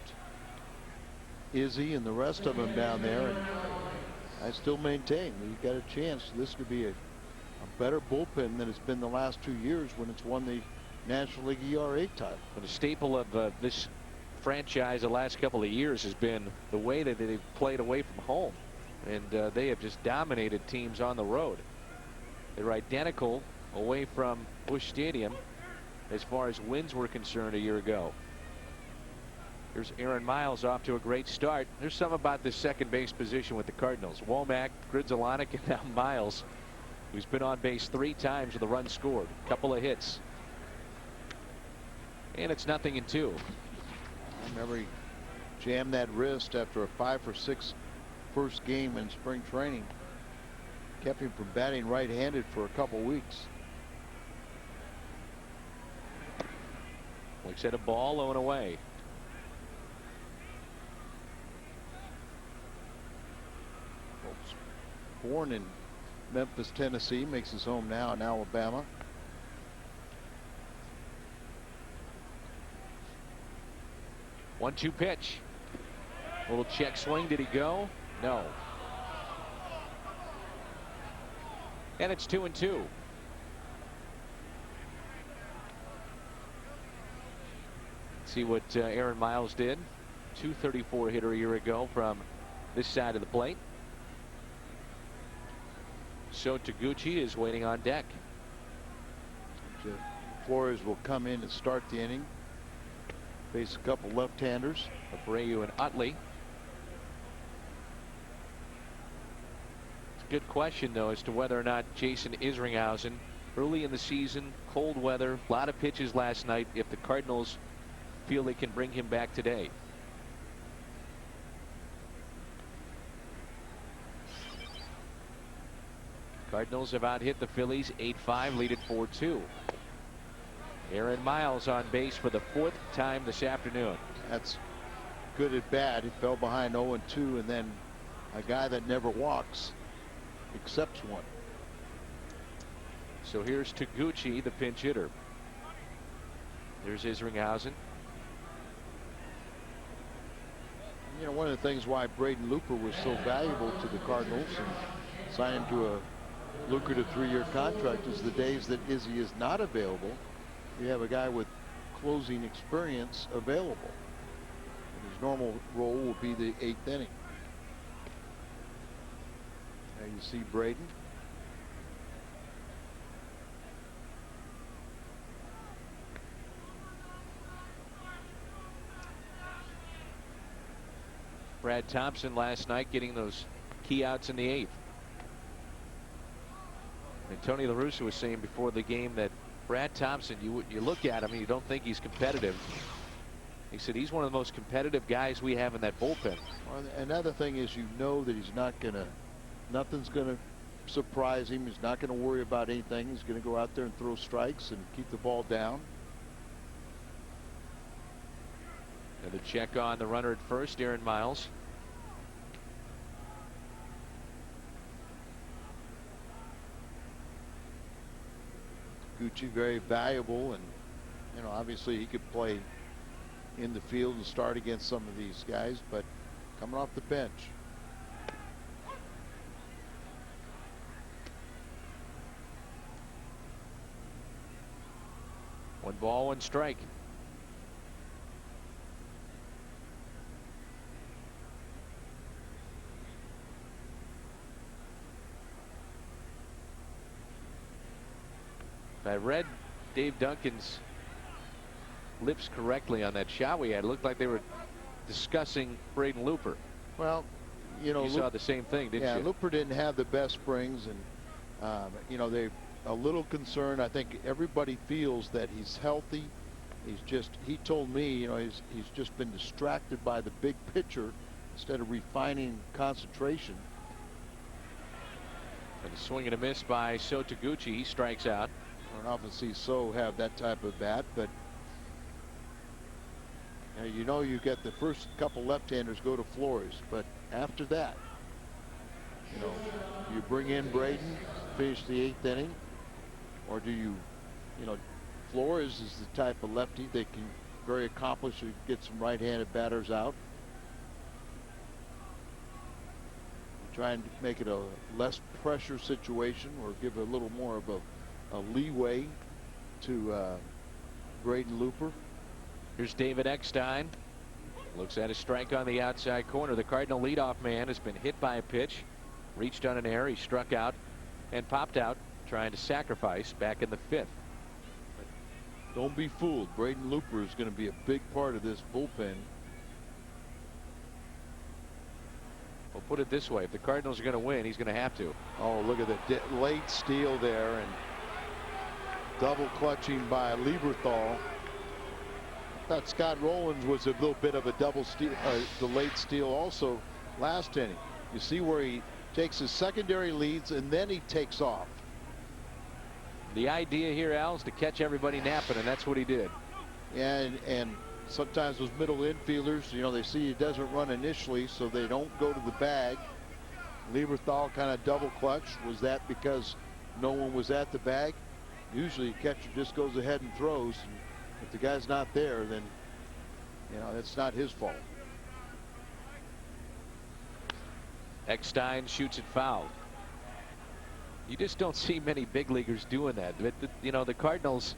Izzy and the rest of them down there. And I still maintain we've got a chance. This could be a better bullpen than it's been the last 2 years when it's won the National League ERA title. But a staple of this franchise the last couple of years has been the way that they've played away from home, and they have just dominated teams on the road. They're identical away from Busch Stadium as far as wins were concerned a year ago. Here's Aaron Miles off to a great start. There's something about this second base position with the Cardinals. Womack, Gridzelanek, and now Miles, who's been on base 3 times with a run scored. Couple of hits. And it's 0-2. I remember he jammed that wrist after a 5-for-6 first game in spring training. Kept him from batting right-handed for a couple weeks. Looks at a ball, 0 away. Born in Memphis, Tennessee, makes his home now in Alabama. One-two pitch. Little check swing. Did he go? No. And it's 2-2. See what Aaron Miles did. .234 hitter a year ago from this side of the plate. So Taguchi is waiting on deck. Flores will come in and start the inning. Face a couple left-handers. Abreu and Utley. It's a good question, though, as to whether or not Jason Isringhausen, early in the season, cold weather, a lot of pitches last night, if the Cardinals feel they can bring him back today. Cardinals have out-hit the Phillies 8-5, lead at 4-2. Aaron Miles on base for the 4th time this afternoon. That's good at bat. He fell behind 0-2, and then a guy that never walks accepts one. So here's Taguchi, the pinch hitter. There's Isringhausen. You know, one of the things why Braden Looper was so valuable to the Cardinals and signed him to a lucrative 3-year contract is the days that Izzy is not available, you have a guy with closing experience available. And his normal role will be the 8th inning. Now you see Braden. Brad Thompson last night getting those key outs in the 8th. And Tony La Russa was saying before the game that Brad Thompson, you look at him and you don't think he's competitive. He said he's one of the most competitive guys we have in that bullpen. Well, another thing is, you know that he's not gonna, nothing's gonna surprise him. He's not gonna worry about anything. He's gonna go out there and throw strikes and keep the ball down. Another check on the runner at first, Aaron Miles. Gucci very valuable, and you know, obviously he could play in the field and start against some of these guys, but coming off the bench. One ball, one strike. I read Dave Duncan's lips correctly on that shot we had. It looked like they were discussing Braden Looper. Well, you know, you saw the same thing, didn't you? Yeah, Looper didn't have the best springs, and you know, they're a little concerned. I think everybody feels that he's healthy. He told me, you know, he's just been distracted by the big picture instead of refining concentration. And a swing and a miss by So Taguchi. He strikes out. I don't often see So have that type of bat, but you know, you get the first couple left-handers go to Flores, but after that, you know, you bring in Braden, finish the 8th inning, or do you know, Flores is the type of lefty that can very accomplished to get some right-handed batters out. Try and make it a less pressure situation, or give a little more of a leeway to Braden Looper. Here's David Eckstein. Looks at a strike on the outside corner. The Cardinal leadoff man has been hit by a pitch, reached on an error. He struck out and popped out trying to sacrifice back in the 5th. Don't be fooled. Braden Looper is going to be a big part of this bullpen. Well, put it this way, if the Cardinals are going to win, he's going to have to. Oh, look at the late steal there, and double clutching by Lieberthal. I thought Scott Rowlands was a little bit of a double steal, the late steal also last inning. You see where he takes his secondary leads and then he takes off. The idea here, Al, is to catch everybody napping, and that's what he did. Yeah, and sometimes those middle infielders, you know, they see he doesn't run initially, so they don't go to the bag. Lieberthal kind of double clutch. Was that because no one was at the bag? Usually, the catcher just goes ahead and throws. And if the guy's not there, then, you know, it's not his fault. Eckstein shoots it foul. You just don't see many big leaguers doing that. But you know, the Cardinals,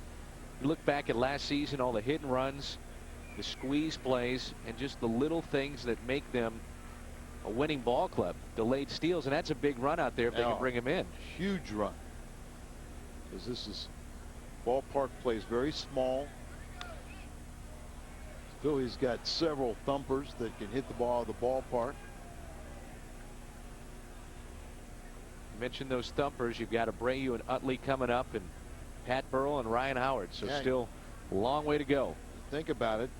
you look back at last season, all the hit and runs, the squeeze plays, and just the little things that make them a winning ball club. Delayed steals, and that's a big run out there if they can bring him in. Huge run. Because this is, ballpark plays very small. Philly's got several thumpers that can hit the ball out of the ballpark. Mentioned those thumpers. You've got Abreu and Utley coming up, and Pat Burrell and Ryan Howard. So still a long way to go. Think about it.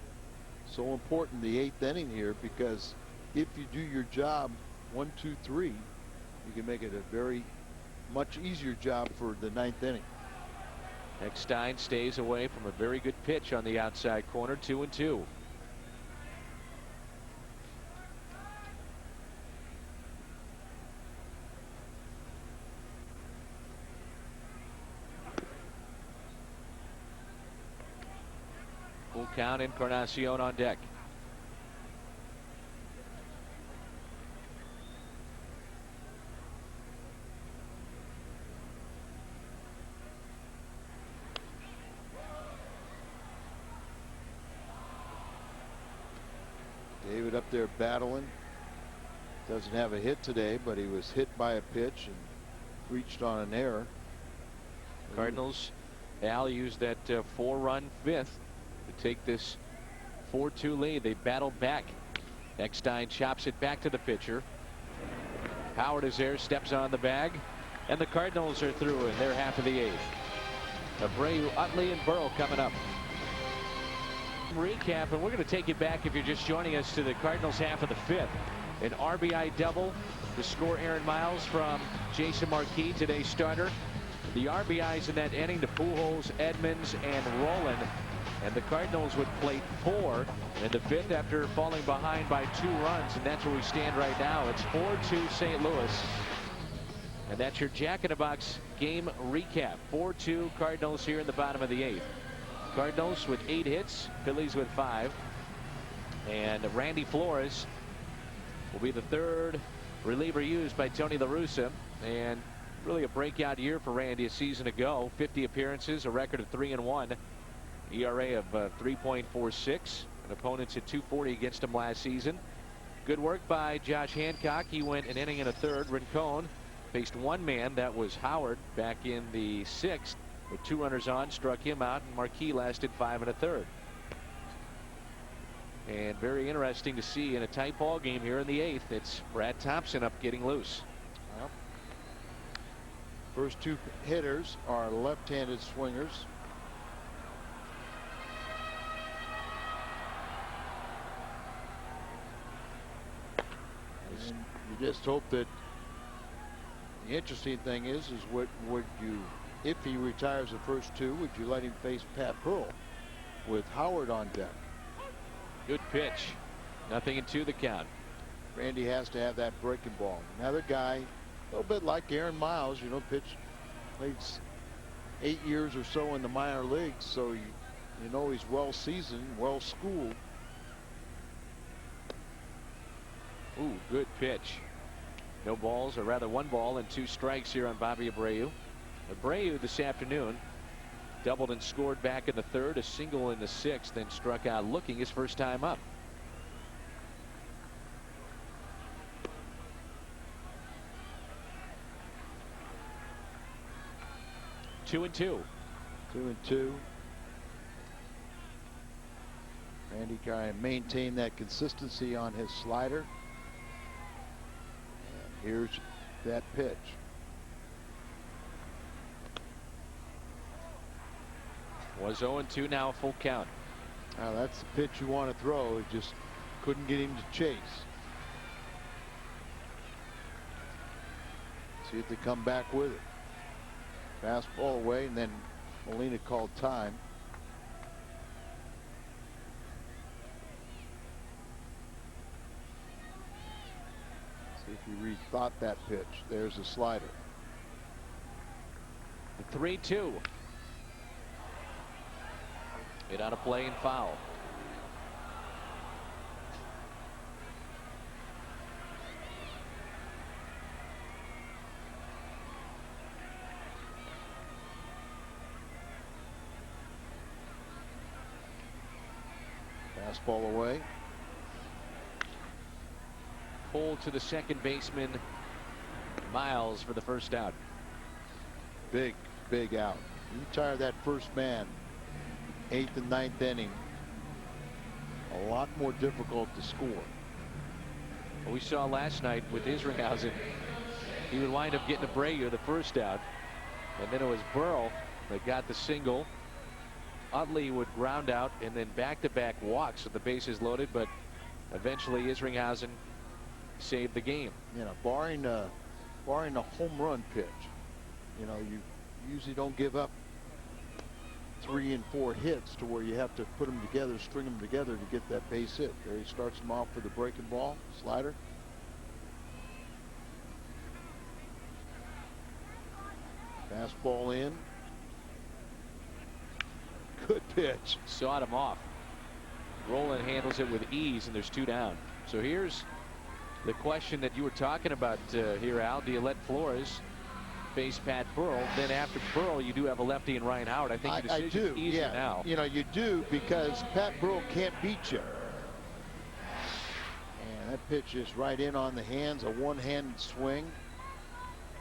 So important the 8th inning here, because if you do your job 1, 2, 3, you can make it a very much easier job for the 9th inning. Eckstein stays away from a very good pitch on the outside corner. 2-2. Full count. Encarnacion on deck. David up there battling. Doesn't have a hit today, but he was hit by a pitch and reached on an error. Cardinals, Al, used that 4-run 5th to take this 4-2 lead. They battled back. Eckstein chops it back to the pitcher. Howard is there, steps on the bag, and the Cardinals are through in their half of the 8th. Abreu, Utley, and Burrow coming up. Recap, and we're going to take you back, if you're just joining us, to the Cardinals half of the 5th. An RBI double to score Aaron Miles from Jason Marquis, today's starter. The RBIs in that inning to Pujols, Edmonds, and Rowland. And the Cardinals would plate 4 in the 5th after falling behind by 2 runs, and that's where we stand right now. It's 4-2 St. Louis. And that's your Jack in the Box game recap. 4-2 Cardinals here in the bottom of the 8th. Cardinals with 8 hits, Phillies with 5. And Randy Flores will be the 3rd reliever used by Tony La Russa. And really a breakout year for Randy a season ago. 50 appearances, a record of 3-1. ERA of 3.46. An opponents at 240 against him last season. Good work by Josh Hancock. He went an inning and a third. Rincon faced one man, that was Howard, back in the 6th. With 2 runners on, struck him out, and Marquis lasted 5 1/3. And very interesting to see in a tight ball game here in the 8th. It's Brad Thompson up getting loose. Well, first 2 hitters are left-handed swingers. And you just hope that the interesting thing is what would you, if he retires the first 2, would you let him face Pat Burrell with Howard on deck? Good pitch. 0-2 the count. Randy has to have that breaking ball. Another guy, a little bit like Aaron Miles, you know, played 8 years or so in the minor leagues, so you know he's well seasoned, well schooled. Ooh, good pitch. No balls, or rather 1 ball and 2 strikes here on Bobby Abreu. Abreu this afternoon doubled and scored back in the 3rd, a single in the 6th, then struck out looking his first time up. 2-2. 2-2. Randy Guy maintained that consistency on his slider. And here's that pitch. Was 0-2, now a full count. Now that's the pitch you want to throw. It just couldn't get him to chase. See if they come back with it. Fastball away, and then Molina called time. See if he rethought that pitch. There's a slider. 3-2. Hit out of play and foul. Fastball away. Pulled to the second baseman, Miles, for the first out. Big out. You tire that first man. 8th and 9th inning. A lot more difficult to score. Well, we saw last night with Isringhausen, he would wind up getting Abreu the first out, and then it was Burrell that got the single. Utley would ground out, and then back-to-back walks with the bases loaded, but eventually Isringhausen saved the game. You know, barring a home run pitch, you know, you usually don't give up 3 and 4 hits to where you have to put them together, string them together to get that base hit. There he starts them off with a breaking ball, slider. Fastball in. Good pitch. Sawed him off. Roland handles it with ease, and there's 2 down. So here's the question that you were talking about here, Al. Do you let Flores face Pat Burrell? Then after Burrell, you do have a lefty in Ryan Howard. I think your decision's easier now. You know, you do, because Pat Burrell can't beat you. And that pitch is right in on the hands, a one-handed swing.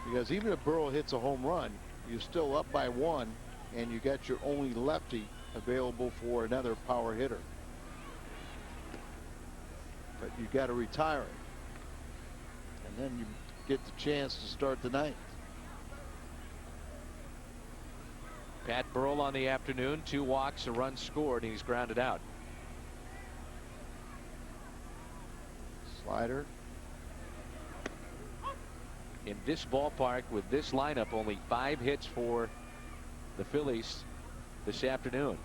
Because even if Burrell hits a home run, you're still up by 1, and you got your only lefty available for another power hitter. But you got to retire him, and then you get the chance to start the 9th. Pat Burrell on the afternoon, 2 walks, a run scored, and he's grounded out. Slider. In this ballpark with this lineup, only 5 hits for the Phillies this afternoon.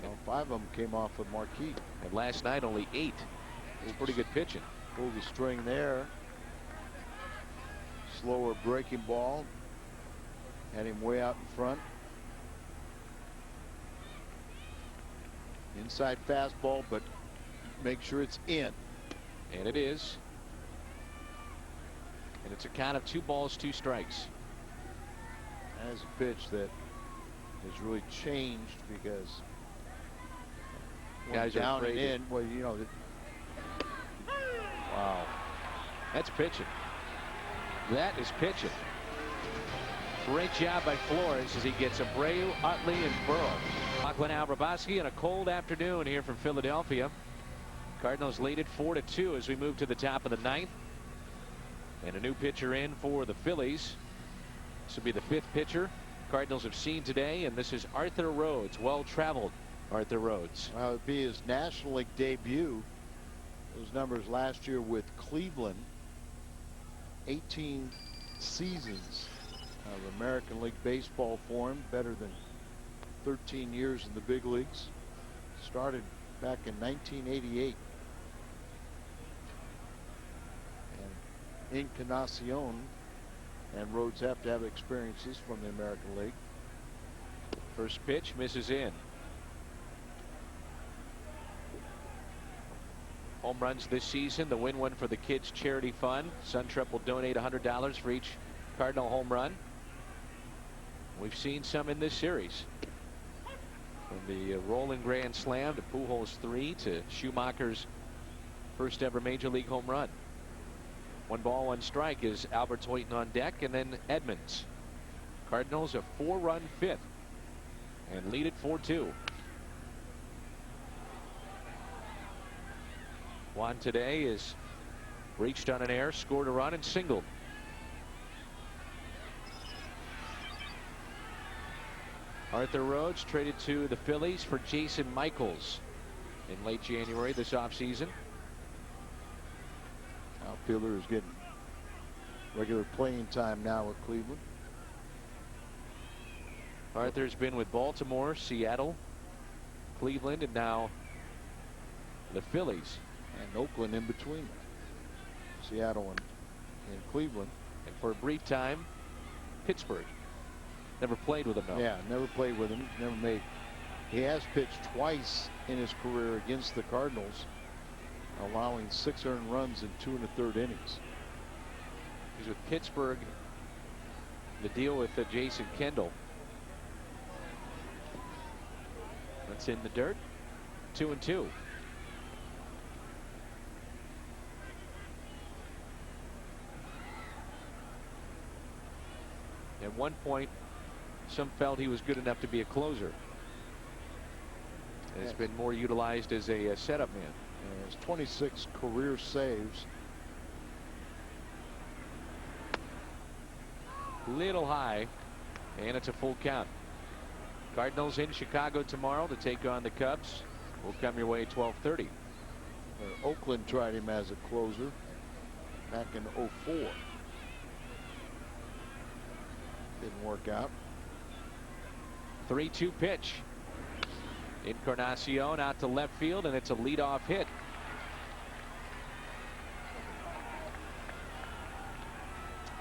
You know, 5 of them came off of Marquis. And last night only 8. It was pretty good pitching. Pulled the string there. Slower breaking ball. Had him way out in front. Inside fastball, but make sure it's in. And it is. And it's a count of 2 balls, 2 strikes. That is a pitch that has really changed, because guys down are afraid and in. Well, you know. Wow. That's pitching. That is pitching. Great job by Flores as he gets Abreu, Utley, and Burrell. Lachlan Albrabowski on a cold afternoon here from Philadelphia. Cardinals lead it 4-2 as we move to the top of the 9th. And a new pitcher in for the Phillies. This will be the 5th pitcher Cardinals have seen today, and this is Arthur Rhodes. Well-traveled Arthur Rhodes. Well, it would be his National League debut. Those numbers last year with Cleveland. 18 seasons of American League Baseball for him, better than 13 years in the big leagues. Started back in 1988. And Encarnacion and Rhodes have to have experiences from the American League. First pitch misses in. Home runs this season, the win one for the Kids Charity Fund. SunTrust will donate $100 for each Cardinal home run. We've seen some in this series. From the rolling grand slam to Pujols' 3 to Schumacher's first ever major league home run. 1 ball, 1 strike as Albert's waiting on deck, and then Edmonds. Cardinals a 4-run 5th and lead it 4-2. Juan today is reached on an error, scored a run, and singled. Arthur Rhodes traded to the Phillies for Jason Michaels in late January this offseason. Outfielder is getting regular playing time now with Cleveland. Arthur's been with Baltimore, Seattle, Cleveland, and now the Phillies. And Oakland in between. Seattle and Cleveland. And for a brief time, Pittsburgh. Never played with him, though. Yeah, never played with him. Never made. He has pitched twice in his career against the Cardinals, allowing 6 earned runs in 2 1/3 innings. He's with Pittsburgh. The deal with Jason Kendall. That's in the dirt. 2-2. At one point, some felt he was good enough to be a closer. And has been more utilized as a setup man. He has 26 career saves. Little high, and it's a full count. Cardinals in Chicago tomorrow to take on the Cubs. Will come your way at 12:30. Oakland tried him as a closer back in 04. Didn't work out. 3-2 pitch. Encarnacion out to left field, and it's a leadoff hit.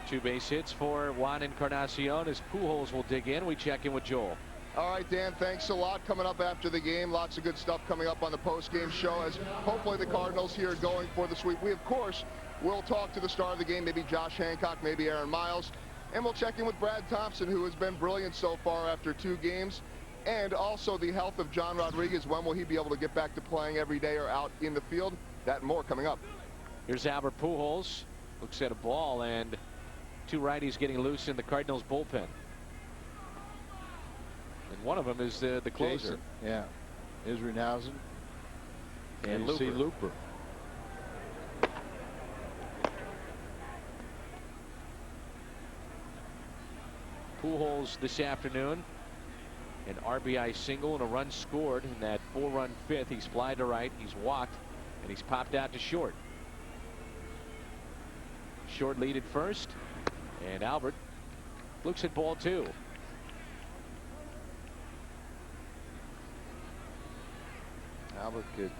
Two base hits for Juan Encarnacion as Pujols will dig in. We check in with Joel. All right, Dan, thanks a lot. Coming up after the game, lots of good stuff coming up on the post-game show as hopefully the Cardinals here going for the sweep. We, of course, will talk to the star of the game, maybe Josh Hancock, maybe Aaron Miles. And we'll check in with Brad Thompson, who has been brilliant so far after 2 games. And also the health of John Rodriguez. When will he be able to get back to playing every day or out in the field? That and more coming up. Here's Albert Pujols. Looks at a ball, and 2 righties getting loose in the Cardinals bullpen. And one of them is the closer. Jason, yeah. Isringhausen And you see Looper. Pujols this afternoon, an RBI single and a run scored in that 4-run 5th. He's fly to right, he's walked, and he's popped out to short. Short lead at first, and Albert looks at ball 2. Albert could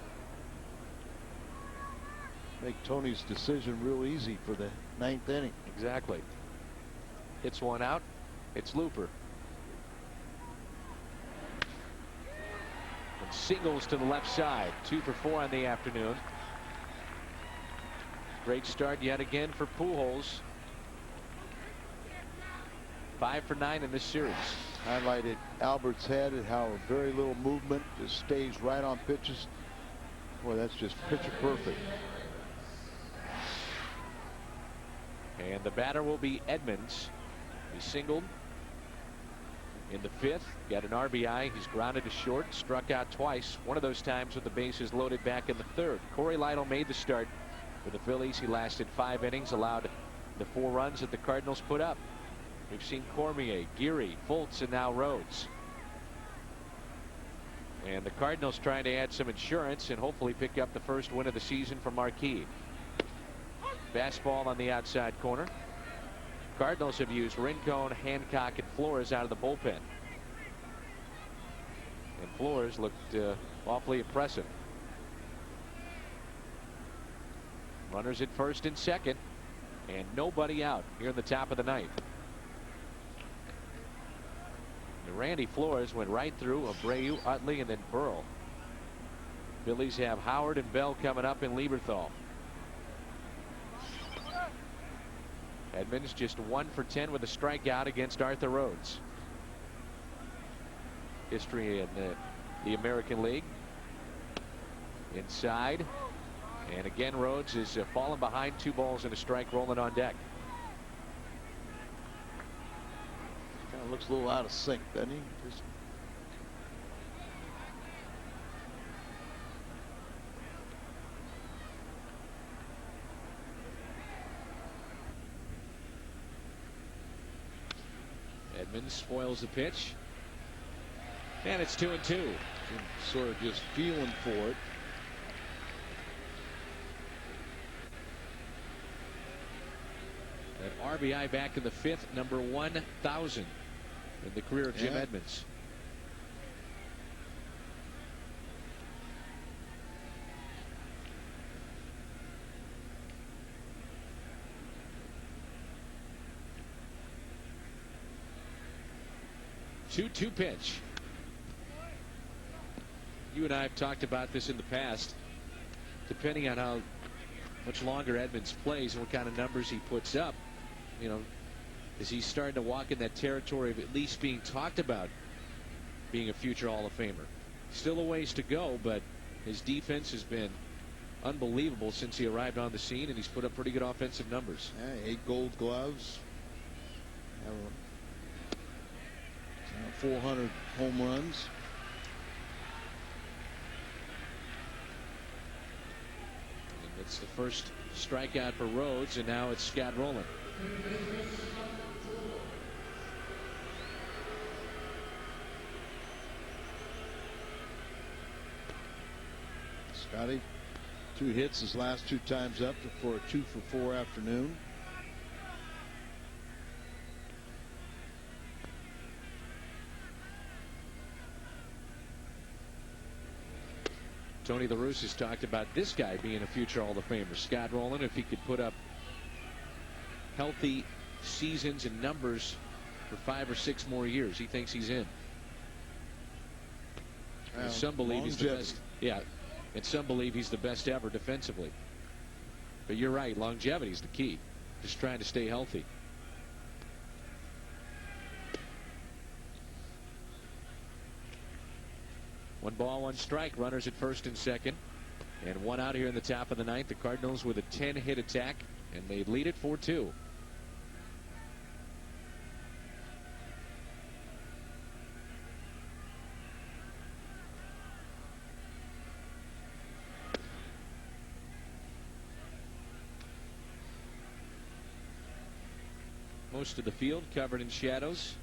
make Tony's decision real easy for the 9th inning. Exactly. Hits one out. It's Looper. And singles to the left side. 2 for 4 on the afternoon. Great start yet again for Pujols. 5 for 9 in this series. Highlighted Albert's head and how very little movement, just stays right on pitches. Boy, that's just picture perfect. And the batter will be Edmonds. He singled in the 5th, got an RBI. He's grounded to short, struck out twice. One of those times with the bases loaded back in the 3rd. Corey Lytle made the start for the Phillies. He lasted 5 innings, allowed the 4 runs that the Cardinals put up. We've seen Cormier, Geary, Fultz, and now Rhodes. And the Cardinals trying to add some insurance and hopefully pick up the first win of the season for Marquis. Fastball on the outside corner. Cardinals have used Rincon, Hancock, and Flores out of the bullpen. And Flores looked awfully impressive. Runners at first and second, and nobody out here in the top of the 9th. And Randy Flores went right through Abreu, Utley, and then Burrell. Phillies have Howard and Bell coming up in Lieberthal. Edmonds just 1 for 10 with a strikeout against Arthur Rhodes. History in the American League. Inside, And again, Rhodes is falling behind, 2 balls and a strike, rolling on deck. Kind of looks a little out of sync, doesn't he? Just Edmonds spoils the pitch. And it's 2-2. sort of just feeling for it. An RBI back in the 5th, number 1,000 in the career of Jim Edmonds. Two pitch. You and I have talked about this in the past. Depending on how much longer Edmonds plays and what kind of numbers he puts up, you know, is he starting to walk in that territory of at least being talked about being a future Hall of Famer? Still a ways to go, but his defense has been unbelievable since he arrived on the scene, and he's put up pretty good offensive numbers. Yeah, 8 Gold Gloves. 400 home runs. And it's the first strikeout for Rhodes, and now it's Scott Rowland. Scotty, 2 hits his last 2 times up for a 2-for-4 afternoon. Tony La Russa has talked about this guy being a future Hall of Famer, Scott Rowland. If he could put up healthy seasons and numbers for 5 or 6 more years, he thinks he's in. And some believe he's the best. Yeah, and some believe he's the best ever defensively. But you're right, longevity is the key. Just trying to stay healthy. One ball, 1 strike. Runners at first and second, and 1 out here in the top of the 9th. The Cardinals with a 10-hit attack, and they lead it 4-2. Most of the field covered in shadows.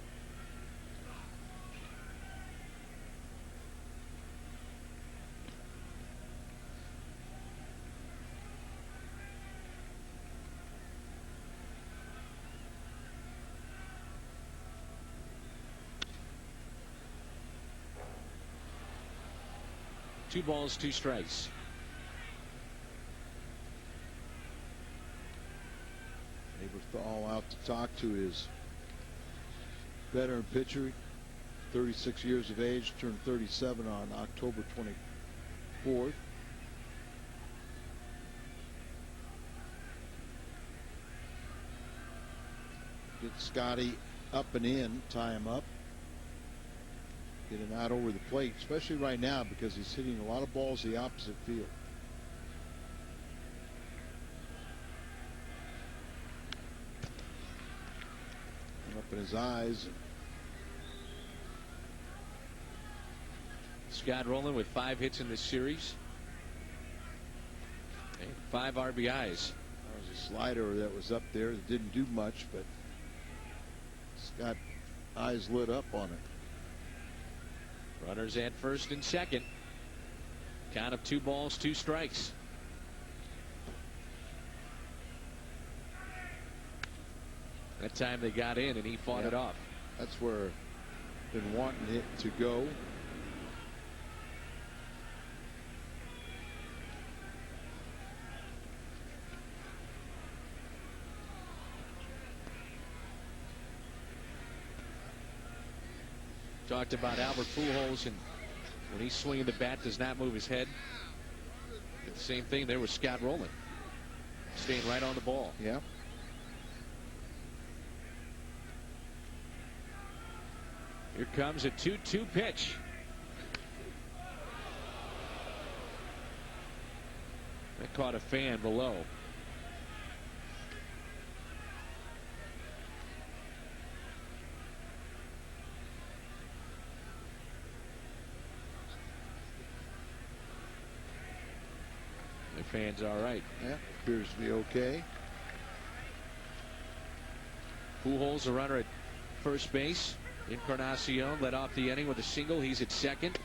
Two balls, 2 strikes. All out to talk to his veteran pitcher, 36 years of age, turned 37 on October 24th. Get Scotty up and in, tie him up, get him out over the plate, especially right now because he's hitting a lot of balls the opposite field. Up in his eyes. Scott Rowland with 5 hits in this series and 5 RBIs. That was a slider that was up there that didn't do much, but Scott eyes lit up on it. Runners at first and second. Count of 2 balls, 2 strikes. That time they got in and he fought it off. That's where been wanting it to go. Talked about Albert Pujols, and when he's swinging the bat does not move his head. Did the same thing there with Scott Rowland, staying right on the ball. Yeah. Here comes a 2-2 pitch. That caught a fan below. The fan's all right. Yeah, appears to be okay. Pujols, a runner at first base. Encarnacion led off the inning with a single. He's at second.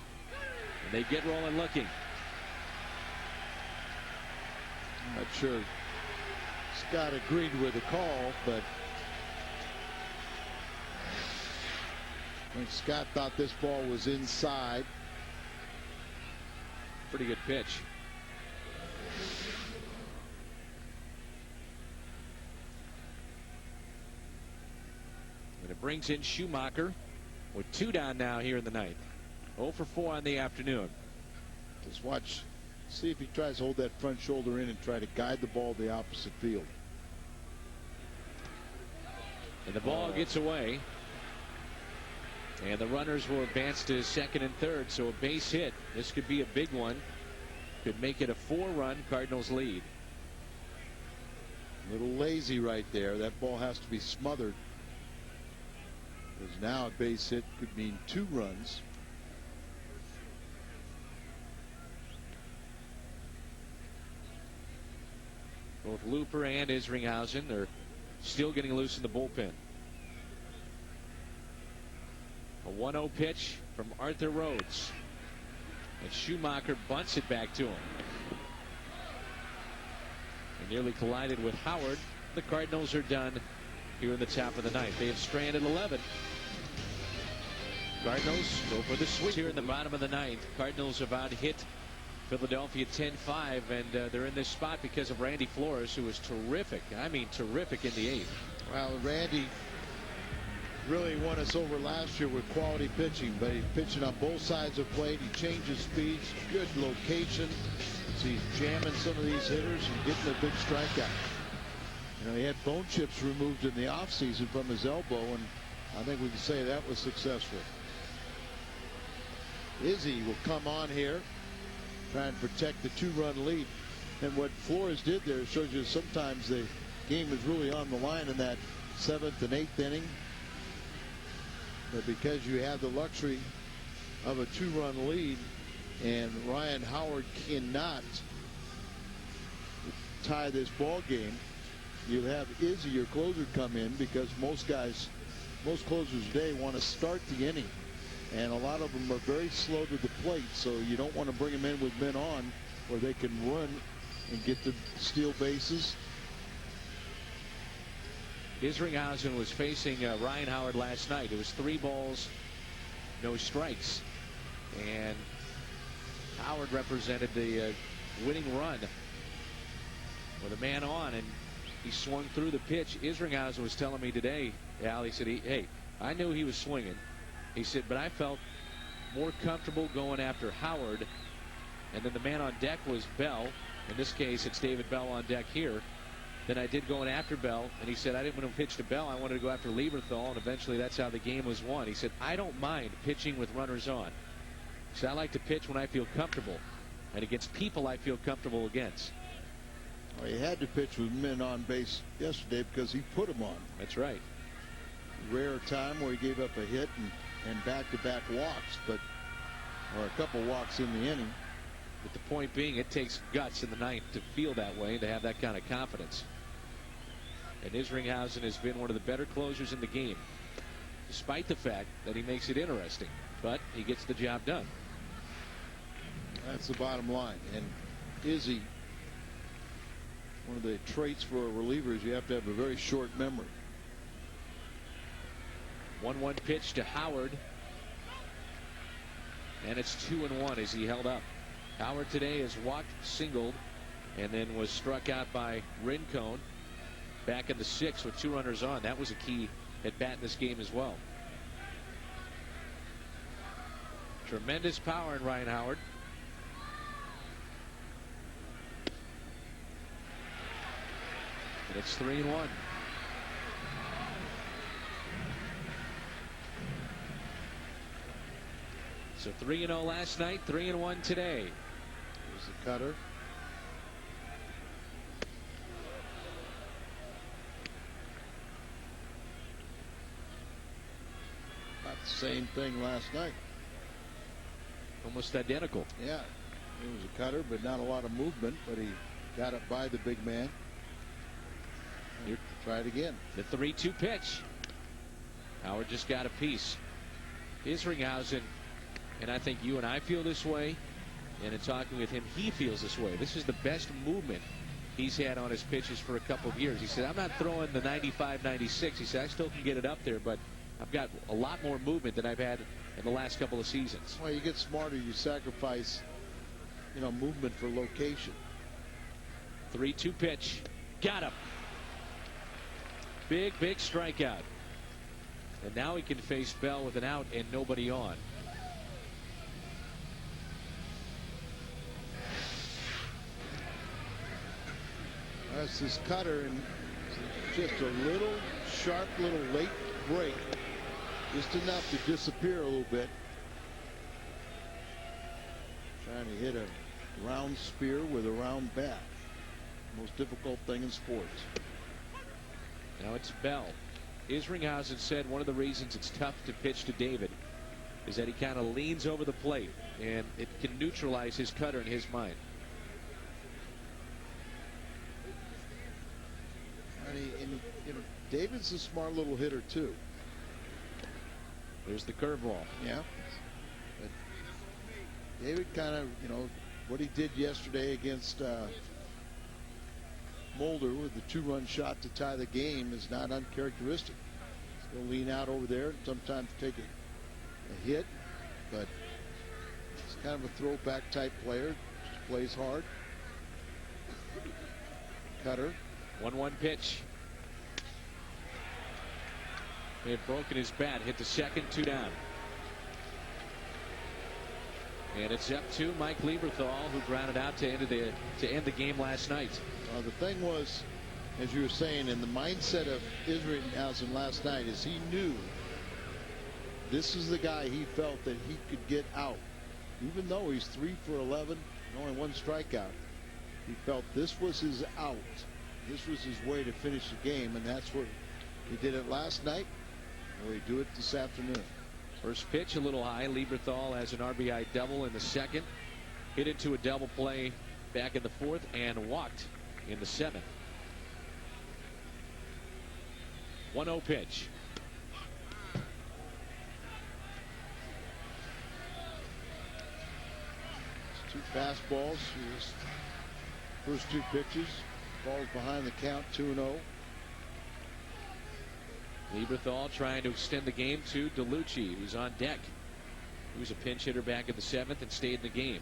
And they get rolling looking. Not sure Scott agreed with the call, but I think Scott thought this ball was inside. Pretty good pitch. And it brings in Schumacher with 2 down now here in the ninth. 0 for 4 on the afternoon. Just watch, see if he tries to hold that front shoulder in and try to guide the ball to the opposite field. And the ball gets away. And the runners will advance to second and third. So a base hit. This could be a big one. Could make it a 4-run Cardinals lead. A little lazy right there. That ball has to be smothered. Because now a base hit could mean 2 runs. Both Looper and Isringhausen are still getting loose in the bullpen. A 1-0 pitch from Arthur Rhodes. And Schumacher bunts it back to him. And nearly collided with Howard. The Cardinals are done here in the top of the ninth. They have stranded 11. Cardinals go for the switch here in the bottom of the ninth. Cardinals about hit Philadelphia 10-5, and they're in this spot because of Randy Flores, who was terrific. I mean, terrific in the 8th. Well, Randy really won us over last year with quality pitching, but he's pitching on both sides of the plate. He changes speeds, good location. So he's jamming some of these hitters and getting a big strikeout. You know, he had bone chips removed in the offseason from his elbow, and I think we can say that was successful. Izzy will come on here, try and protect the 2-run lead. And what Flores did there shows you sometimes the game is really on the line in that 7th and 8th inning. But because you have the luxury of a 2-run lead and Ryan Howard cannot tie this ball game, you'll have Izzy, your closer, come in, because most closers today want to start the inning. And a lot of them are very slow to the plate, so you don't want to bring them in with men on where they can run and get the steal bases. Isringhausen was facing Ryan Howard last night. It was 3 balls, no strikes. And Howard represented the winning run with a man on, and he swung through the pitch. Isringhausen was telling me today, Al, he said, hey, I knew he was swinging. He said, but I felt more comfortable going after Howard. And then the man on deck was Bell. In this case, it's David Bell on deck here. Than I did going after Bell. And he said, I didn't want to pitch to Bell. I wanted to go after Lieberthal. And eventually that's how the game was won. He said, I don't mind pitching with runners on. He said, I like to pitch when I feel comfortable. And against people I feel comfortable against. Well, he had to pitch with men on base yesterday because he put them on. That's right. Rare time where he gave up a hit and back-to-back walks, or a couple walks in the inning. But the point being, it takes guts in the ninth to feel that way and to have that kind of confidence. And Isringhausen has been one of the better closers in the game, despite the fact that he makes it interesting. But he gets the job done. That's the bottom line. And Izzy, one of the traits for a reliever is you have to have a very short memory. 1-1 pitch to Howard. And it's 2-1 as he held up. Howard today has walked, singled, and then was struck out by Rincon back in the 6th with 2 runners on. That was a key at bat in this game as well. Tremendous power in Ryan Howard. And it's 3-1. So 3-0 last night, 3-1 today. Here's the cutter. same thing last night. Almost identical. Yeah, it was a cutter, but not a lot of movement. But he got it by the big man. Here, try it again. The 3-2 pitch. Howard just got a piece. Isringhausen, and I think you and I feel this way, and in talking with him, he feels this way. This is the best movement he's had on his pitches for a couple of years. He said, I'm not throwing the 95, 96. He said, I still can get it up there, but I've got a lot more movement than I've had in the last couple of seasons. Well, you get smarter. You sacrifice, movement for location. 3-2 pitch. Got him. Big strikeout. And now he can face Bell with an out and nobody on. That's his cutter, and just a little sharp little late break. Just enough to disappear a little bit. Trying to hit a round spear with a round bat. Most difficult thing in sports. Now it's Bell. Isringhausen said one of the reasons it's tough to pitch to David is that he kind of leans over the plate, and it can neutralize his cutter in his mind. And David's a smart little hitter too. There's the curveball. Yeah. But David kind of, what he did yesterday against Mulder with the 2-run shot to tie the game is not uncharacteristic. He's going to lean out over there and sometimes take a hit, but he's kind of a throwback type player. Just plays hard. Cutter. 1-1 pitch. He had broken his bat, hit the second, 2 down. And it's up to Mike Lieberthal, who grounded out to end the game last night. The thing was, as you were saying, in the mindset of Isringhausen last night, is he knew this is the guy he felt that he could get out. Even though he's 3 for 11 and only 1 strikeout, he felt this was his out. This was his way to finish the game, and that's what he did it last night. And we do it this afternoon. First pitch a little high. Lieberthal has an RBI double in the second. Hit into a double play back in the 4th and walked in the 7th. 1-0 pitch. It's 2 fastballs. His first 2 pitches. Balls behind the count, 2-0. Lieberthal trying to extend the game to DeLucci, who's on deck. He was a pinch hitter back in the 7th and stayed in the game.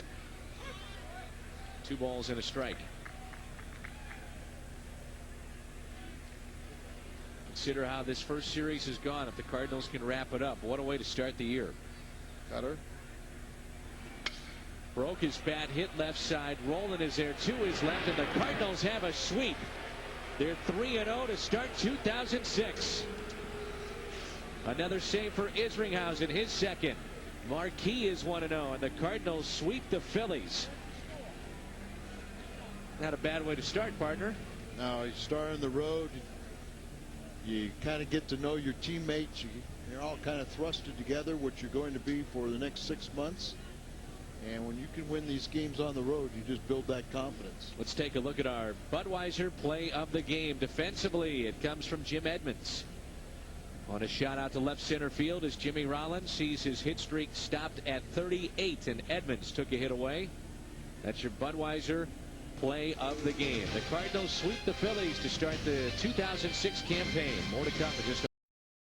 2 balls and a strike. Consider how this first series has gone. If the Cardinals can wrap it up, what a way to start the year. Cutter. Broke his bat, hit left side. Roland is there to his left, and the Cardinals have a sweep. They're 3-0 to start 2006. Another save for Isringhausen, his second. Marquis is 1-0, and the Cardinals sweep the Phillies. Not a bad way to start, partner. Now you start on the road. You kind of get to know your teammates. You're all kind of thrusted together what you're going to be for the next 6 months. And when you can win these games on the road, you just build that confidence. Let's take a look at our Budweiser play of the game. Defensively, it comes from Jim Edmonds. On a shot out to left center field as Jimmy Rollins sees his hit streak stopped at 38, and Edmonds took a hit away. That's your Budweiser play of the game. The Cardinals sweep the Phillies to start the 2006 campaign. More to come in just a